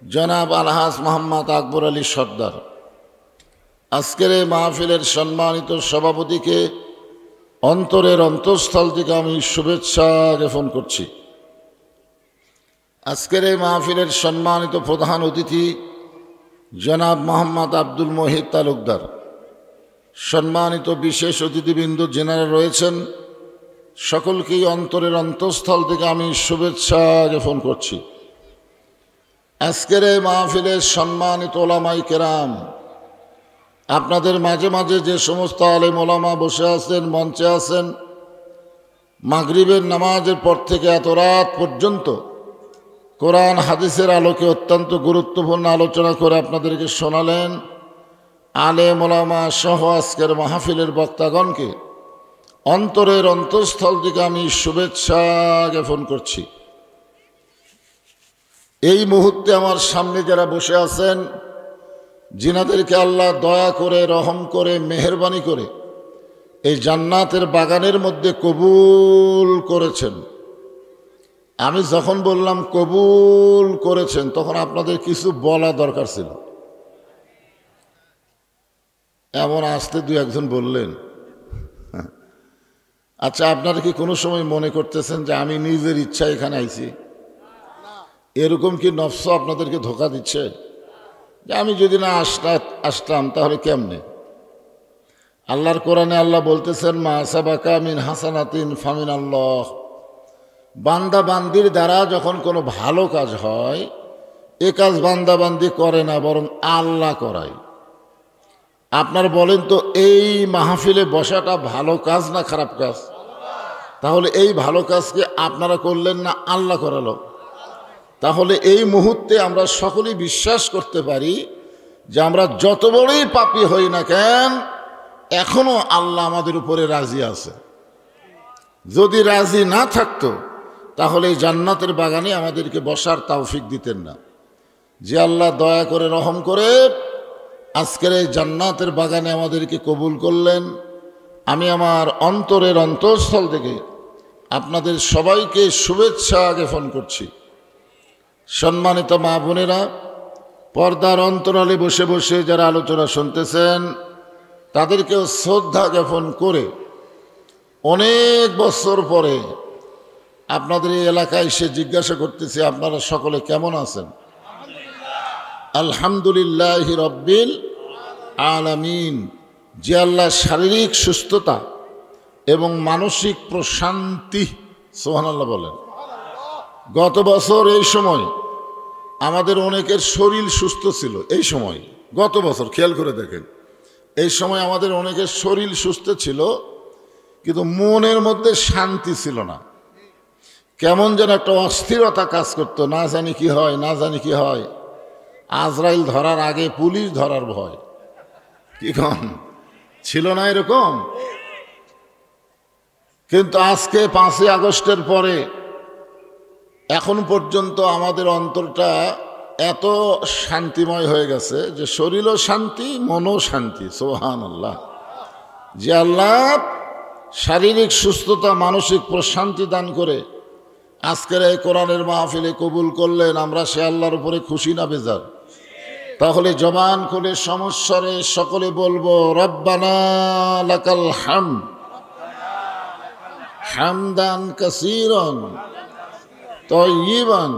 জনাব আলহাজ মোহাম্মদ আকবর আলী সর্দার। আজকের এই মাহফিলের সম্মানিত সভাপতিকে অন্তরের অন্তঃস্থল থেকে আমি শুভেচ্ছা জ্ঞাপন করছি। আজকের এই মাহফিলের সম্মানিত প্রধান অতিথি জনাব মোহাম্মদ আব্দুল মহিদ তালুকদার, সম্মানিত বিশেষ অতিথিবৃন্দ যেনারা রয়েছেন সকলকেই অন্তরের অন্তঃস্থল থেকে আমি শুভেচ্ছা জ্ঞাপন করছি। আজকের এই মাহফিলের সম্মানিত ওলামায়ে কেরাম, আপনাদের মাঝে মাঝে যে সমস্ত আলেম ওলামা বসে আছেন, মঞ্চে আছেন, মাগরিবের নামাজের পর থেকে এত রাত পর্যন্ত কোরআন হাদিসের আলোকে অত্যন্ত গুরুত্বপূর্ণ আলোচনা করে আপনাদেরকে শোনালেন, আলেম ওলামা সহ আজকের মাহফিলের বক্তাগণকে অন্তরের অন্তঃস্থল থেকে আমি শুভেচ্ছা জ্ঞাপন করছি। এই মুহূর্তে আমার সামনে যারা বসে আছেন, যিনাদেরকে আল্লাহ দয়া করে, রহম করে, মেহেরবানি করে এই জান্নাতের বাগানের মধ্যে কবুল করেছেন, আমি যখন বললাম কবুল করেছেন তখন আপনাদের কিছু বলা দরকার ছিল। এমন আসতে দু একজন বললেন। আচ্ছা, আপনারা কি কোনো সময় মনে করতেছেন যে আমি নিজের ইচ্ছা এখানে আইছি? এরকম কি নফস আপনাদেরকে ধোঁকা দিচ্ছে যে আমি যদি না আসতাম তাহলে কেমনে? আল্লাহর কোরআনে আল্লাহ বলতেছেন, মা আসাবাকা মিন হাসানাতিন ফামিন আল্লাহ। বান্দা বান্দির দ্বারা যখন কোনো ভালো কাজ হয়, এ কাজ বান্দা বান্দি করে না, বরং আল্লাহ করায়। আপনার বলেন তো, এই মাহফিলে বসাটা ভালো কাজ না খারাপ কাজ? তাহলে এই ভালো কাজকে আপনারা করলেন না, আল্লাহ করালো। তাহলে এই মুহূর্তে আমরা সকলেই বিশ্বাস করতে পারি যে আমরা যত বড়ই পাপী হই না কেন, এখনো আল্লাহ আমাদের উপরে রাজি আছে। যদি রাজি না থাকতো তাহলে এই জান্নাতের বাগানে আমাদেরকে বসার তৌফিক দিতেন না। যে আল্লাহ দয়া করে, রহম করে আজকের এই জান্নাতের বাগানে আমাদেরকে কবুল করলেন, আমি আমার অন্তরের অন্তঃস্থল থেকে আপনাদের সবাইকে শুভেচ্ছা জ্ঞাপন করছি। সম্মানিত মা বোনেরা, পর্দার অন্তরালে বসে বসে যারা আলোচনা শুনতেছেন তাদেরকেও শ্রদ্ধা জ্ঞাপন করে অনেক বছর পরে আপনাদের এই এলাকায় এসে জিজ্ঞাসা করতেছি, আপনারা সকলে কেমন আছেন? আলহামদুলিল্লাহি রব্বিল আলামিন। যে আল্লাহ শারীরিক সুস্থতা এবং মানসিক প্রশান্তি, সুবহানাল্লাহ বলেন। গত বছর এই সময় আমাদের অনেকের শরীর সুস্থ ছিল। এই সময় গত বছর খেয়াল করে দেখেন, এই সময় আমাদের অনেকের শরীর সুস্থ ছিল, কিন্তু মনের মধ্যে শান্তি ছিল না। কেমন যেন একটা অস্থিরতা কাজ করতো, না জানি কি হয়, না জানি কি হয়। আজরাইল ধরার আগে পুলিশ ধরার ভয়, কি কম ছিল না এরকম? কিন্তু আজকে 5ই আগস্টের পরে এখন পর্যন্ত আমাদের অন্তরটা এত শান্তিময় হয়ে গেছে যে শরীরও শান্তি, মনও শান্তি। সুবহানাল্লাহ। যে আল্লাহ শারীরিক সুস্থতা, মানসিক প্রশান্তি দান করে আজকের এই কোরআনের মাহফিলে কবুল করলেন, আমরা সে আল্লাহর উপরে খুশি না বেজার? তাহলে জবান খুলে সমস্বরে সকলে বলবো রব্বানা লাকাল হামদ হামদান কাসীরান তাইয়িবান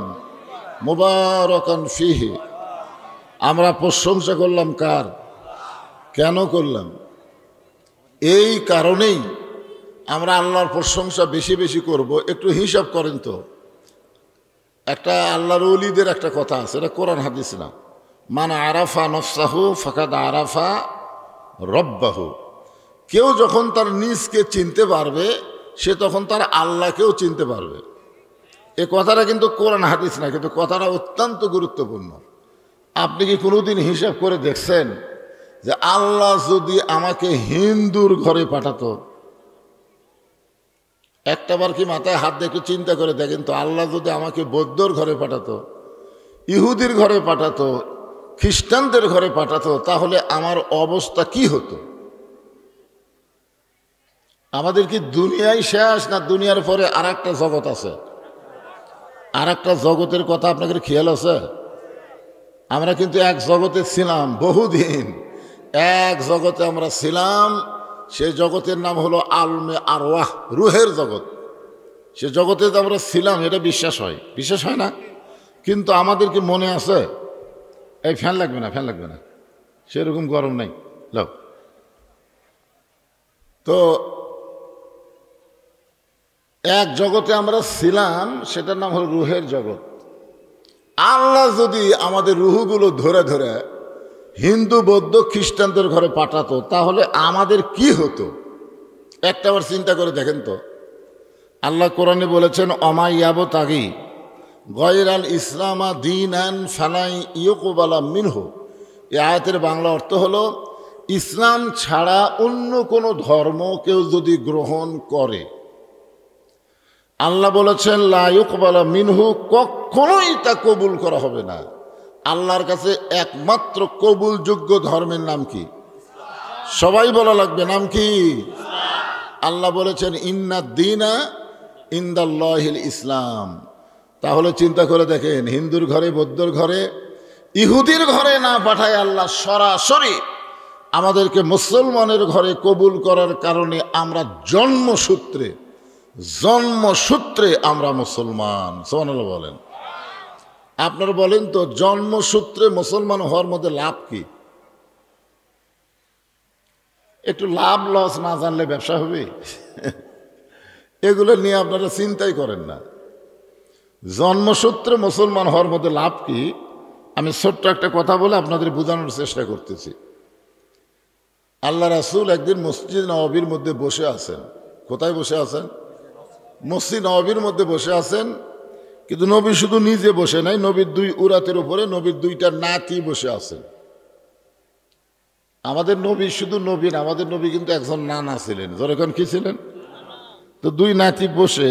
মুবারাকান ফিহি। আমরা প্রশংসা করলাম কার? কেন করলাম? এই কারণেই আমরা আল্লাহর প্রশংসা বেশি বেশি করব। একটু হিসাব করেন তো, একটা আল্লাহর ওলিদের একটা কথা আছে, এটা কোরআন হাদিস না। মান আরাফা নফসাহু ফাকাদ আরাফা রব্বাহু। কেউ যখন তার নিজকে চিনতে পারবে সে তখন তার আল্লাহকেও চিনতে পারবে। এ কথাটা কিন্তু কোরআন হাদিস না, কিন্তু কথাটা অত্যন্ত গুরুত্বপূর্ণ। আপনি কি কোনোদিন হিসাব করে দেখছেন যে আল্লাহ যদি আমাকে হিন্দুর ঘরে পাঠাতো? একটাবার কি মাথায় হাত দিয়ে একটু চিন্তা করে দেখেন তো, আল্লাহ যদি আমাকে বৌদ্ধর ঘরে পাঠাতো, ইহুদির ঘরে পাঠাতো, খ্রিস্টানদের ঘরে পাঠাতো, তাহলে আমার অবস্থা কি হতো? আমাদের কি দুনিয়ায় শেষ, না দুনিয়ার পরে আর একটা জগৎ আছে? আর একটা জগতের কথা আপনাদের খেয়াল আছে? আমরা কিন্তু এক জগতে ছিলাম বহুদিন, এক জগতে আমরা ছিলাম। সে জগতের নাম হলো আলমে আরওয়াহ, রুহের জগৎ। সে জগতে আমরা ছিলাম, এটা বিশ্বাস হয়? বিশ্বাস হয় না? কিন্তু আমাদের কি মনে আছে? এই ফ্যান লাগবে না, ফ্যান লাগবে না, সেরকম গরম নেই, লাও। তো এক জগতে আমরা ছিলাম, সেটার নাম হলো রুহের জগৎ। আল্লাহ যদি আমাদের রুহগুলো ধরে ধরে হিন্দু বৌদ্ধ খ্রিস্টানদের ঘরে পাঠাতো, তাহলে আমাদের কি হতো? একটাবার চিন্তা করে দেখেন তো। আল্লাহ কোরআনে বলেছেন অমাইয়াব তাগি গয়রাল ইসলামা দীনান ফালাই ইয়কুবালা মিনহু। এই আয়াতের বাংলা অর্থ হলো, ইসলাম ছাড়া অন্য কোনো ধর্ম কেউ যদি গ্রহণ করে, আল্লাহ বলেছেন লা ইয়কুবালা মিনহু, কখনোই তা কবুল করা হবে না। আল্লাহর কাছে একমাত্র কবুলযোগ্য ধর্মের নাম কি? সবাই বলা লাগবে, নাম কি? আল্লাহ বলেছেন ইন্না দীনা ইনদাল্লাহিল ইসলাম। তাহলে চিন্তা করে দেখেন, হিন্দুর ঘরে, বৌদ্ধর ঘরে, ইহুদির ঘরে না পাঠায় আল্লাহ সরাসরি আমাদেরকে মুসলমানের ঘরে কবুল করার কারণে আমরা জন্মসূত্রে আমরা মুসলমান। সুবহানাল্লাহ বলেন। আপনারা বলেন তো, জন্মসূত্রে মুসলমান হওয়ার মধ্যে লাভ কি? একটু লাভ লস না জানলে ব্যবসা হবে? এগুলো নিয়ে আপনারা চিন্তাই করেন না। জন্মসূত্রে মুসলমান হওয়ার মধ্যে লাভ কি? আমি ছোট্ট একটা কথা বলে আপনাদের বোঝানোর চেষ্টা করতেছি। আল্লাহ রাসূল একদিন মসজিদ নববীর মধ্যে বসে আছেন। কোথায় বসে আছেন? মসজিদ নববীর মধ্যে বসে আছেন। কিন্তু নবী শুধু নিজে বসে নাই, নবীর দুই উরাতের উপরে নবীর দুইটা নাতি বসে আছেন। আমাদের নবী শুধু নবী না, আমাদের নবী কিন্তু একজন নানা ছিলেন। যখন কি ছিলেন? তো দুই নাতি বসে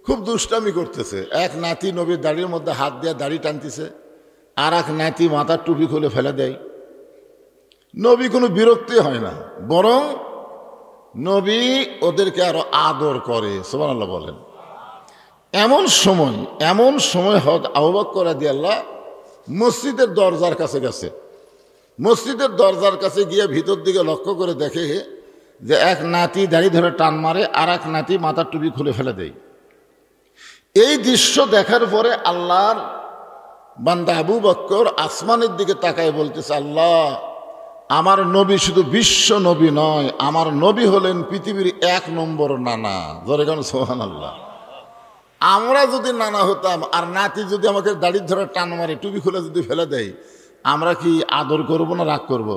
খুব দুষ্টামি করতেছে। এক নাতি নবীর দাড়ির মধ্যে হাত দিয়ে দাড়ি টানতেছে, আর এক নাতি মাথার টুপি খুলে ফেলে দেয়। নবী কোনো বিরক্তি হয় না, বরং নবী ওদেরকে আরো আদর করে। সুবহানাল্লাহ বলেন। এমন সময় হযরত আবু বকর রাদিয়াল্লাহু মসজিদের দরজার কাছে গেছে। মসজিদের দরজার কাছে গিয়ে ভিতর দিকে লক্ষ্য করে দেখে যে এক নাতি দাড়ি ধরে টান মারে, আর এক নাতি মাথার টুপি খুলে ফেলে দেয়। এই দৃশ্য দেখার পরে আল্লাহর বান্দা আবু বকর আসমানের দিকে তাকায় বলতেছে, আল্লাহ, আমার নবী শুধু বিশ্ব নবী নয়, আমার নবী হলেন পৃথিবীর 1 নম্বর নানা। ধরে কেন? সুবহানাল্লাহ। আমরা যদি নানা হতাম আর নাতি যদি আমাকে দাড়ি ধরে টান মারে, টুপি খুলে যদি ফেলে দেয়, আমরা কি আদর করব না রাগ করব?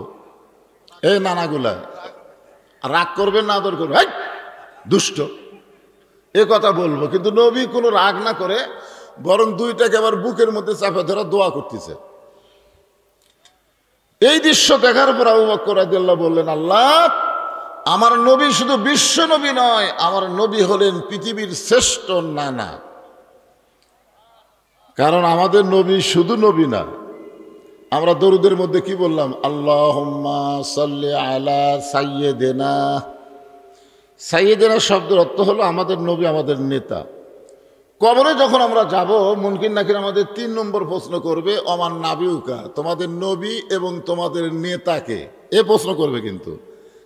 এই নানাগুলা রাগ করবেন না আদর করবে? দুষ্ট, এ কথা বলবো। কিন্তু নবী কোনো রাগ না করে বরং দুইটাকে আবার বুকের মধ্যে চাপে ধরে দোয়া করতেছে। এই দৃশ্য দেখার পর আবু বকর রাদিয়াল্লাহু বললেন, আল্লাহ, আমার নবী শুধু বিশ্ব নবী নয়, আমার নবী হলেন পৃথিবীর শ্রেষ্ঠ নানা। কারণ আমাদের নবী শুধু নবী না। আমরা দরুদের মধ্যে কি বললাম? আল্লাহুম্মা সাল্লি আলা সাইয়্যিদিনা। সাইয়্যিদিনা শব্দের অর্থ হলো আমাদের নবী, আমাদের নেতা। কবরে যখন আমরা যাব, মুনকির নাকির আমাদের 3 নম্বর প্রশ্ন করবে, অমান নাবিউকা, তোমাদের নবী এবং তোমাদের নেতাকে। এ প্রশ্ন করবে, কিন্তু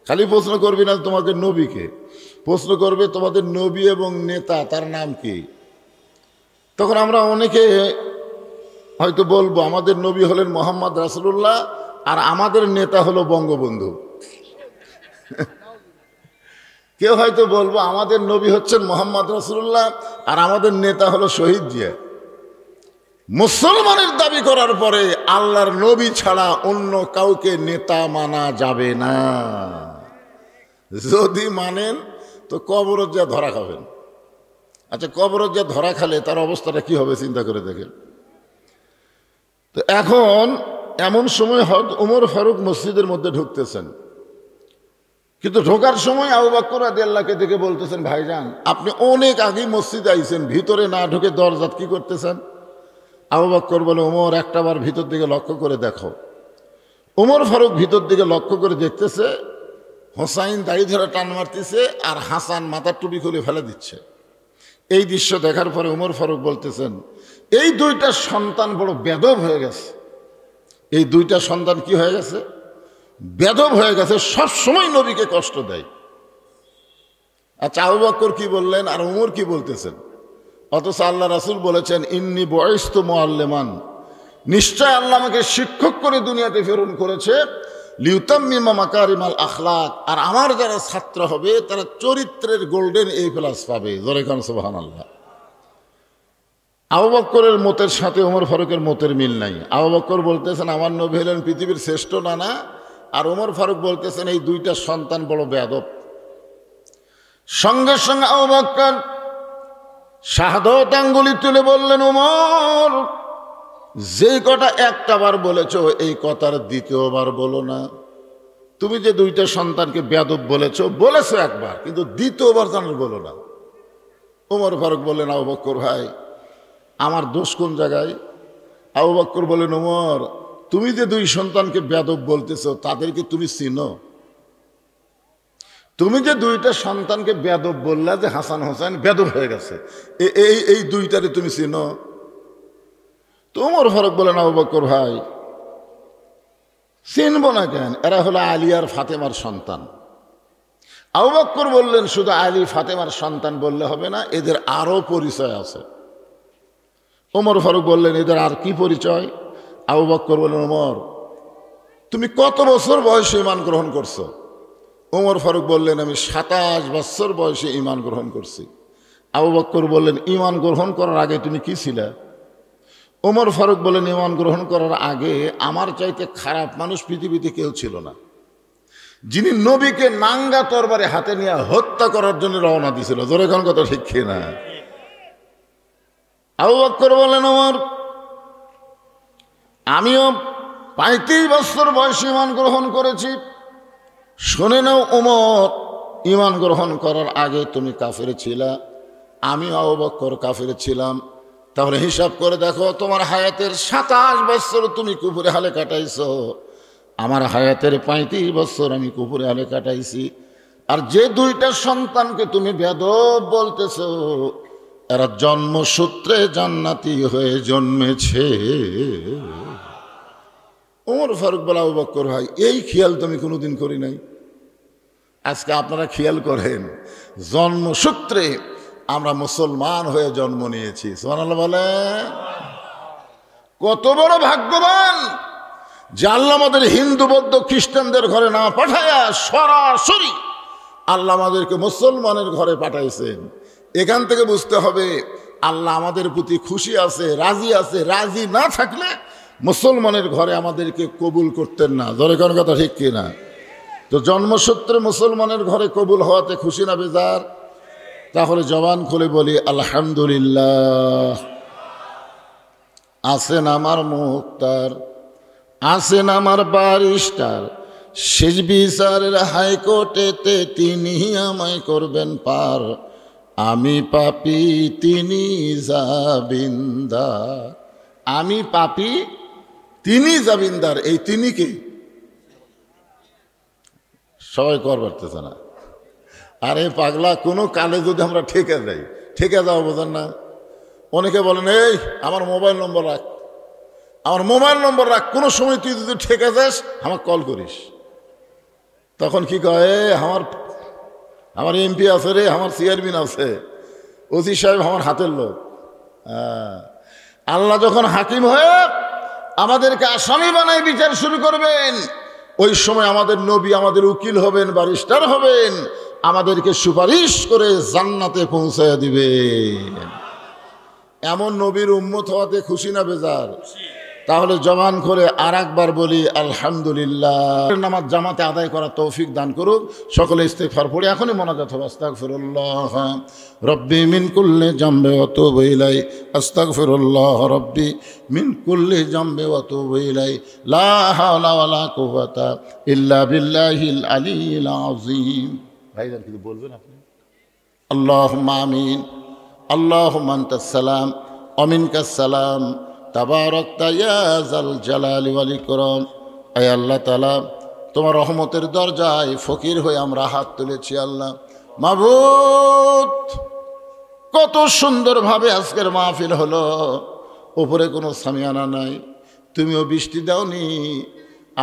খালি প্রশ্ন করবি না তোমাদের নবীকে, প্রশ্ন করবে তোমাদের নবী এবং নেতা, তার নাম কি। তখন আমরা অনেকে হয়তো বলবো আমাদের নবী হলেন মোহাম্মদ রাসূলুল্লাহ আর আমাদের নেতা হলো বঙ্গবন্ধু। কেউ হয়তো বলবো আমাদের নবী হচ্ছেন মোহাম্মদ রাসূলুল্লাহ আর আমাদের নেতা হলো শহীদ জিয়া। মুসলমানের দাবি করার পরে আল্লাহর নবী ছাড়া অন্য কাউকে নেতা মানা যাবে না। যদি মানেন তো কবরত যা ধরা খাবেন। আচ্ছা, কবরত যা ধরা খালে তার অবস্থাটা কি হবে চিন্তা করে দেখেন। তো এখন এমন সময় হয়তো ওমর ফারুক মসজিদের মধ্যে ঢুকতেছেন, কিন্তু ঢোকার সময় আবু বকর রাদিয়াল্লাহু আনহু দেখে বলতেছেন, ভাইজান আপনি অনেক আগেই মসজিদে আইছেন, ভিতরে না ঢুকে দরজাত কি করতেছেন? আবু বকর বলে, ওমর একটাবার ভিতর দিকে লক্ষ্য করে দেখো। ওমর ফারুক ভিতর দিকে লক্ষ্য করে দেখতেছে, হোসাইন দাড়ি ধরে টান মারতেছে আর হাসান মাথার টুপি খুলে ফেলে দিচ্ছে। এই দৃশ্য দেখার পরে ওমর ফারুক বলতেছেন, এই 2টা সন্তান বড় বেদব হয়ে গেছে। এই 2টা সন্তান কি হয়ে গেছে? বেদব হয়ে গেছে, সব সময় নবীকে কষ্ট দেয়। আচ্ছা, আবু বকর কি বললেন আর ওমর কি বলতেছেন? অথচ আল্লাহ রাসূল বলেছেন, ইন্নী বুইসতু মুআল্লিমান, নিশ্চয় আল্লাহ আমাকে শিক্ষক করে দুনিয়াতে প্রেরণ করেছে, লিউতাম্মিমা মাকারিমাল আখলাক, আর আমার যারা ছাত্র হবে তারা চরিত্রের গোল্ডেন A+ পাবে। জোরে কান সুবহানাল্লাহ। আবু বকরের মতের সাথে ওমর ফারুকের মতের মিল নাই। আবু বকর বলতেছেন আমার নবী হলেন পৃথিবীর শ্রেষ্ঠ নানা, আর ওমর ফারুক বলতেছেন এই 2টা সন্তান বড় বেয়াদব। সঙ্গে সঙ্গে আবু বকর শাহাদত আঙ্গুলি তুলে বললেন, ওমর যে কথা একটাবার বলেছো এই কথার দ্বিতীয়বার বলো না। তুমি যে 2টা সন্তানকে বেয়াদব বলেছো একবার, কিন্তু দ্বিতীয়বার যেন বলো না। ওমর ফারুক বললেন, আবু বকর ভাই আমার দোষ কোন জায়গায়? আবু বকর বললেন, ওমর তুমি যে 2 সন্তানকে বেয়াদব বলতেছো তাদেরকে তুমি চিনো? তুমি যে 2টা সন্তানকে বেয়াদব বললা যে হাসান হোসেন বেয়াদব হয়ে গেছে, এই 2টারে তুমি চিনো? তো ওমর ফারুক বলেন, আবু বকর ভাই চিনবো না কেন, এরা হলো আলী আর ফাতেমার সন্তান। আবু বকর বললেন, শুধু আলী ফাতেমার সন্তান বললে হবে না, এদের আরো পরিচয় আছে। ওমর ফারুক বললেন, এদের আর কি পরিচয়? আবু বকর বললেন, ওমর তুমি কত বছর বয়সে ঈমান গ্রহণ করছো? ওমর ফারুক বললেন, আমি 27 বছর বয়সে ঈমান গ্রহণ করছি। আবু বকর বললেন, ঈমান গ্রহণ করার আগে তুমি কি ছিলে? ওমর ফারুক বললেন, ঈমান গ্রহণ করার আগে আমার চাইতে খারাপ মানুষ পৃথিবীতে কেউ ছিল না, যিনি নবীকে নাঙ্গা তরবারে হাতে নিয়ে হত্যা করার জন্য রওনা দিয়েছিল। জোরে কোন কথা ঠিক না? আবু বকর বললেন, ওমর আমিও 35 বছর বয়সে ঈমান গ্রহণ করেছি। শুনে নাও ওমর, ঈমান গ্রহণ করার আগে তুমি কাফের ছিলা, আমি আবু বকর কাফের ছিলাম। তাহলে হিসাব করে দেখো, তোমার হায়াতের 27 বছর তুমি কুফরে হালে কাটাইছো, আমার হায়াতের 35 বছর আমি কুফরে হালে কাটাইছি। আর যে 2টা সন্তানকে তুমি বেয়াদব বলতেছো এরা জন্মসূত্রে জান্নাতি হয়ে জন্মেছে। ওমর ফারুক বলে, আবু বকর ভাই এই খেয়াল তুমি কোনোদিন করি নাই, আজকে আপনারা খেয়াল করেন, জন্মসূত্রে আমরা মুসলমান হয়ে জন্ম নিয়েছি। সুবহানাল্লাহ বলে, কত বড় ভাগ্যবান যে আল্লাহ আমাদের হিন্দু বৌদ্ধ খ্রিস্টানদের ঘরে না পাঠায়া সরাসরি আল্লাহ আমাদেরকে মুসলমানের ঘরে পাঠাইছেন। এখান থেকে বুঝতে হবে আল্লাহ আমাদের প্রতি খুশি আছে, রাজি আছে। রাজি না থাকলে মুসলমানের ঘরে আমাদেরকে কবুল করতেন না। জোরে কোন কথা ঠিক কিনা? তো জন্মসূত্রে মুসলমানের ঘরে কবুল হওয়াতে খুশি না বেজার? তাহলে জবান খুলে বলি আলহামদুলিল্লাহ। আছেন আমার মুক্তার, আছেন আমার ব্যারিস্টার, শেষ বিচারের হাইকোর্টেতে তিনি আমায় করবেন পার। আমি পাপী তিনি জামিনদার, আমি পাপী তিনি জামিনদার। এই তিনি কে? সবাই কর পারতেছে না। আরে পাগলা, কোনো কালে যদি আমরা ঠেকে যাই, ঠেকে যাও বোঝেন না? অনেকে বলেন এই আমার মোবাইল নম্বর রাখ, আমার মোবাইল নম্বর রাখ, কোনো সময় তুই যদি ঠেকে যাস আমাকে কল করিস। তখন কি কয়, আমার এমপি আছে রে, আমার চেয়ারম্যান আছে, ওসি সাহেব আমার হাতের লোক। আল্লাহ যখন হাকিম হয়ে আমাদেরকে আসামি বানায় বিচার শুরু করবেন, ওই সময় আমাদের নবী আমাদের উকিল হবেন, ব্যারিস্টার হবেন, আমাদেরকে সুপারিশ করে জান্নাতে পৌঁছায় দিবেন। এমন নবীর উম্মত হওয়াতে খুশি না বেজার? তাহলে জবান করে আর একবার বলি আলহামদুলিল্লাহ। নামাজ জামাতে আদায় করার তৌফিক দান করুক। সকলে ইস্তিগফার পড়ে এখনই মোনাজাত হবে। আস্তাগফিরুল্লাহ রব্বি মিন কুল্লি জামবি ওয়া তুবু ইলাই, আস্তাগফিরুল্লাহ রব্বি মিন কুল্লি জামবি ওয়া তুবু ইলাই, লা হাওলা ওয়ালা কুওয়াতা ইল্লা বিল্লাহিল আলিয়্যিল আযীম। ভাইজান কিছু বলবেন আপনি? আল্লাহুম্মা আমিন। আল্লাহুম্মা আনতাস সালাম ওয়া মিনকাস সালাম, তাবারাকতা ইয়া যাল জালালি ওয়াল ইকরাম। আয় আল্লাহ তাআলা, তোমার রহমতের দরজায় ফকির হয়ে আমরা হাত তুলেছি। আল্লাহ মাবুদ, কত সুন্দরভাবে আজকের মাহফিল হলো, উপরে কোনো সামিয়ানা নাই, তুমিও বৃষ্টি দাওনি,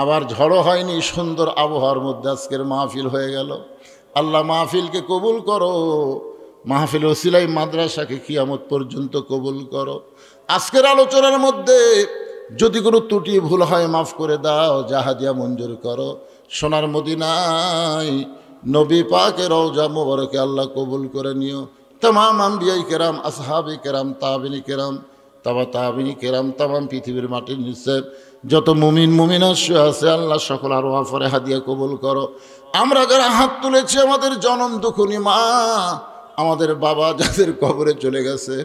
আবার ঝড়ও হয়নি, সুন্দর আবহাওয়ার মধ্যে আজকের মাহফিল হয়ে গেল। আল্লাহ মাহফিলকে কবুল করো, মাহফিল ওসিলাই মাদ্রাসাকে কিয়ামত পর্যন্ত কবুল করো। আজকের আলোচনার মধ্যে যদি কোনো ত্রুটি ভুল হয় মাফ করে দাও, জাহাদিয়া মঞ্জুর করো। সোনার মদিনায় নবী পাকের রওজা মুবারকে আল্লাহ কবুল করে নিও। तमाम আম্বিয়ায়ে কেরাম, আসহাবে কেরাম, তাবিনী কেরাম, তাবিনী কেরাম, तमाम পৃথিবীর মাটির নিচে যত মুমিন মুমিনাত শুয়ে আছে আল্লাহ সকল আরওয়াহ ফরে হাদিয়া কবুল করো। আমরা যারা হাত তুলেছি, আমাদের জনম দুঃখনী মা, আমাদের বাবা যাদের কবরে চলে গেছে,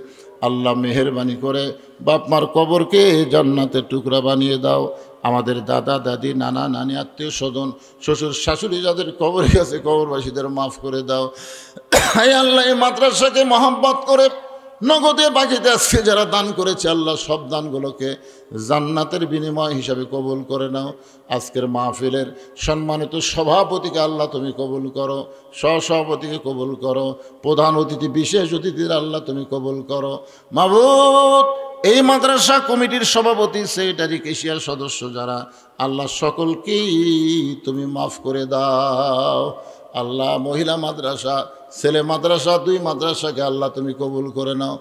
আল্লাহ মেহেরবানি করে বাপ মার কবরকে জান্নাতের টুকরা বানিয়ে দাও। আমাদের দাদা দাদি, নানা নানি, আত্মীয় স্বজন, শ্বশুর শাশুড়ি যাদের কবরে গেছে, কবরবাসীদের মাফ করে দাও। হায় আল্লাহ, এই মাদ্রাসাকে মহব্বত করে নগদে বাকিতে আজকে যারা দান করেছে আল্লাহ সব দানগুলোকে জান্নাতের বিনিময় হিসাবে কবুল করে নাও। আজকের মাহফিলের সম্মানিত সভাপতিকে আল্লাহ তুমি কবুল করো, সহসভাপতিকে কবুল করো, প্রধান অতিথি বিশেষ অতিথির আল্লাহ তুমি কবুল করো। মাবুদ, এই মাদ্রাসা কমিটির সভাপতি, সেক্রেটারি, কেশিয়ার সদস্য যারা, আল্লাহ সকলকেই তুমি মাফ করে দাও। আল্লাহ মহিলা মাদ্রাসা, ছেলে মাদ্রাসা, দুই মাদ্রাসাকে আল্লাহ তুমি কবুল করে নাও।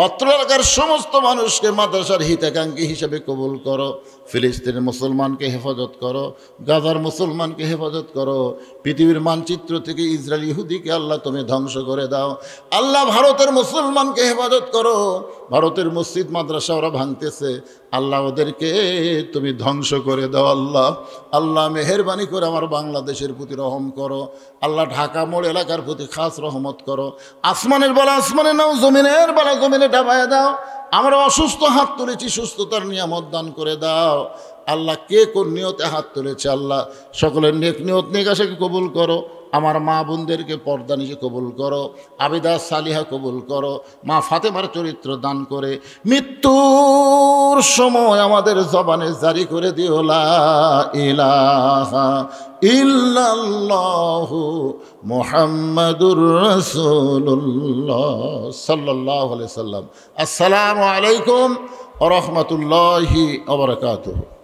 অত্র এলাকার সমস্ত মানুষকে মাদ্রাসার হিতাকাঙ্ক্ষী হিসেবে কবুল করো। ফিলিস্তিনের মুসলমানকে হেফাজত করো, গাজার মুসলমানকে হেফাজত করো। পৃথিবীর মানচিত্র থেকে ইসরায়েল ইহুদিকে আল্লাহ তুমি ধ্বংস করে দাও। আল্লাহ ভারতের মুসলমানকে হেফাজত করো। ভারতের মসজিদ মাদ্রাসা ওরা ভাঙতেছে, আল্লাহ ওদেরকে তুমি ধ্বংস করে দাও। আল্লাহ মেহেরবানি করে আমার বাংলাদেশের প্রতি রহম করো। আল্লাহ ঢাকা মোড় এলাকার প্রতি খাস রহমত করো। আসমানের বেলা আসমানে নাও, জমিনের বেলা জমিনে ডাবায় দাও। আমরা অসুস্থ হাত তুলেছি, সুস্থতার নিয়ামত দান করে দাও। আল্লাহ কে কোন নিয়তে হাত তুলেছে আল্লাহ সকলের নেক নিয়ত নেক আশাকে কবুল করো। আমার মা বোনদেরকে পর্দা নিজে কবুল করো, আবিদা সালিহা কবুল করো। মা ফাতেমার চরিত্র দান করে মৃত্যুর সময় আমাদের জবানে জারি করে দিও লা ইলাহা ইল্লাল্লাহু মুহাম্মাদুর রাসূলুল্লাহ সাল্লাল্লাহু আলাইহি সাল্লাম। আসসালামু আলাইকুম ওয়া রাহমাতুল্লাহি ওয়া বারাকাতুহু।